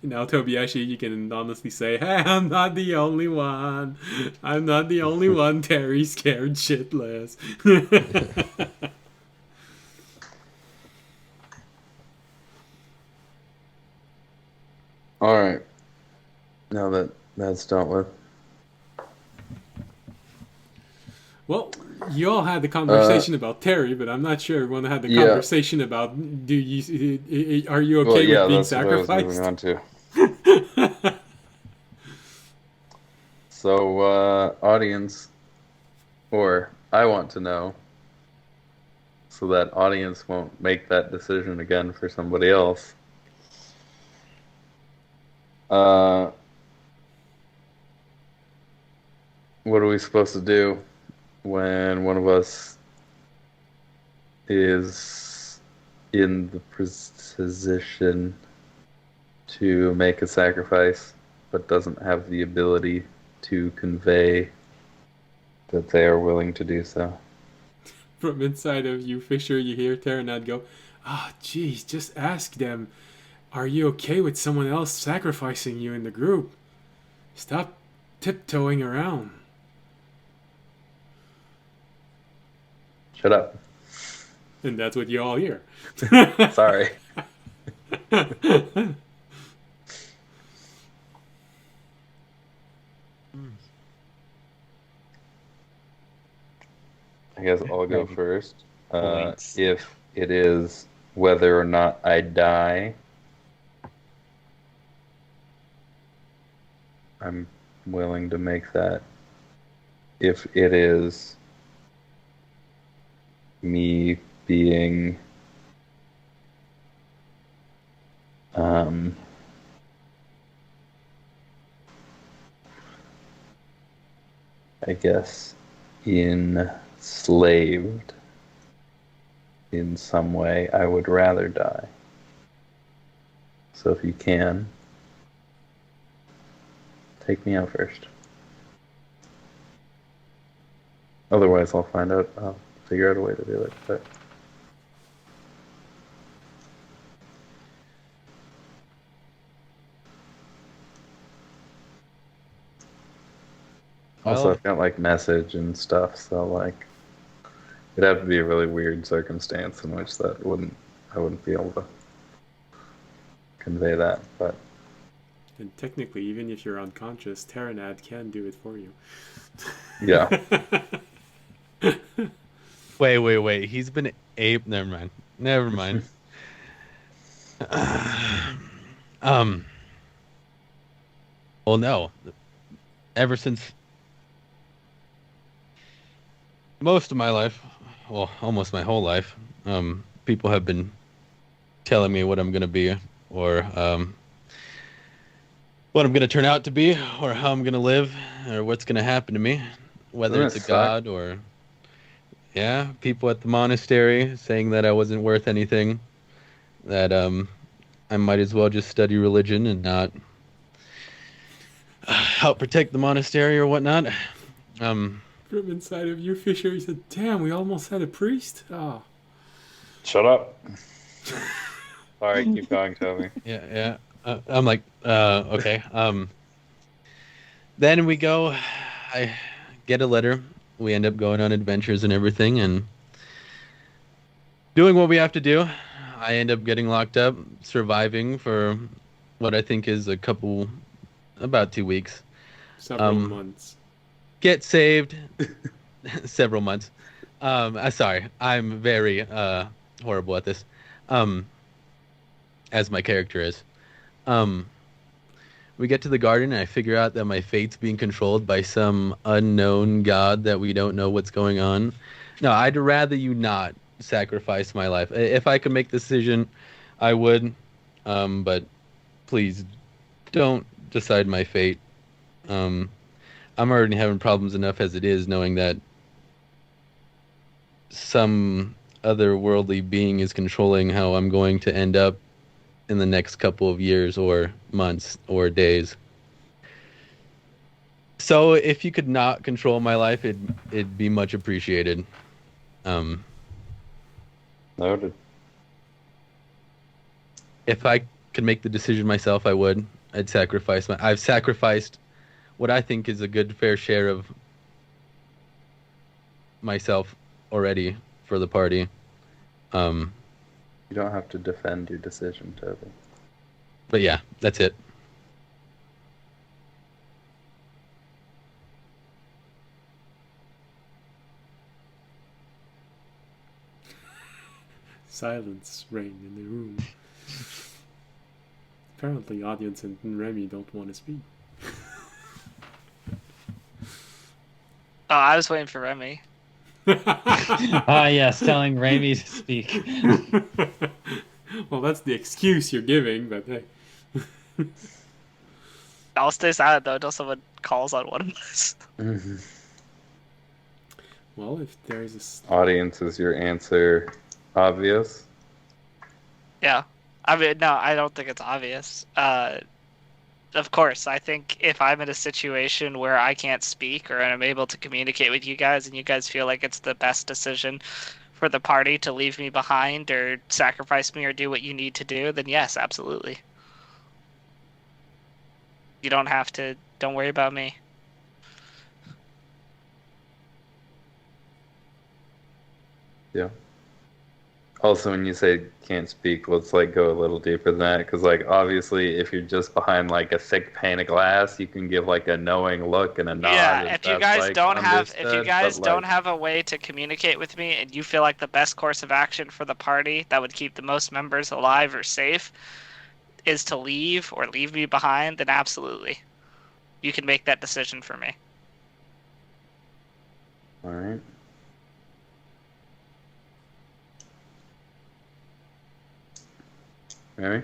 Now, Tobiashi, you can honestly say, hey, I'm not the only one. I'm not the only one Terry scared shitless. Alright. Now that that's dealt with. Well, you all had the conversation about Terry, but I'm not sure everyone had the conversation about are you okay with being sacrificed? What I was moving on to. So, audience, or I want to know, so that audience won't make that decision again for somebody else. What are we supposed to do when one of us is in the position to make a sacrifice but doesn't have the ability to convey that they are willing to do so? From inside of you, Fisher, you hear Terranad go, geez, just ask them, are you okay with someone else sacrificing you in the group? Stop tiptoeing around. Shut up. And that's what you all hear. Sorry. I guess I'll go Great first. points. If it is whether or not I die, I'm willing to make that. If it is me being I guess enslaved in some way, I would rather die. So if you can, take me out first. Otherwise, I'll figure out a way to do it. But also, Well, I've got like message and stuff, so like it'd have to be a really weird circumstance in which I wouldn't be able to convey that. But And technically, even if you're unconscious, Terranad can do it for you. yeah, wait. He's been ape. Never mind. Well, no. Ever since most of my life, well, almost my whole life, people have been telling me what I'm gonna be, or what I'm gonna turn out to be, or how I'm gonna live, or what's gonna happen to me, whether Doesn't it's it a suck? god or yeah, people at the monastery saying that I wasn't worth anything, that I might as well just study religion and not help protect the monastery or whatnot. From inside of you, Fisher, he said, "Damn, we almost had a priest." Ah, shut up. Sorry, keep going, Toby. Yeah. I'm like, okay. Then we go. I get a letter. We end up going on adventures and everything, and doing what we have to do. I end up getting locked up, surviving for what I think is about 2 weeks. several months. Get saved, several months. Sorry, I'm very horrible at this, as my character is. We get to the garden, and I figure out that my fate's being controlled by some unknown god that we don't know what's going on. No, I'd rather you not sacrifice my life. If I could make the decision, I would. But please don't decide my fate. I'm already having problems enough as it is, knowing that some otherworldly being is controlling how I'm going to end up in the next couple of years or months or days. So if you could not control my life, it'd be much appreciated. Noted. If I could make the decision myself, I would. I've sacrificed what I think is a good fair share of myself already for the party. You don't have to defend your decision, Toby. But yeah, that's it. Silence reigned in the room. Apparently, audience and Remy don't want to speak. Oh, I was waiting for Remy. Ah, yes, telling Raimi to speak. Well, that's the excuse you're giving, but hey. I'll stay silent though until someone calls on one of us. Well, if there's Audience, is your answer obvious? Yeah. I mean, no, I don't think it's obvious. Of course, I think if I'm in a situation where I can't speak or I'm able to communicate with you guys and you guys feel like it's the best decision for the party to leave me behind or sacrifice me or do what you need to do, then yes, absolutely. You don't have to, don't worry about me. Yeah. Also, when you say can't speak, let's like go a little deeper than that, because like obviously, if you're just behind like a thick pane of glass, you can give like a knowing look and a nod. Yeah, If if you that's guys like don't have if you understood, guys but, don't like, have a way to communicate with me and you feel like the best course of action for the party that would keep the most members alive or safe is to leave or leave me behind, then absolutely. You can make that decision for me. all right. Mary?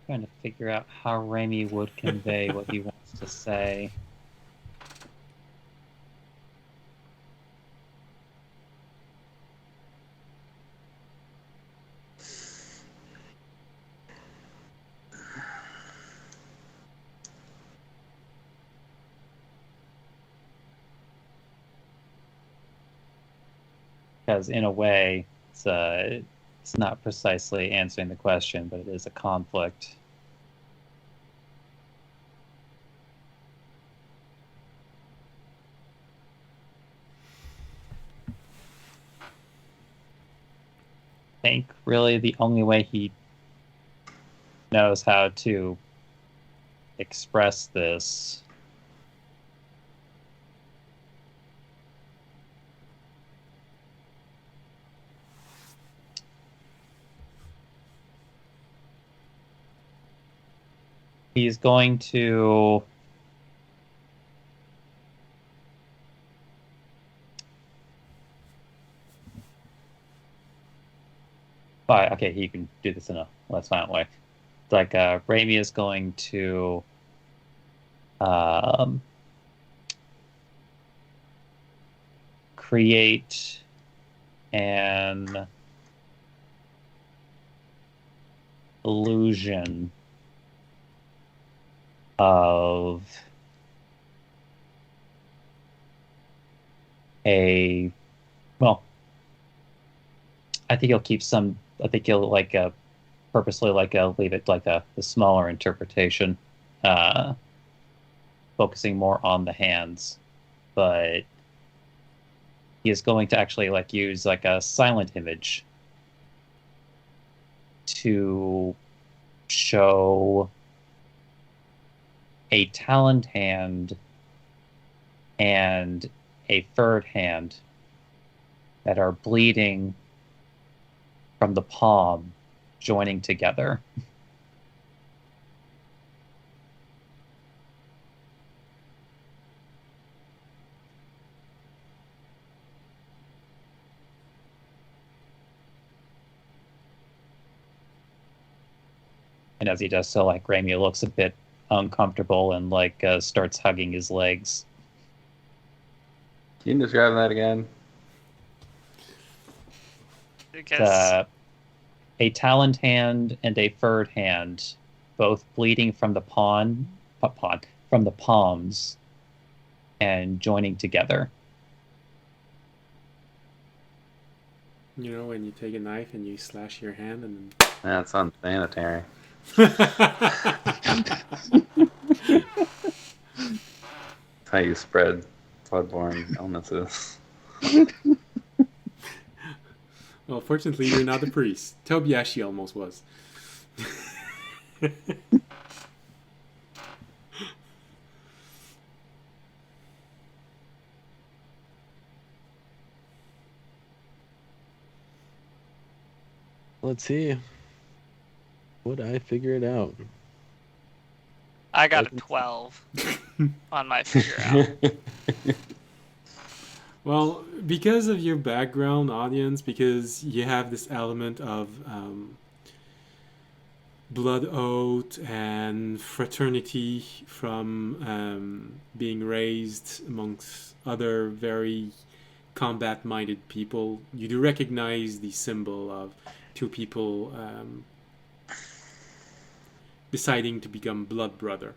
Trying to figure out how Raimi would convey what he wants to say. Because in a way, it's not precisely answering the question, but it is a conflict. I think really the only way he knows how to express this he's going to okay, he can do this in a less violent way. It's like Raimi is going to create an illusion of a I think he'll keep some. I think he'll purposely leave it like the smaller interpretation, focusing more on the hands, but he is going to actually use a silent image to show a taloned hand and a furred hand that are bleeding from the palm, joining together. And as he does so, Raimi looks a bit uncomfortable and starts hugging his legs. Can you describe that again? Because A taloned hand and a furred hand, both bleeding from the from the palms, and joining together. You know, when you take a knife and you slash your hand and That's unsanitary. then... That's how you spread bloodborne illnesses. Well, fortunately, you're not a priest. Tobiashi almost was. Let's see. Would I figure it out? I got a 12 on my figure out. Well, because of your background, audience, because you have this element of blood oath and fraternity from being raised amongst other very combat-minded people, you do recognize the symbol of two people deciding to become blood brother.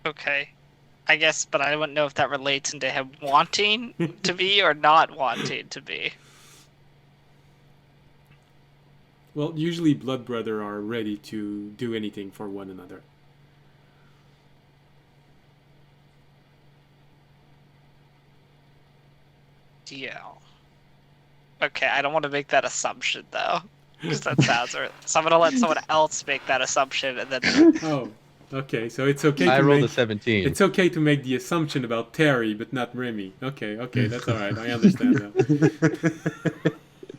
Okay. I guess, but I wouldn't know if that relates into him wanting to be or not wanting to be. Well, usually blood brother are ready to do anything for one another. Yeah. Okay, I don't want to make that assumption though, because that sounds. So I'm gonna let someone else make that assumption, and then Oh, okay. So it's okay I to rolled make a 17. it's okay to make the assumption about Terry, but not Remy. Okay, that's all right. I understand now.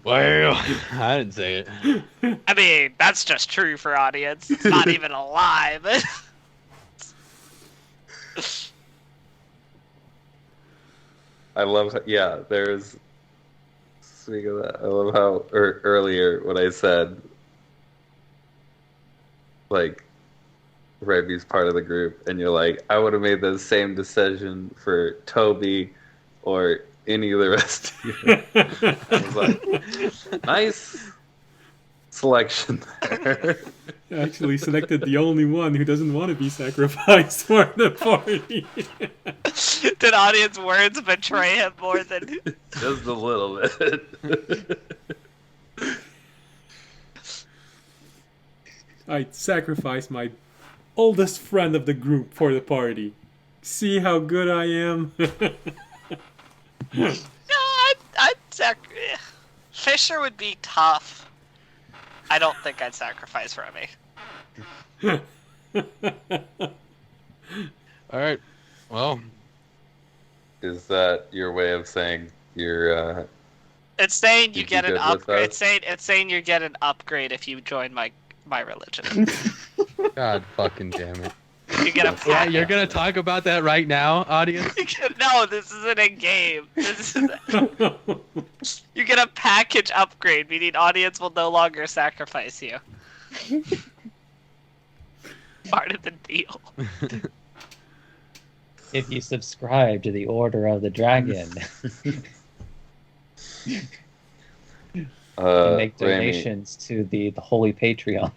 Well, I didn't say it. I mean that's just true for audience. It's not even a lie, but I love, yeah, there's, speaking of that, I love how earlier when I said, like, Remy's part of the group, and you're like, I would have made the same decision for Toby or any of the rest of you. I was like, nice selection there. Actually selected the only one who doesn't want to be sacrificed for the party. did audience words betray him more than? Just a little bit. I sacrificed my oldest friend of the group for the party. See how good I am? No, Fisher would be tough. I don't think I'd sacrifice Remy. All right. Well, Is that your way of saying you're, It's saying you You'd be get an good with upgrade. us? It's saying you get an upgrade if you join my religion. God fucking damn it. You get a Yeah, package. you're gonna talk about that right now, audience? No, this isn't a game. This is you get a package upgrade, meaning audience will no longer sacrifice you. Part of the deal. If you subscribe to the Order of the Dragon, you make Remy, donations to the Holy Patreon.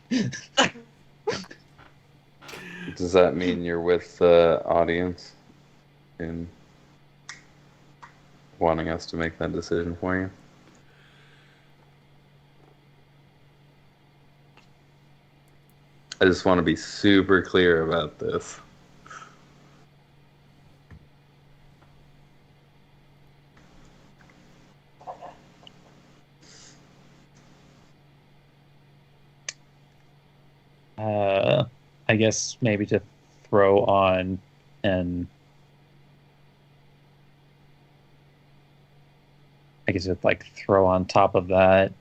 does that mean you're with the audience in wanting us to make that decision for you? I just want to be super clear about this. I guess maybe to throw on and I guess it's like throw on top of that.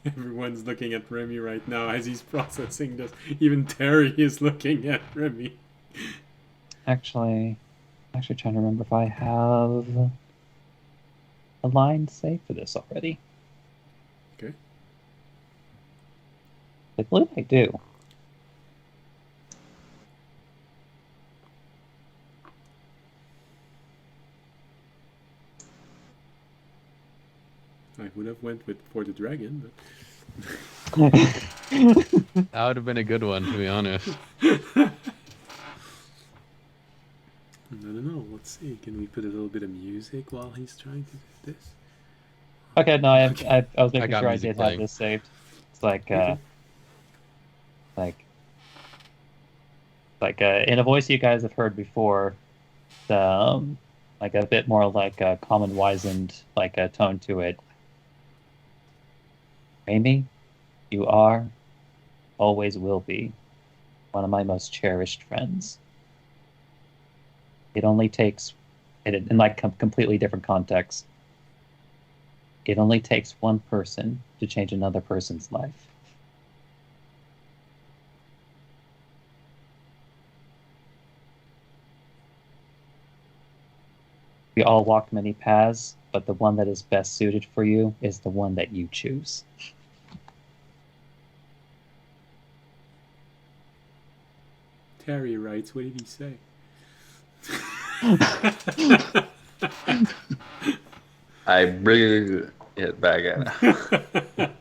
Everyone's looking at Remy right now as he's processing this. Even Terry is looking at Remy. Actually trying to remember if I have a line saved for this already. Okay. I believe I do. I would have went with for the dragon, but That would have been a good one, to be honest. I don't know. Let's see. Can we put a little bit of music while he's trying to do this? Okay, no, I was I making got sure I music did playing. have this saved. It's like, in a voice you guys have heard before, like a bit more like a common wizened like a tone to it. Amy, you are, always will be, one of my most cherished friends. It only takes, in like completely different context, it only takes one person to change another person's life. We all walk many paths, but the one that is best suited for you is the one that you choose. Terry writes, what did he say? I really hit back at it.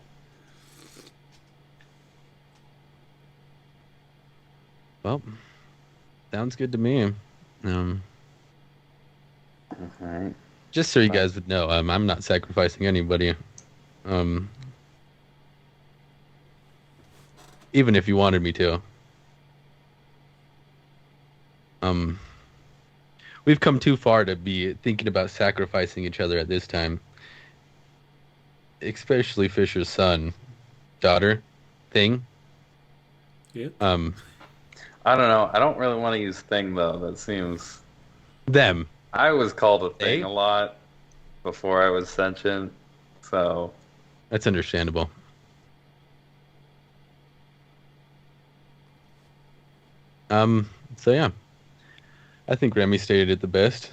Well, sounds good to me. Um, Alright. just so you guys would know, I'm not sacrificing anybody. Um, even if you wanted me to. We've come too far to be thinking about sacrificing each other at this time. Especially Fisher's son, daughter, thing. Yeah. I don't know. I don't really want to use thing though. That seems. Them. I was called a thing Eh? a lot before I was sentient, so That's understandable. So yeah. I think Remy stated it the best.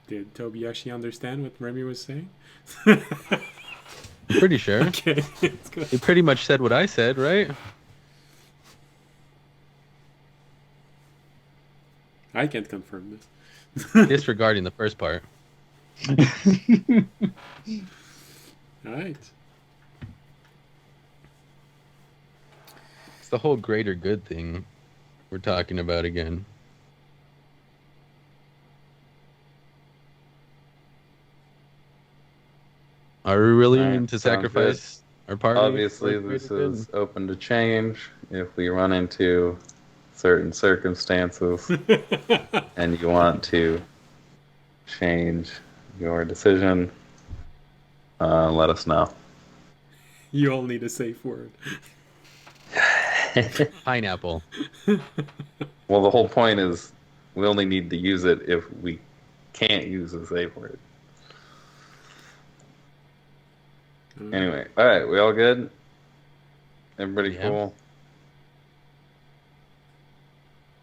Did Toby actually understand what Remy was saying? I'm pretty sure. Okay, let's go. He pretty much said what I said, right? I can't confirm this. Disregarding the first part. All right. It's the whole greater good thing we're talking about again. Are we really Alright, into sounds sacrifice our party? obviously for this greater is open to change if we run into certain circumstances and you want to change your decision. Let us know. You all need a safe word. good? Pineapple. Well, the whole point is we only need to use it if we can't use a safe word. Anyway, all right, we all good? Everybody Yeah. cool?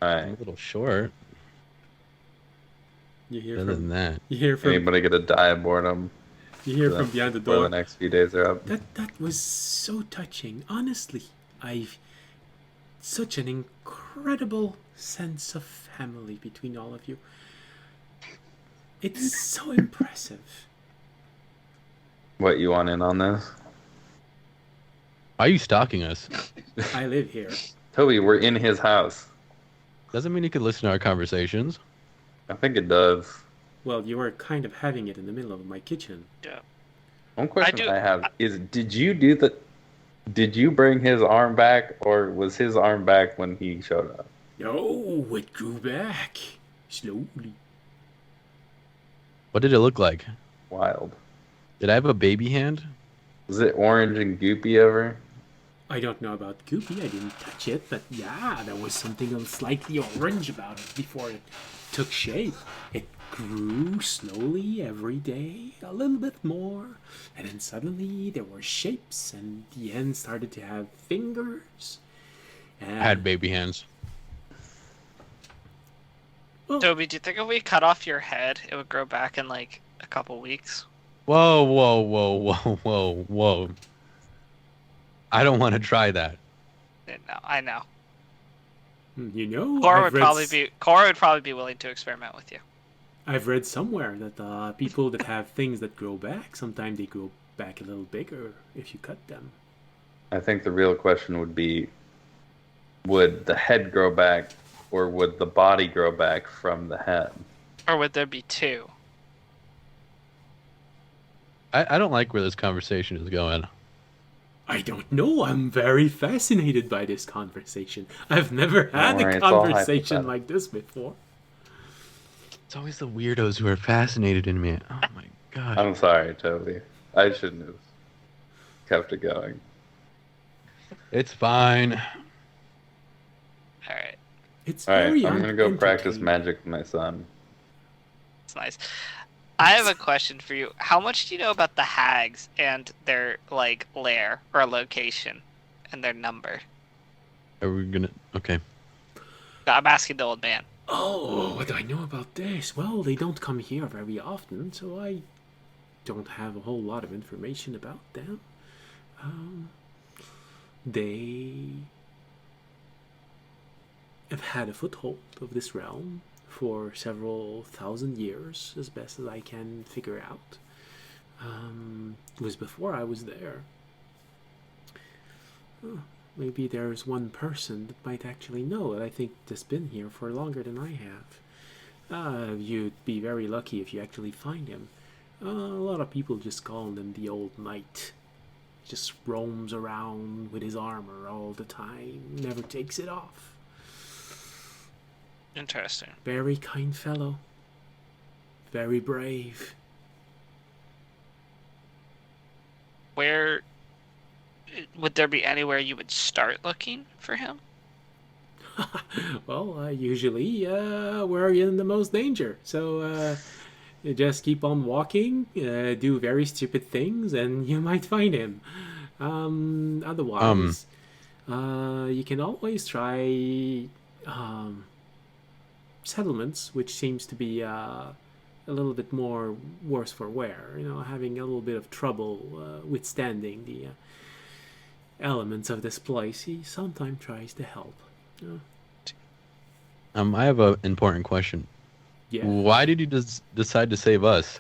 All A right. little short. You hear Other from than that, you hear from Anybody get a die of boredom you hear from behind the before the door. next few days are up? That was so touching. Honestly, I've such an incredible sense of family between all of you. It's so impressive. What, you want in on this? why are you stalking us? I live here. Toby, we're in his house. Doesn't mean you could listen to our conversations. I think it does. Well, you were kind of having it in the middle of my kitchen. Yeah. One question do- I have is, did you bring his arm back, or was his arm back when he showed up? Oh, it grew back slowly. What did it look like? Wild. Did I have a baby hand? Was it orange and goopy ever? I don't know about Goopy. I didn't touch it, but yeah, there was something slightly orange about it before it took shape. It grew slowly every day, a little bit more, and then suddenly there were shapes, and the end started to have fingers. And, I had baby hands. well, Toby, do you think if we cut off your head, it would grow back in like a couple weeks? Whoa, whoa, whoa, whoa, whoa, whoa. I don't want to try that. No, I know. you know, Cora I've would read probably be willing to experiment with you. I've read somewhere that people that have things that grow back, sometimes they grow back a little bigger if you cut them. I think the real question would be, would the head grow back, or would the body grow back from the head? Or would there be two? I don't like where this conversation is going. I don't know. I'm very fascinated by this conversation. I've never had worry, a it's all conversation hypothetical. like this before. It's always the weirdos who are fascinated in me. Oh my gosh. I'm sorry, Toby. I shouldn't have kept it going. It's fine. All right, It's All right, very I'm gonna go practice entertaining. magic with my son. it's nice. I have a question for you. How much do you know about the hags and their like lair or location and their number? Are we gonna? Okay. I'm asking the old man. Oh, what do I know about this? Well, they don't come here very often, so I don't have a whole lot of information about them. They have had a foothold of this realm for several thousand years, as best as I can figure out. It was before I was there. maybe there's one person that might actually know that I think that's been here for longer than I have. You'd be very lucky if you actually find him. A lot of people just call him the Old Knight. Just roams around with his armor all the time, never takes it off. Interesting. Very kind fellow. Very brave. Where would there be anywhere you would start looking for him? Well, usually where you're in the most danger. So you just keep on walking, do very stupid things, and you might find him. Otherwise, you can always try settlements, which seems to be a little bit more worse for wear. You know, having a little bit of trouble withstanding the elements of this place. He sometimes tries to help. I have an important question. Yeah. Why did you decide to save us?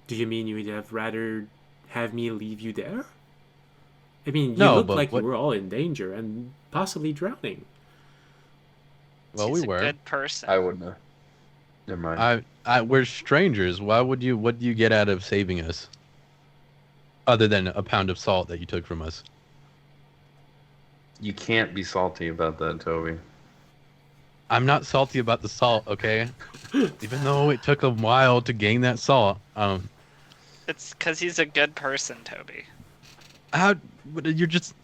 Do you mean you would have rather have me leave you there? I mean, you No, look but like what- you were all in danger and possibly drowning. Well, He's we a were. good person. I wouldn't have. Never mind. We're strangers. What do you get out of saving us? Other than a pound of salt that you took from us. You can't be salty about that, Toby. I'm not salty about the salt, okay? Even though it took a while to gain that salt. It's because he's a good person, Toby. You're just...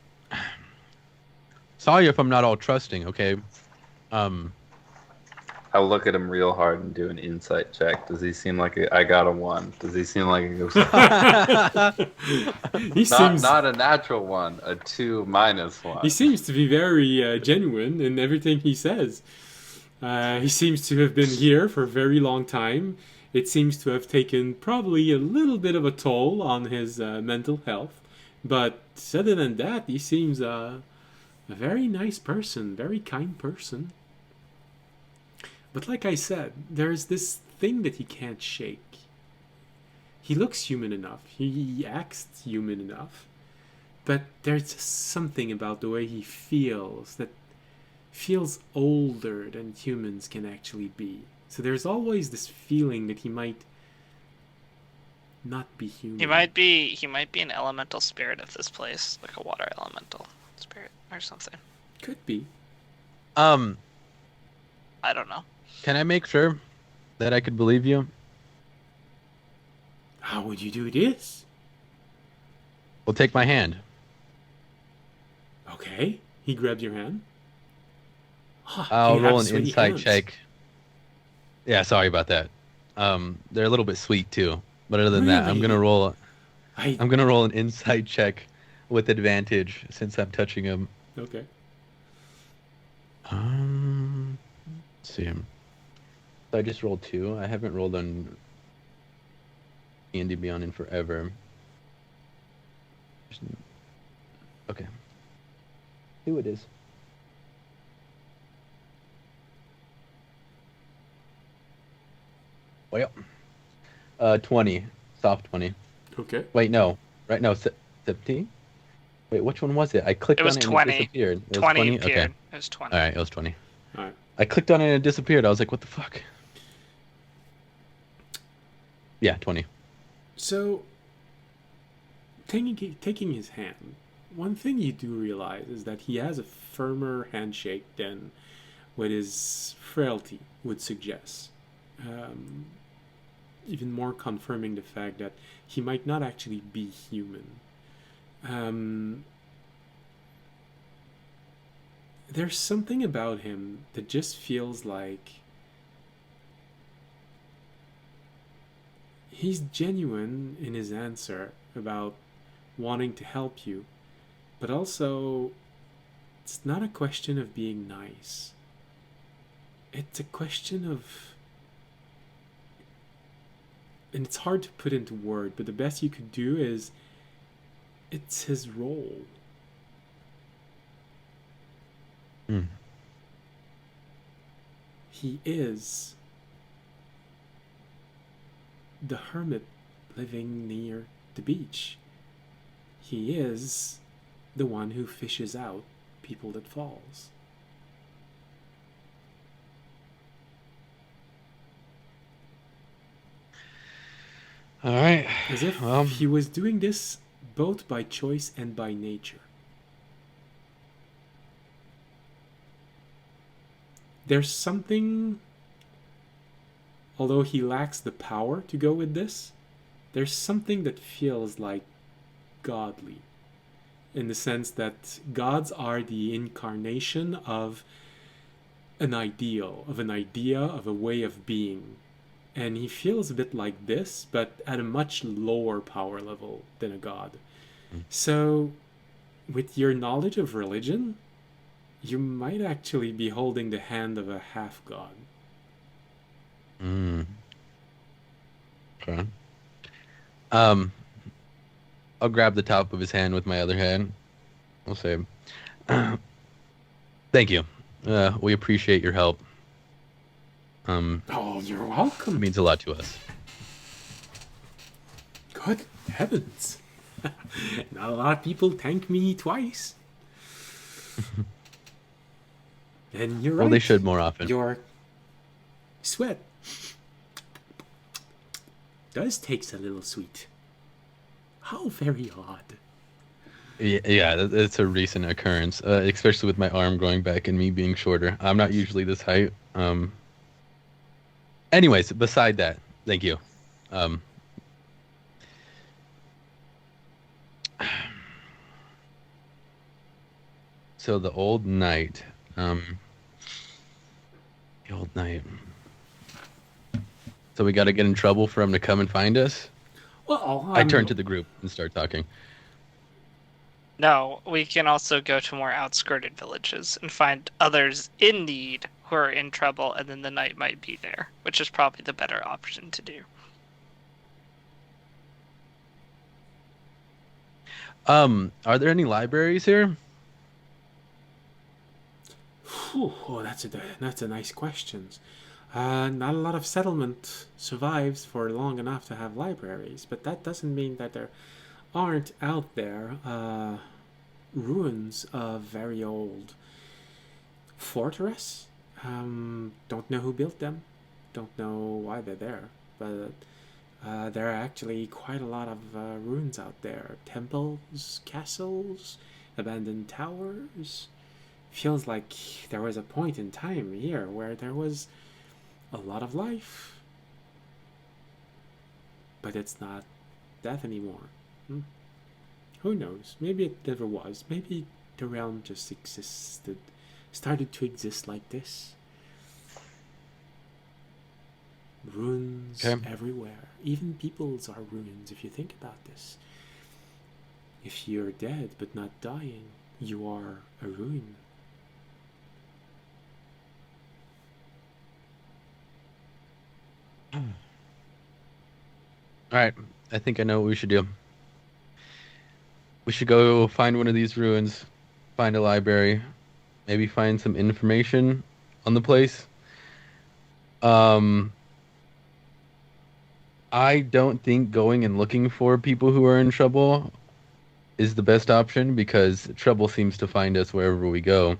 Sorry if I'm not all trusting, okay? I'll look at him real hard and do an insight check. Does he seem like I got a 1? Does he seem like He seems not a natural 1, a 2 minus 1? he seems to be very genuine in everything he says. He seems to have been here for a very long time. It seems to have taken probably a little bit of a toll on his mental health. But other than that, he seems a very nice person, very kind person. But like I said, there's this thing that he can't shake. He looks human enough. He acts human enough. But there's just something about the way he feels that feels older than humans can actually be. So there's always this feeling that he might not be human. He might be an elemental spirit of this place, like a water elemental spirit or something. Could be. I don't know. Can I make sure that I could believe you? How would you do this? Well, take my hand. Okay. He grabs your hand. I'll You have roll an sweaty insight hands. check. Yeah, sorry about that. They're a little bit sweet too. But other than that, I'm gonna Really? roll an insight check with advantage since I'm touching him. Okay. Let's see. So I just rolled 2. I haven't rolled on D&D Beyond in forever. Okay. See what it is. Well, 20. Soft 20. Okay. Wait, no. Right, no. 17? Wait, which one was it? I clicked It was on it 20. and it disappeared. It was 20 appeared. Okay. It was 20. Alright, it was 20. Alright. I clicked on it and it disappeared. I was like, what the fuck? Yeah, 20. So, taking his hand, one thing you do realize is that he has a firmer handshake than what his frailty would suggest. Even more confirming the fact that he might not actually be human. There's something about him that just feels like he's genuine in his answer about wanting to help you, but also it's not a question of being nice. It's a question of, and it's hard to put into word, but the best you could do is it's his role. He is the hermit living near the beach. He is the one who fishes out people that falls. All right. As if Well, he was doing this both by choice and by nature. There's something, although he lacks the power to go with this, there's something that feels like godly, in the sense that gods are the incarnation of an ideal, of an idea, of a way of being. And he feels a bit like this, but at a much lower power level than a god. So, with your knowledge of religion, you might actually be holding the hand of a half god. Okay. I'll grab the top of his hand with my other hand. I'll say, "Thank you. We appreciate your help. Oh, you're It welcome. means a lot to us." Good heavens. Not a lot of people thank me twice. And you're right. Well, they should more often. Your sweat does taste a little sweet. How very odd. Yeah, it's a recent occurrence, especially with my arm growing back and me being shorter. I'm not usually this height. Anyways, beside that, thank you. So the old knight. The old knight. So we got to get in trouble for him to come and find us? Well, I turn to the group and start talking. No, we can also go to more outskirted villages and find others in need who are in trouble, and then the knight might be there, which is probably the better option to do. Are there any libraries here? Whew, oh, that's a nice question. Not a lot of settlement survives for long enough to have libraries, but that doesn't mean that there aren't out there ruins of very old fortress. Don't know who built them, don't know why they're there, but there are actually quite a lot of ruins out there. Temples, castles, abandoned towers. Feels like there was a point in time here where there was a lot of life. But it's not that anymore. Who knows? Maybe it never was. Maybe the realm just started to exist like this. Ruins everywhere. Even peoples are ruins if you think about this. If you're dead but not dying, you are a ruin. Alright, I think I know what we should do. We should go find one of these ruins, find a library, maybe find some information on the place. I don't think going and looking for people who are in trouble is the best option, because trouble seems to find us wherever we go.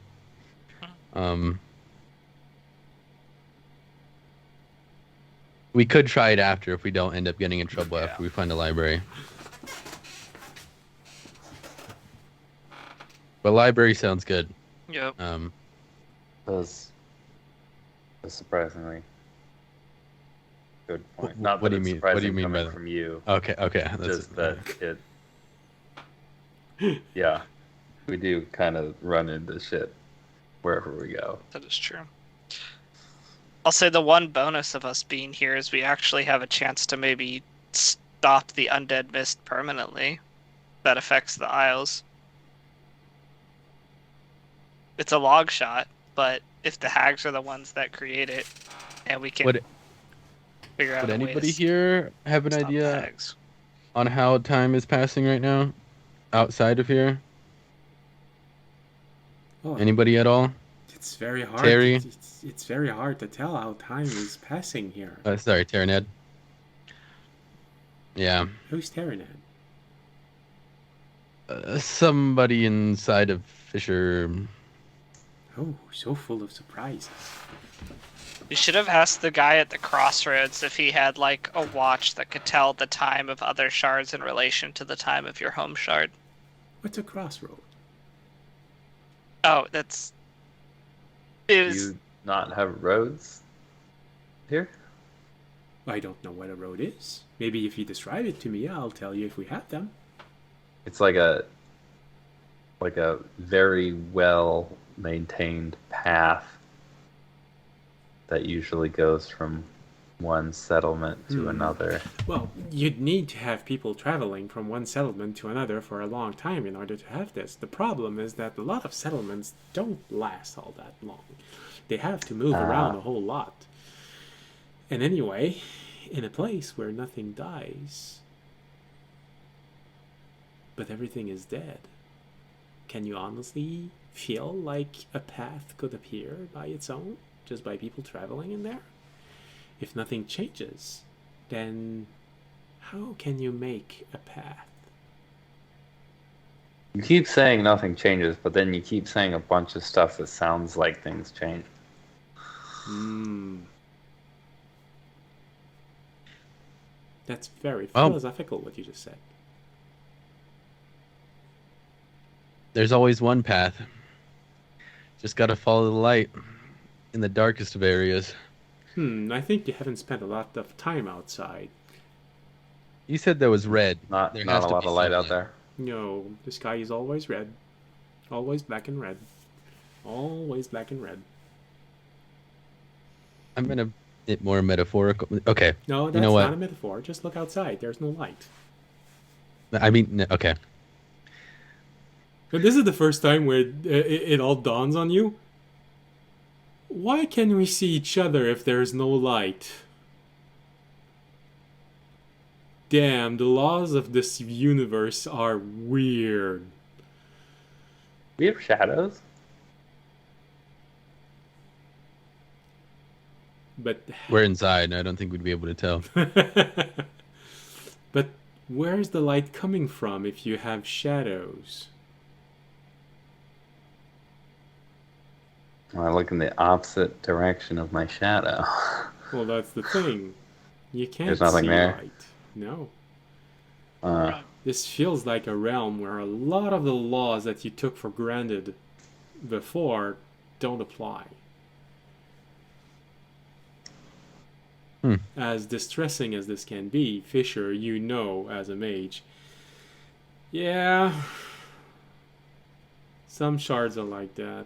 We could try it after if we don't end up getting in trouble after we find a library. But library sounds good. Yep. That's a surprisingly good point. Not What that do you it's mean? What do you surprising mean by coming that? from you. Okay. Just that it. Yeah, we do kind of run into shit wherever we go. That is true. I'll say the one bonus of us being here is we actually have a chance to maybe stop the undead mist permanently. That affects the Isles. It's a log shot, but if the hags are the ones that create it, and we can figure out Would a way anybody to here have an stop the idea hags. on how time is passing right now outside of here? Oh, Anybody at all? it's very hard. Terry? It's very hard to tell how time is passing here. Sorry, Terraned. Yeah. Who's Terranad? Somebody inside of Fisher. Oh, so full of surprises. You should have asked the guy at the crossroads if he had like a watch that could tell the time of other shards in relation to the time of your home shard. What's a crossroad? Oh, it Do was you not have roads here? I don't know what a road is. Maybe if you describe it to me, I'll tell you if we have them. It's like a very well maintained path that usually goes from one settlement to another. Well, you'd need to have people traveling from one settlement to another for a long time in order to have this. The problem is that a lot of settlements don't last all that long. They have to move around a whole lot. And anyway, in a place where nothing dies, but everything is dead, can you honestly feel like a path could appear by its own, just by people traveling in there? If nothing changes, then how can you make a path? You keep saying nothing changes, but then you keep saying a bunch of stuff that sounds like things change. That's very Oh. philosophical, what you just said. There's always one path. Just gotta follow the light in the darkest of areas. I think you haven't spent a lot of time outside. You said there was red. Not There not has a to lot be of light out sunlight. there. No, the sky is always red. Always black and red. Always black and red. I'm gonna bit more metaphorical. Okay. No, that's You know what? not a metaphor. Just look outside. There's no light. I mean, okay. But this is the first time where it all dawns on you. Why can we see each other if there's no light? Damn, the laws of this universe are weird. We have shadows. But We're inside. I don't think we'd be able to tell. but where's the light coming from if you have shadows? I look in the opposite direction of my shadow. Well, that's the thing. You can't There's nothing see there? light. No. Uh, This feels like a realm where a lot of the laws that you took for granted before don't apply. As distressing as this can be, Fisher, you know as a mage. Yeah. Some shards are like that.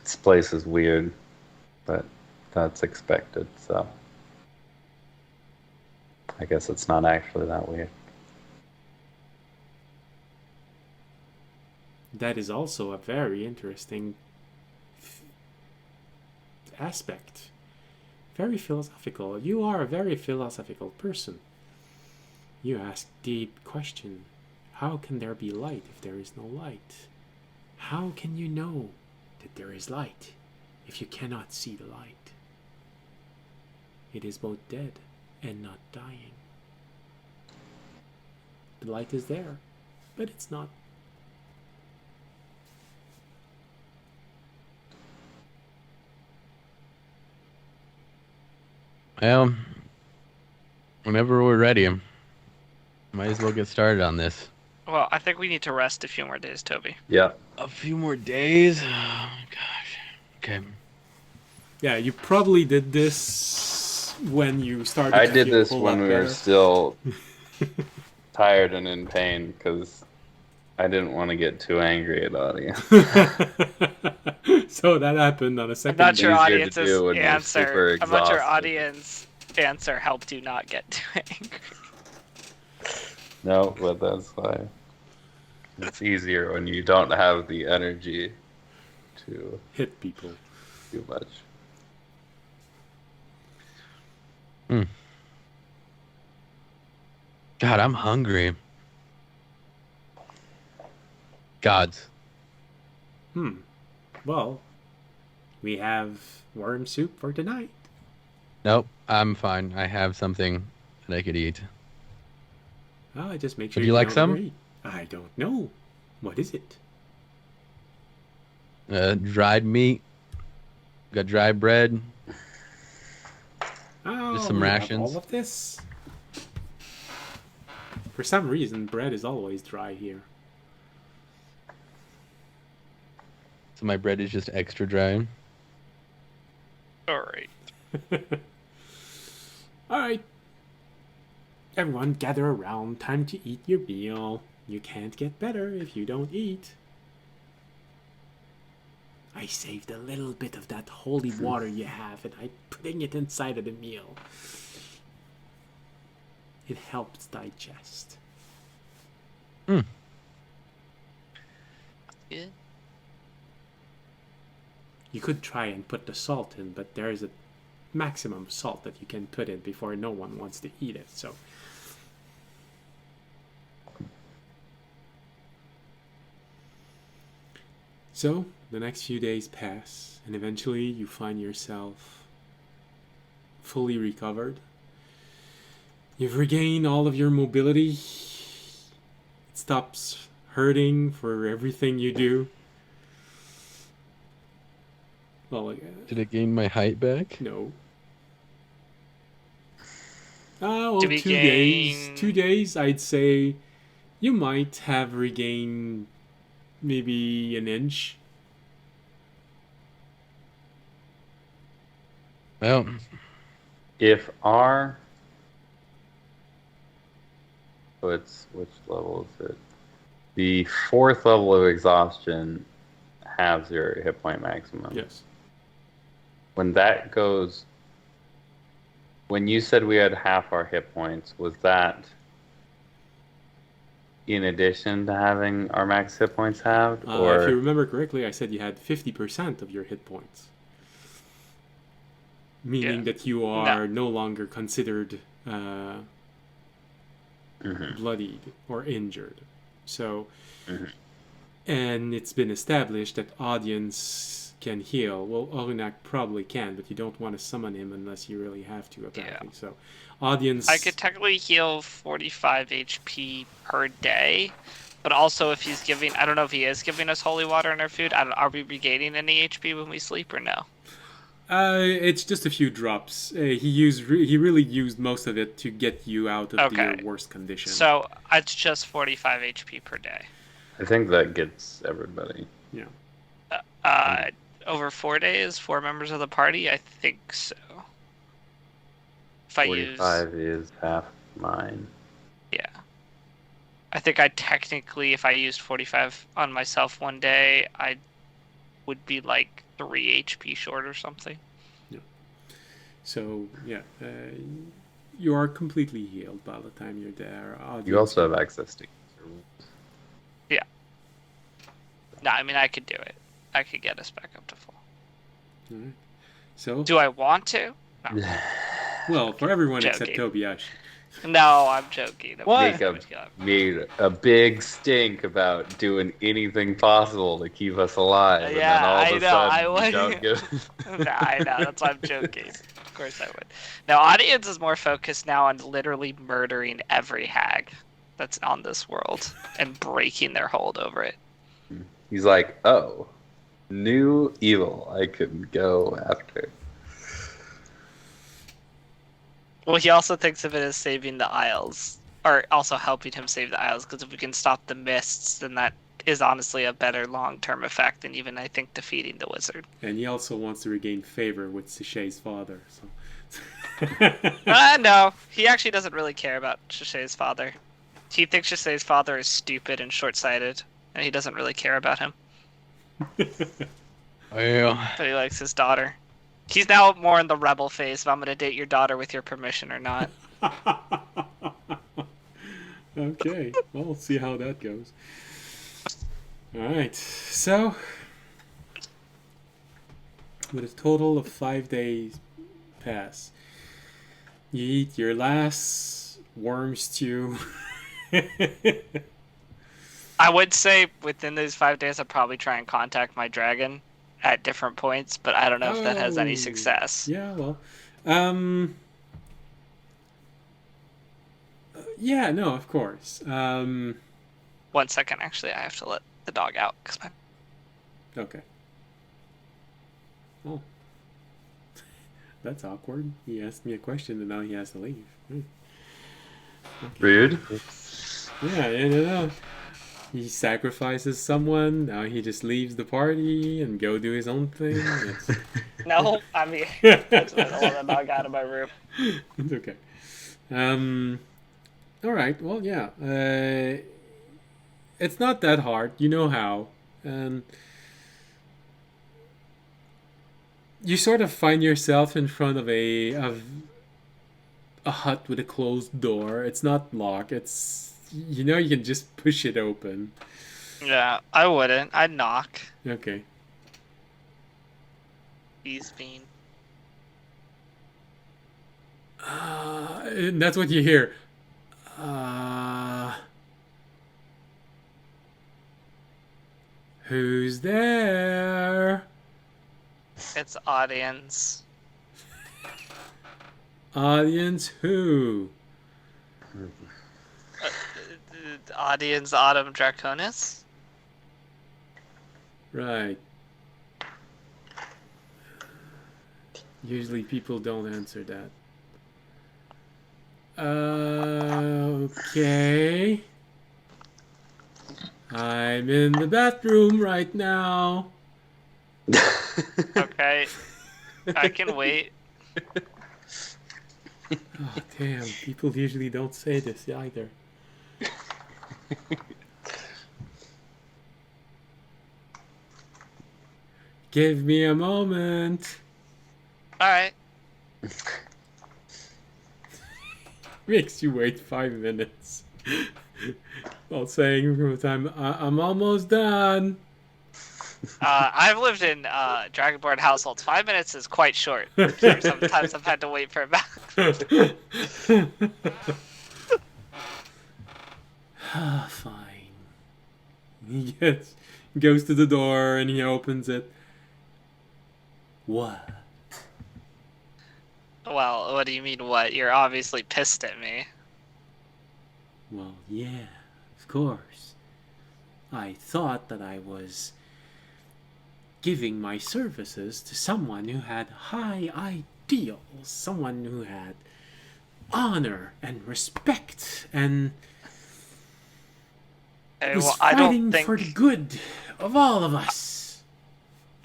this place is weird, but that's expected, so I guess it's not actually that weird. That is also a very interesting aspect. Very philosophical. You are a very philosophical person. You ask deep question. How can there be light if there is no light? How can you know that there is light if you cannot see the light? It is both dead and not dying. The light is there, but it's not. Well, whenever we're ready, might as well get started on this. Well, I think we need to rest a few more days, Toby. Yeah. A few more days? Oh, my gosh. Okay. Yeah, you probably did this when you started. I to did feel a this whole when lot we were better. still tired and in pain because I didn't want to get too angry at audience. So that happened on a I'm second. not sure easier to audience's do when you're super answer. I'm not sure exhausted. audience answer helped you not get too angry. No, but that's why. It's easier when you don't have the energy to Hit people. do much. God, I'm hungry. Gods. Well, we have worm soup for tonight. Nope, I'm fine. I have something that I could eat. Oh, I just make sure Would you like know the some? rate. I don't know. What is it? Dried meat. Got dry bread. Oh, Just some we have all rations. of this. For some reason, bread is always dry here. So my bread is just extra dry. All right. All right. Everyone, gather around. Time to eat your meal. You can't get better if you don't eat. I saved a little bit of that holy water you have, and I'm putting it inside of the meal. It helps digest. Good. You could try and put the salt in, but there's a maximum salt that you can put in before no one wants to eat it. So the next few days pass, and eventually you find yourself fully recovered. You've regained all of your mobility. It stops hurting for everything you do. Well, Did it gain my height back? no. Well, To be 2 days. 2 days, I'd say you might have regained maybe an inch. Well, If our which level is it? The fourth level of exhaustion halves your hit point maximum. Yes. When you said we had half our hit points, was that in addition to having our max hit points halved, or If you remember correctly, I said you had 50% of your hit points. Meaning that you are no longer considered bloodied or injured. So, and it's been established that audience can heal. Well, Orinak probably can, but you don't want to summon him unless you really have to, apparently. So, audience... I could technically heal 45 HP per day, but also if he's giving, I don't know if he is giving us holy water in our food. Are we regaining any HP when we sleep or no? It's just a few drops. He really used most of it to get you out of your worst condition. So it's just 45 HP per day. I think that gets everybody. Yeah. Over 4 days, 4 members of the party. I think so. If 45 is half mine. Yeah. I think if I used 45 on myself one day, I would be like 3 HP short or something. Yeah. So, yeah. You are completely healed by the time you're there. You also have access to. Yeah. No, I mean, I could do it. I could get us back up to full. All right. So, do I want to? No. Well, for everyone Joking. except Tobiash. No, I'm joking. Jacob made a big stink about doing anything possible to keep us alive. Yeah, and then all of a sudden, I you would. don't give... No, I know. That's why I'm joking. Of course I would. Now, audience is more focused now on literally murdering every hag that's on this world and breaking their hold over it. He's like, oh, new evil I can go after. Well, he also thinks of it as saving the Isles, or also helping him save the Isles, because if we can stop the mists, then that is honestly a better long-term effect than even, I think, defeating the wizard. And he also wants to regain favor with Sachet's father. So. No, he actually doesn't really care about Sachet's father. He thinks Sachet's father is stupid and short-sighted, and he doesn't really care about him. Yeah. But he likes his daughter. He's now more in the rebel phase if I'm going to date your daughter with your permission or not. Okay, well, we'll see how that goes. Alright, so with a total of 5 days pass, you eat your last worm stew. I would say within these 5 days I'd probably try and contact my dragon at different points, but I don't know if that has any success. Yeah, well, Yeah, no, of course. 1 second, actually, I have to let the dog out because my. Okay. Oh. That's awkward. He asked me a question and now he has to leave. Rude. Yeah, you know. He sacrifices someone, now he just leaves the party and go do his own thing. It's, No, I mean, I just want to let the dog out of my room. it's okay. Alright, well, yeah. It's not that hard. You know how. You sort of find yourself in front of a hut with a closed door. It's not locked. It's, you know, you can just push it open. Yeah, I wouldn't. I'd knock. Okay. He's bean. And that's what you hear. Who's there? It's audience. Audience who? Audience Autumn Draconis? Right. Usually people don't answer that. Okay. I'm in the bathroom right now. Okay. I can wait. Oh, damn. People usually don't say this either. Give me a moment. Alright. Makes you wait 5 minutes. While saying from the time, I'm almost done. I've lived in Dragonborn households. 5 minutes is quite short. Sometimes I've had to wait for about. Fine. He goes to the door and he opens it. What? Well, what do you mean, what? You're obviously pissed at me. Well, yeah, of course. I thought that I was giving my services to someone who had high ideals, someone who had honor and respect and was Well, I fighting don't think for the good of all of us.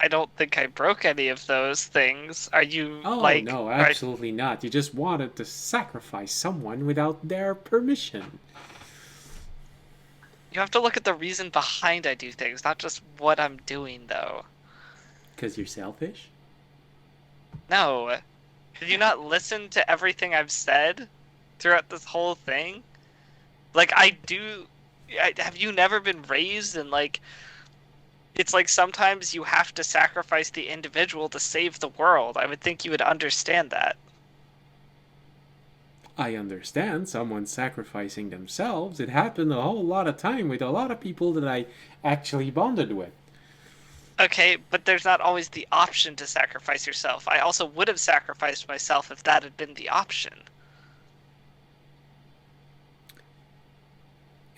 I don't think I broke any of those things. Are you Oh, like? no, absolutely not. You just wanted to sacrifice someone without their permission. You have to look at the reason behind I do things, not just what I'm doing, though. Because you're selfish? No. Did you not listen to everything I've said throughout this whole thing? Like, have you never been raised in, like, it's like sometimes you have to sacrifice the individual to save the world. I would think you would understand that. I understand someone sacrificing themselves. It happened a whole lot of time with a lot of people that I actually bonded with. Okay, but there's not always the option to sacrifice yourself. I also would have sacrificed myself if that had been the option.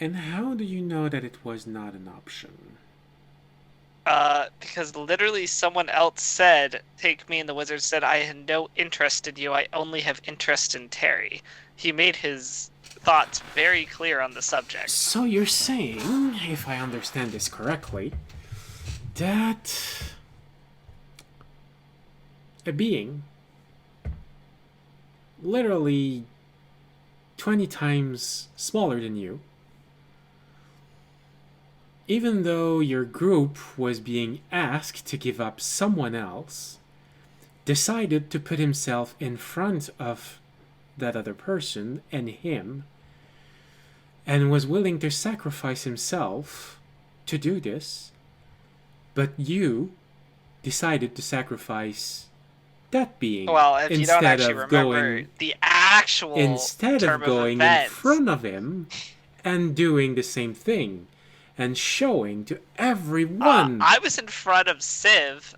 And how do you know that it was not an option? Because literally someone else said, Take me, and the wizard said, I had no interest in you, I only have interest in Terry. He made his thoughts very clear on the subject. So you're saying, if I understand this correctly, that a being literally 20 times smaller than you, even though your group was being asked to give up someone else, decided to put himself in front of that other person and him, and was willing to sacrifice himself to do this, but you decided to sacrifice that being Well, if you don't instead actually of remember going the actual instead term of going in events, front of him and doing the same thing and showing to everyone. I was in front of Civ,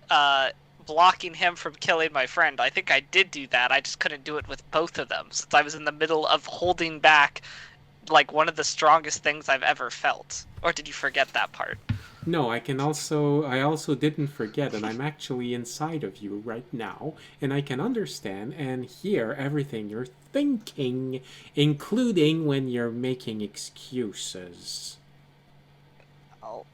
blocking him from killing my friend. I think I did do that. I just couldn't do it with both of them since I was in the middle of holding back like one of the strongest things I've ever felt. Or did you forget that part? No, I also didn't forget, and I'm actually inside of you right now, and I can understand and hear everything you're thinking, including when you're making excuses. Oh,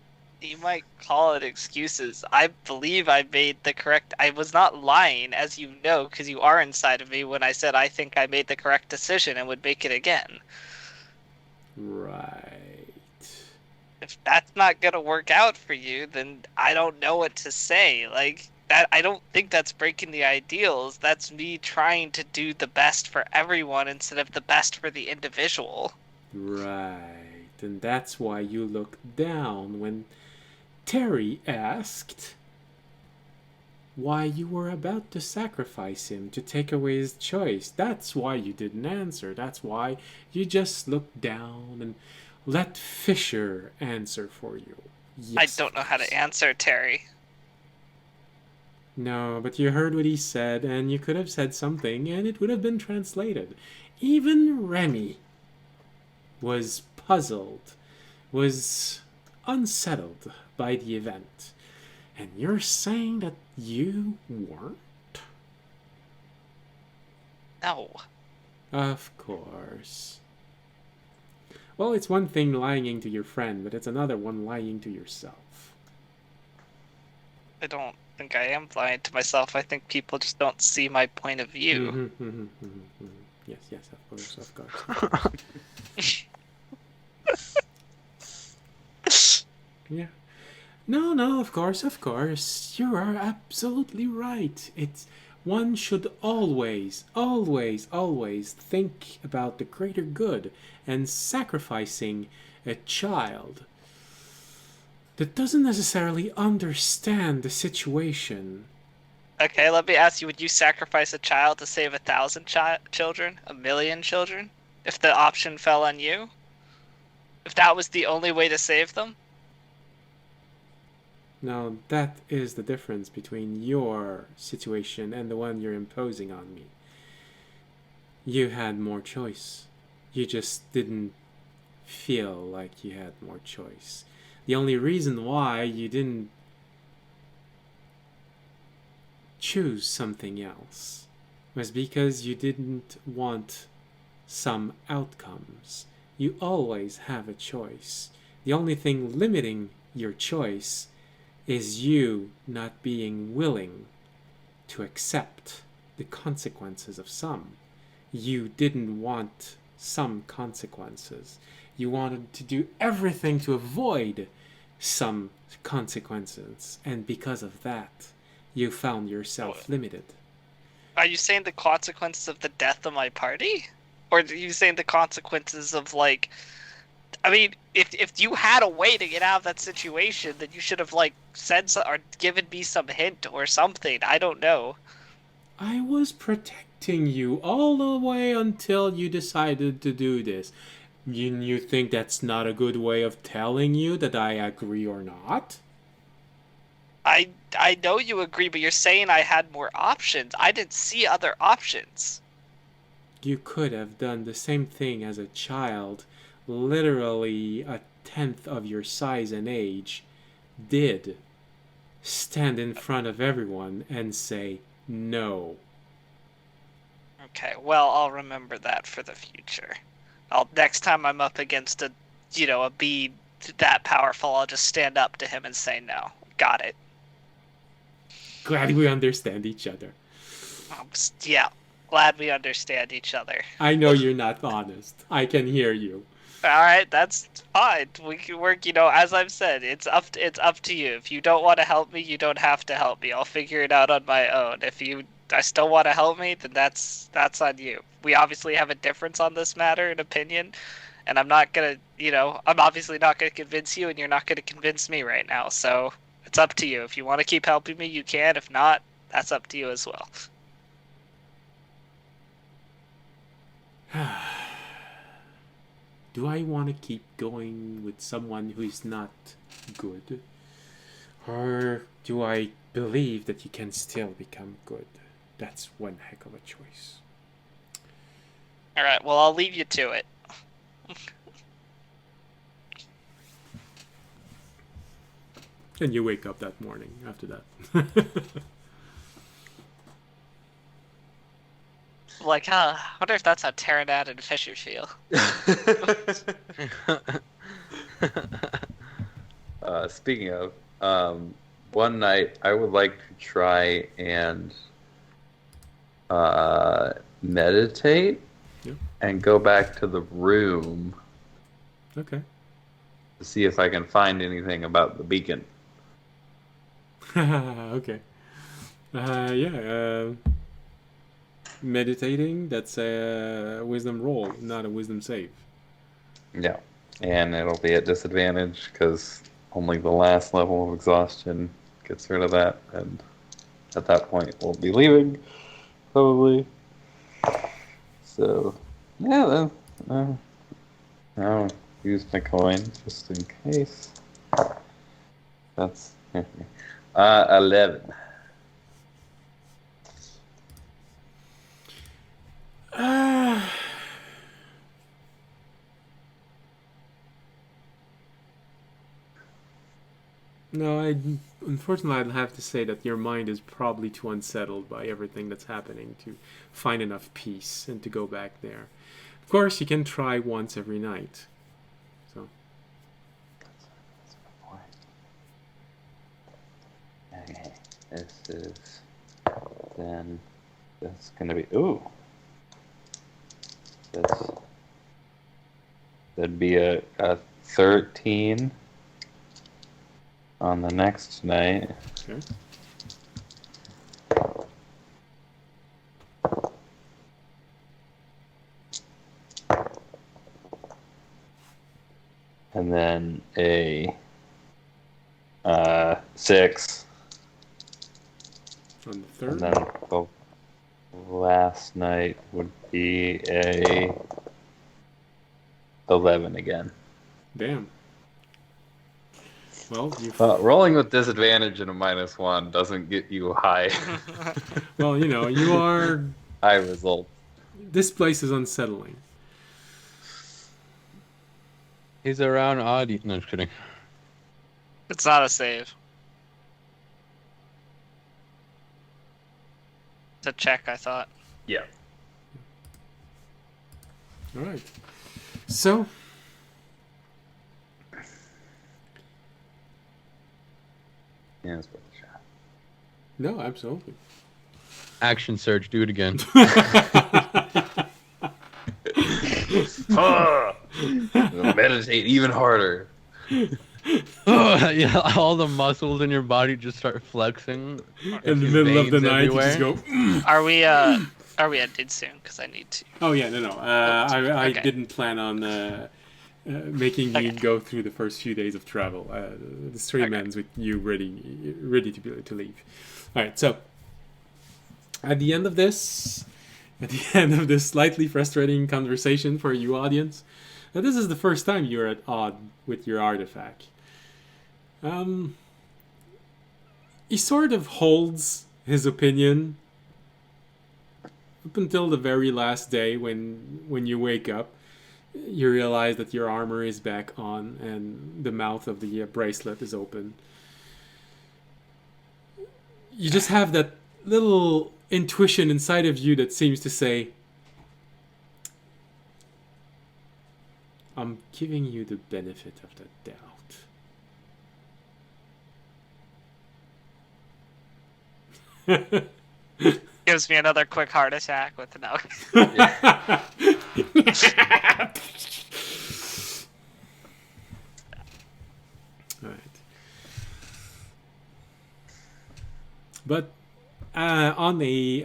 you might call it excuses. I believe I made the correct. I was not lying, as you know, because you are inside of me when I said I think I made the correct decision and would make it again. Right. If that's not gonna work out for you, then I don't know what to say. Like that, I don't think that's breaking the ideals. That's me trying to do the best for everyone instead of the best for the individual. Right. And that's why you looked down when Terry asked why you were about to sacrifice him to take away his choice. That's why you didn't answer. That's why you just looked down and let Fisher answer for you. Yes, I don't know how to answer, Terry. No, but you heard what he said, and you could have said something, and it would have been translated. Even Remy was puzzled, was unsettled by the event. And you're saying that you weren't? No. Of course. Well, it's one thing lying to your friend, but it's another one lying to yourself. I don't think I am lying to myself. I think people just don't see my point of view. Yes, of course. Yeah. No, of course. You are absolutely right. One should always think about the greater good, and sacrificing a child that doesn't necessarily understand the situation. Okay, let me ask you, would you sacrifice a child to save 1,000 children? 1,000,000 children? If the option fell on you? If that was the only way to save them? Now, that is the difference between your situation and the one you're imposing on me. You had more choice. You just didn't feel like you had more choice. The only reason why you didn't choose something else was because you didn't want some outcomes. You always have a choice. The only thing limiting your choice is you not being willing to accept the consequences of some. You didn't want some consequences. You wanted to do everything to avoid some consequences, and because of that, you found yourself limited. Are you saying the consequences of the death of my party? Or are you saying the consequences of, like... I mean, if you had a way to get out of that situation, then you should have, like, said or given me some hint or something. I don't know. I was protecting you all the way until you decided to do this. You think that's not a good way of telling you that I agree or not? I know you agree, but you're saying I had more options. I didn't see other options. You could have done the same thing as a child, literally a tenth of your size and age, did. Stand in front of everyone and say no. Okay, well, I'll remember that for the future. Next time I'm up against a bee that powerful, I'll just stand up to him and say no. Got it. Glad we understand each other. Yeah, glad we understand each other. I know you're not honest. I can hear you. Alright, that's fine. We can work, as I've said, it's up to you. If you don't want to help me, you don't have to help me. I'll figure it out on my own. If I still want to help me, then that's on you. We obviously have a difference on this matter in opinion, and I'm not gonna, I'm obviously not gonna convince you, and you're not gonna convince me right now, so it's up to you. If you want to keep helping me, you can. If not, that's up to you as well. Do I want to keep going with someone who is not good? Or do I believe that you can still become good? That's one heck of a choice. All right, well, I'll leave you to it. And you wake up that morning after that. Like, I wonder if that's how Terranad and Fisher feel. Speaking of, one night I would like to try and meditate Yeah. and go back to the room Okay. to see if I can find anything about the beacon. Okay. Meditating, that's a wisdom roll, not a wisdom save. Yeah, and it'll be at disadvantage because only the last level of exhaustion gets rid of that, and at that point we'll be leaving, probably. So, yeah, then I'll use my coin just in case. That's 11. No, unfortunately I'd have to say that your mind is probably too unsettled by everything that's happening to find enough peace and to go back there. Of course, you can try once every night. So, That's a good point. Okay, this is then. That's gonna be that'd be a 13 on the next night. okay. And then a 6. On the And third. then the last night would be a 11 again. Damn. Well, Rolling with disadvantage and a -1 doesn't get you high well, you are. high result. This place is unsettling. He's around odd. No, just kidding. It's not a save. It's a check, I thought. Yeah. All right. So, Yeah, it's worth a shot. no, absolutely. Action surge. Do it again. Meditate even harder. Oh, yeah, all the muscles in your body just start flexing. In the middle of the night, you just go. Are we ended soon? Because I need to. Oh yeah, no. I Okay. didn't plan on making you Okay. go through the first few days of travel. The stream Okay. ends with you ready to leave. All right. So at the end of this slightly frustrating conversation for you audience, this is the first time you're at odd with your artifact. He sort of holds his opinion up until the very last day when you wake up. You realize that your armor is back on and the mouth of the bracelet is open. You just have that little intuition inside of you that seems to say, I'm giving you the benefit of the doubt. Gives me another quick heart attack with no. Alright. But on a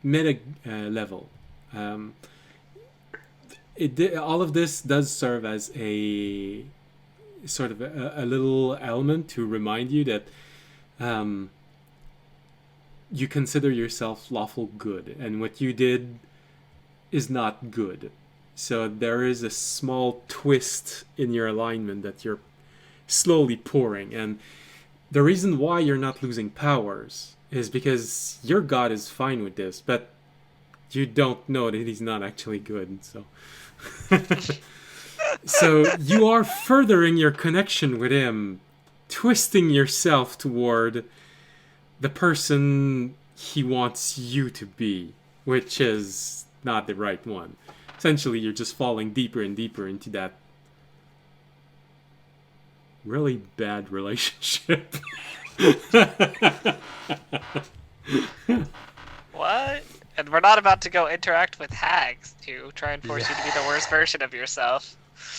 meta level, all of this does serve as a sort of a little element to remind you that you consider yourself lawful good, and what you did is not good. So there is a small twist in your alignment that you're slowly pouring. And the reason why you're not losing powers is because your god is fine with this, but you don't know that he's not actually good. So, so you are furthering your connection with him, twisting yourself toward the person he wants you to be, which is not the right one. Essentially, you're just falling deeper and deeper into that really bad relationship. What? And we're not about to go interact with hags to try and force you to be the worst version of yourself.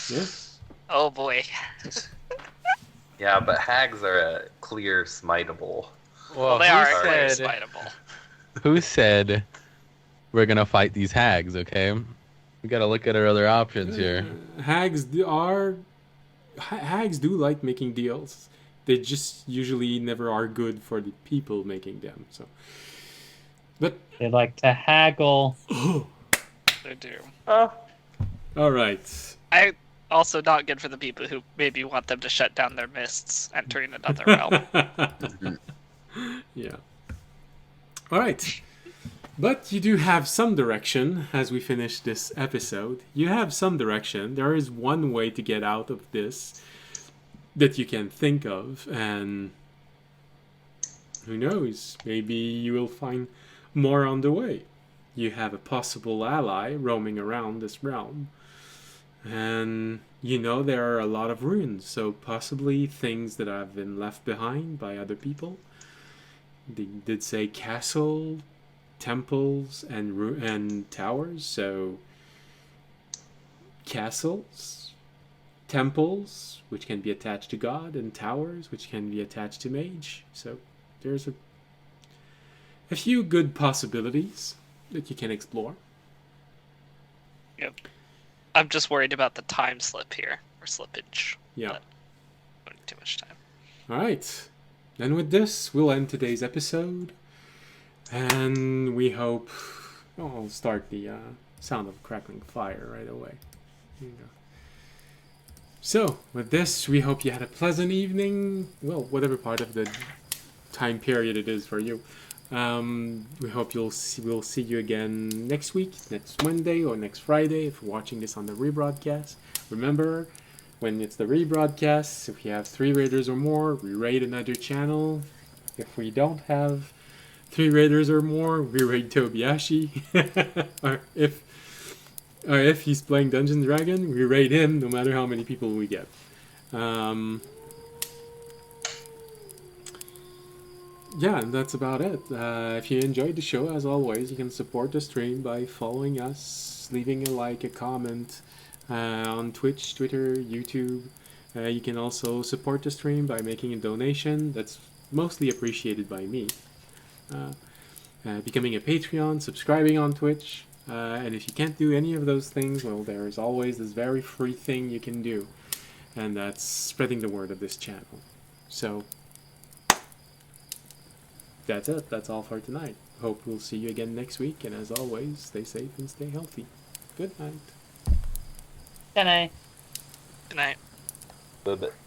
Yeah. Oh boy. Yeah, but hags are a clear smiteable. Well, they are who quite said, spitable. who said we're gonna fight these hags? Okay, we gotta look at our other options here. Hags do like making deals. They just usually never are good for the people making them. So, but They like to haggle. They do. all right. I also not good for the people who maybe want them to shut down their mists entering another realm. Yeah. All right. But you do have some direction as we finish this episode. You have some direction. There is one way to get out of this that you can think of, and who knows, maybe you will find more on the way. You have a possible ally roaming around this realm, and you know there are a lot of ruins, so possibly things that have been left behind by other people. They did say castle, temples, and towers, so castles, temples, which can be attached to God, and towers, which can be attached to mage. So there's a few good possibilities that you can explore. Yep. I'm just worried about the time slip here, or slippage. Yeah. But don't need too much time. All right. Then with this, we'll end today's episode. And we hope... Oh, I'll start the sound of crackling fire right away. Here you go. So, with this, we hope you had a pleasant evening. Well, whatever part of the time period it is for you. We hope we'll see you again next week, next Monday, or next Friday if you're watching this on the rebroadcast. Remember, when it's the rebroadcast, if we have 3 raiders or more, we raid another channel. If we don't have 3 raiders or more, we raid Tobiashi. or if he's playing Dungeons & Dragons, we raid him no matter how many people we get. Yeah, and that's about it. If you enjoyed the show, as always, you can support the stream by following us, leaving a like, a comment on Twitch, Twitter, YouTube. You can also support the stream by making a donation. That's mostly appreciated by me. Becoming a Patreon, subscribing on Twitch. And if you can't do any of those things, well, there's always this very free thing you can do. And that's spreading the word of this channel. So... that's it. That's all for tonight. Hope we'll see you again next week. And as always, stay safe and stay healthy. Good night. Good night. Good night. Bye-bye.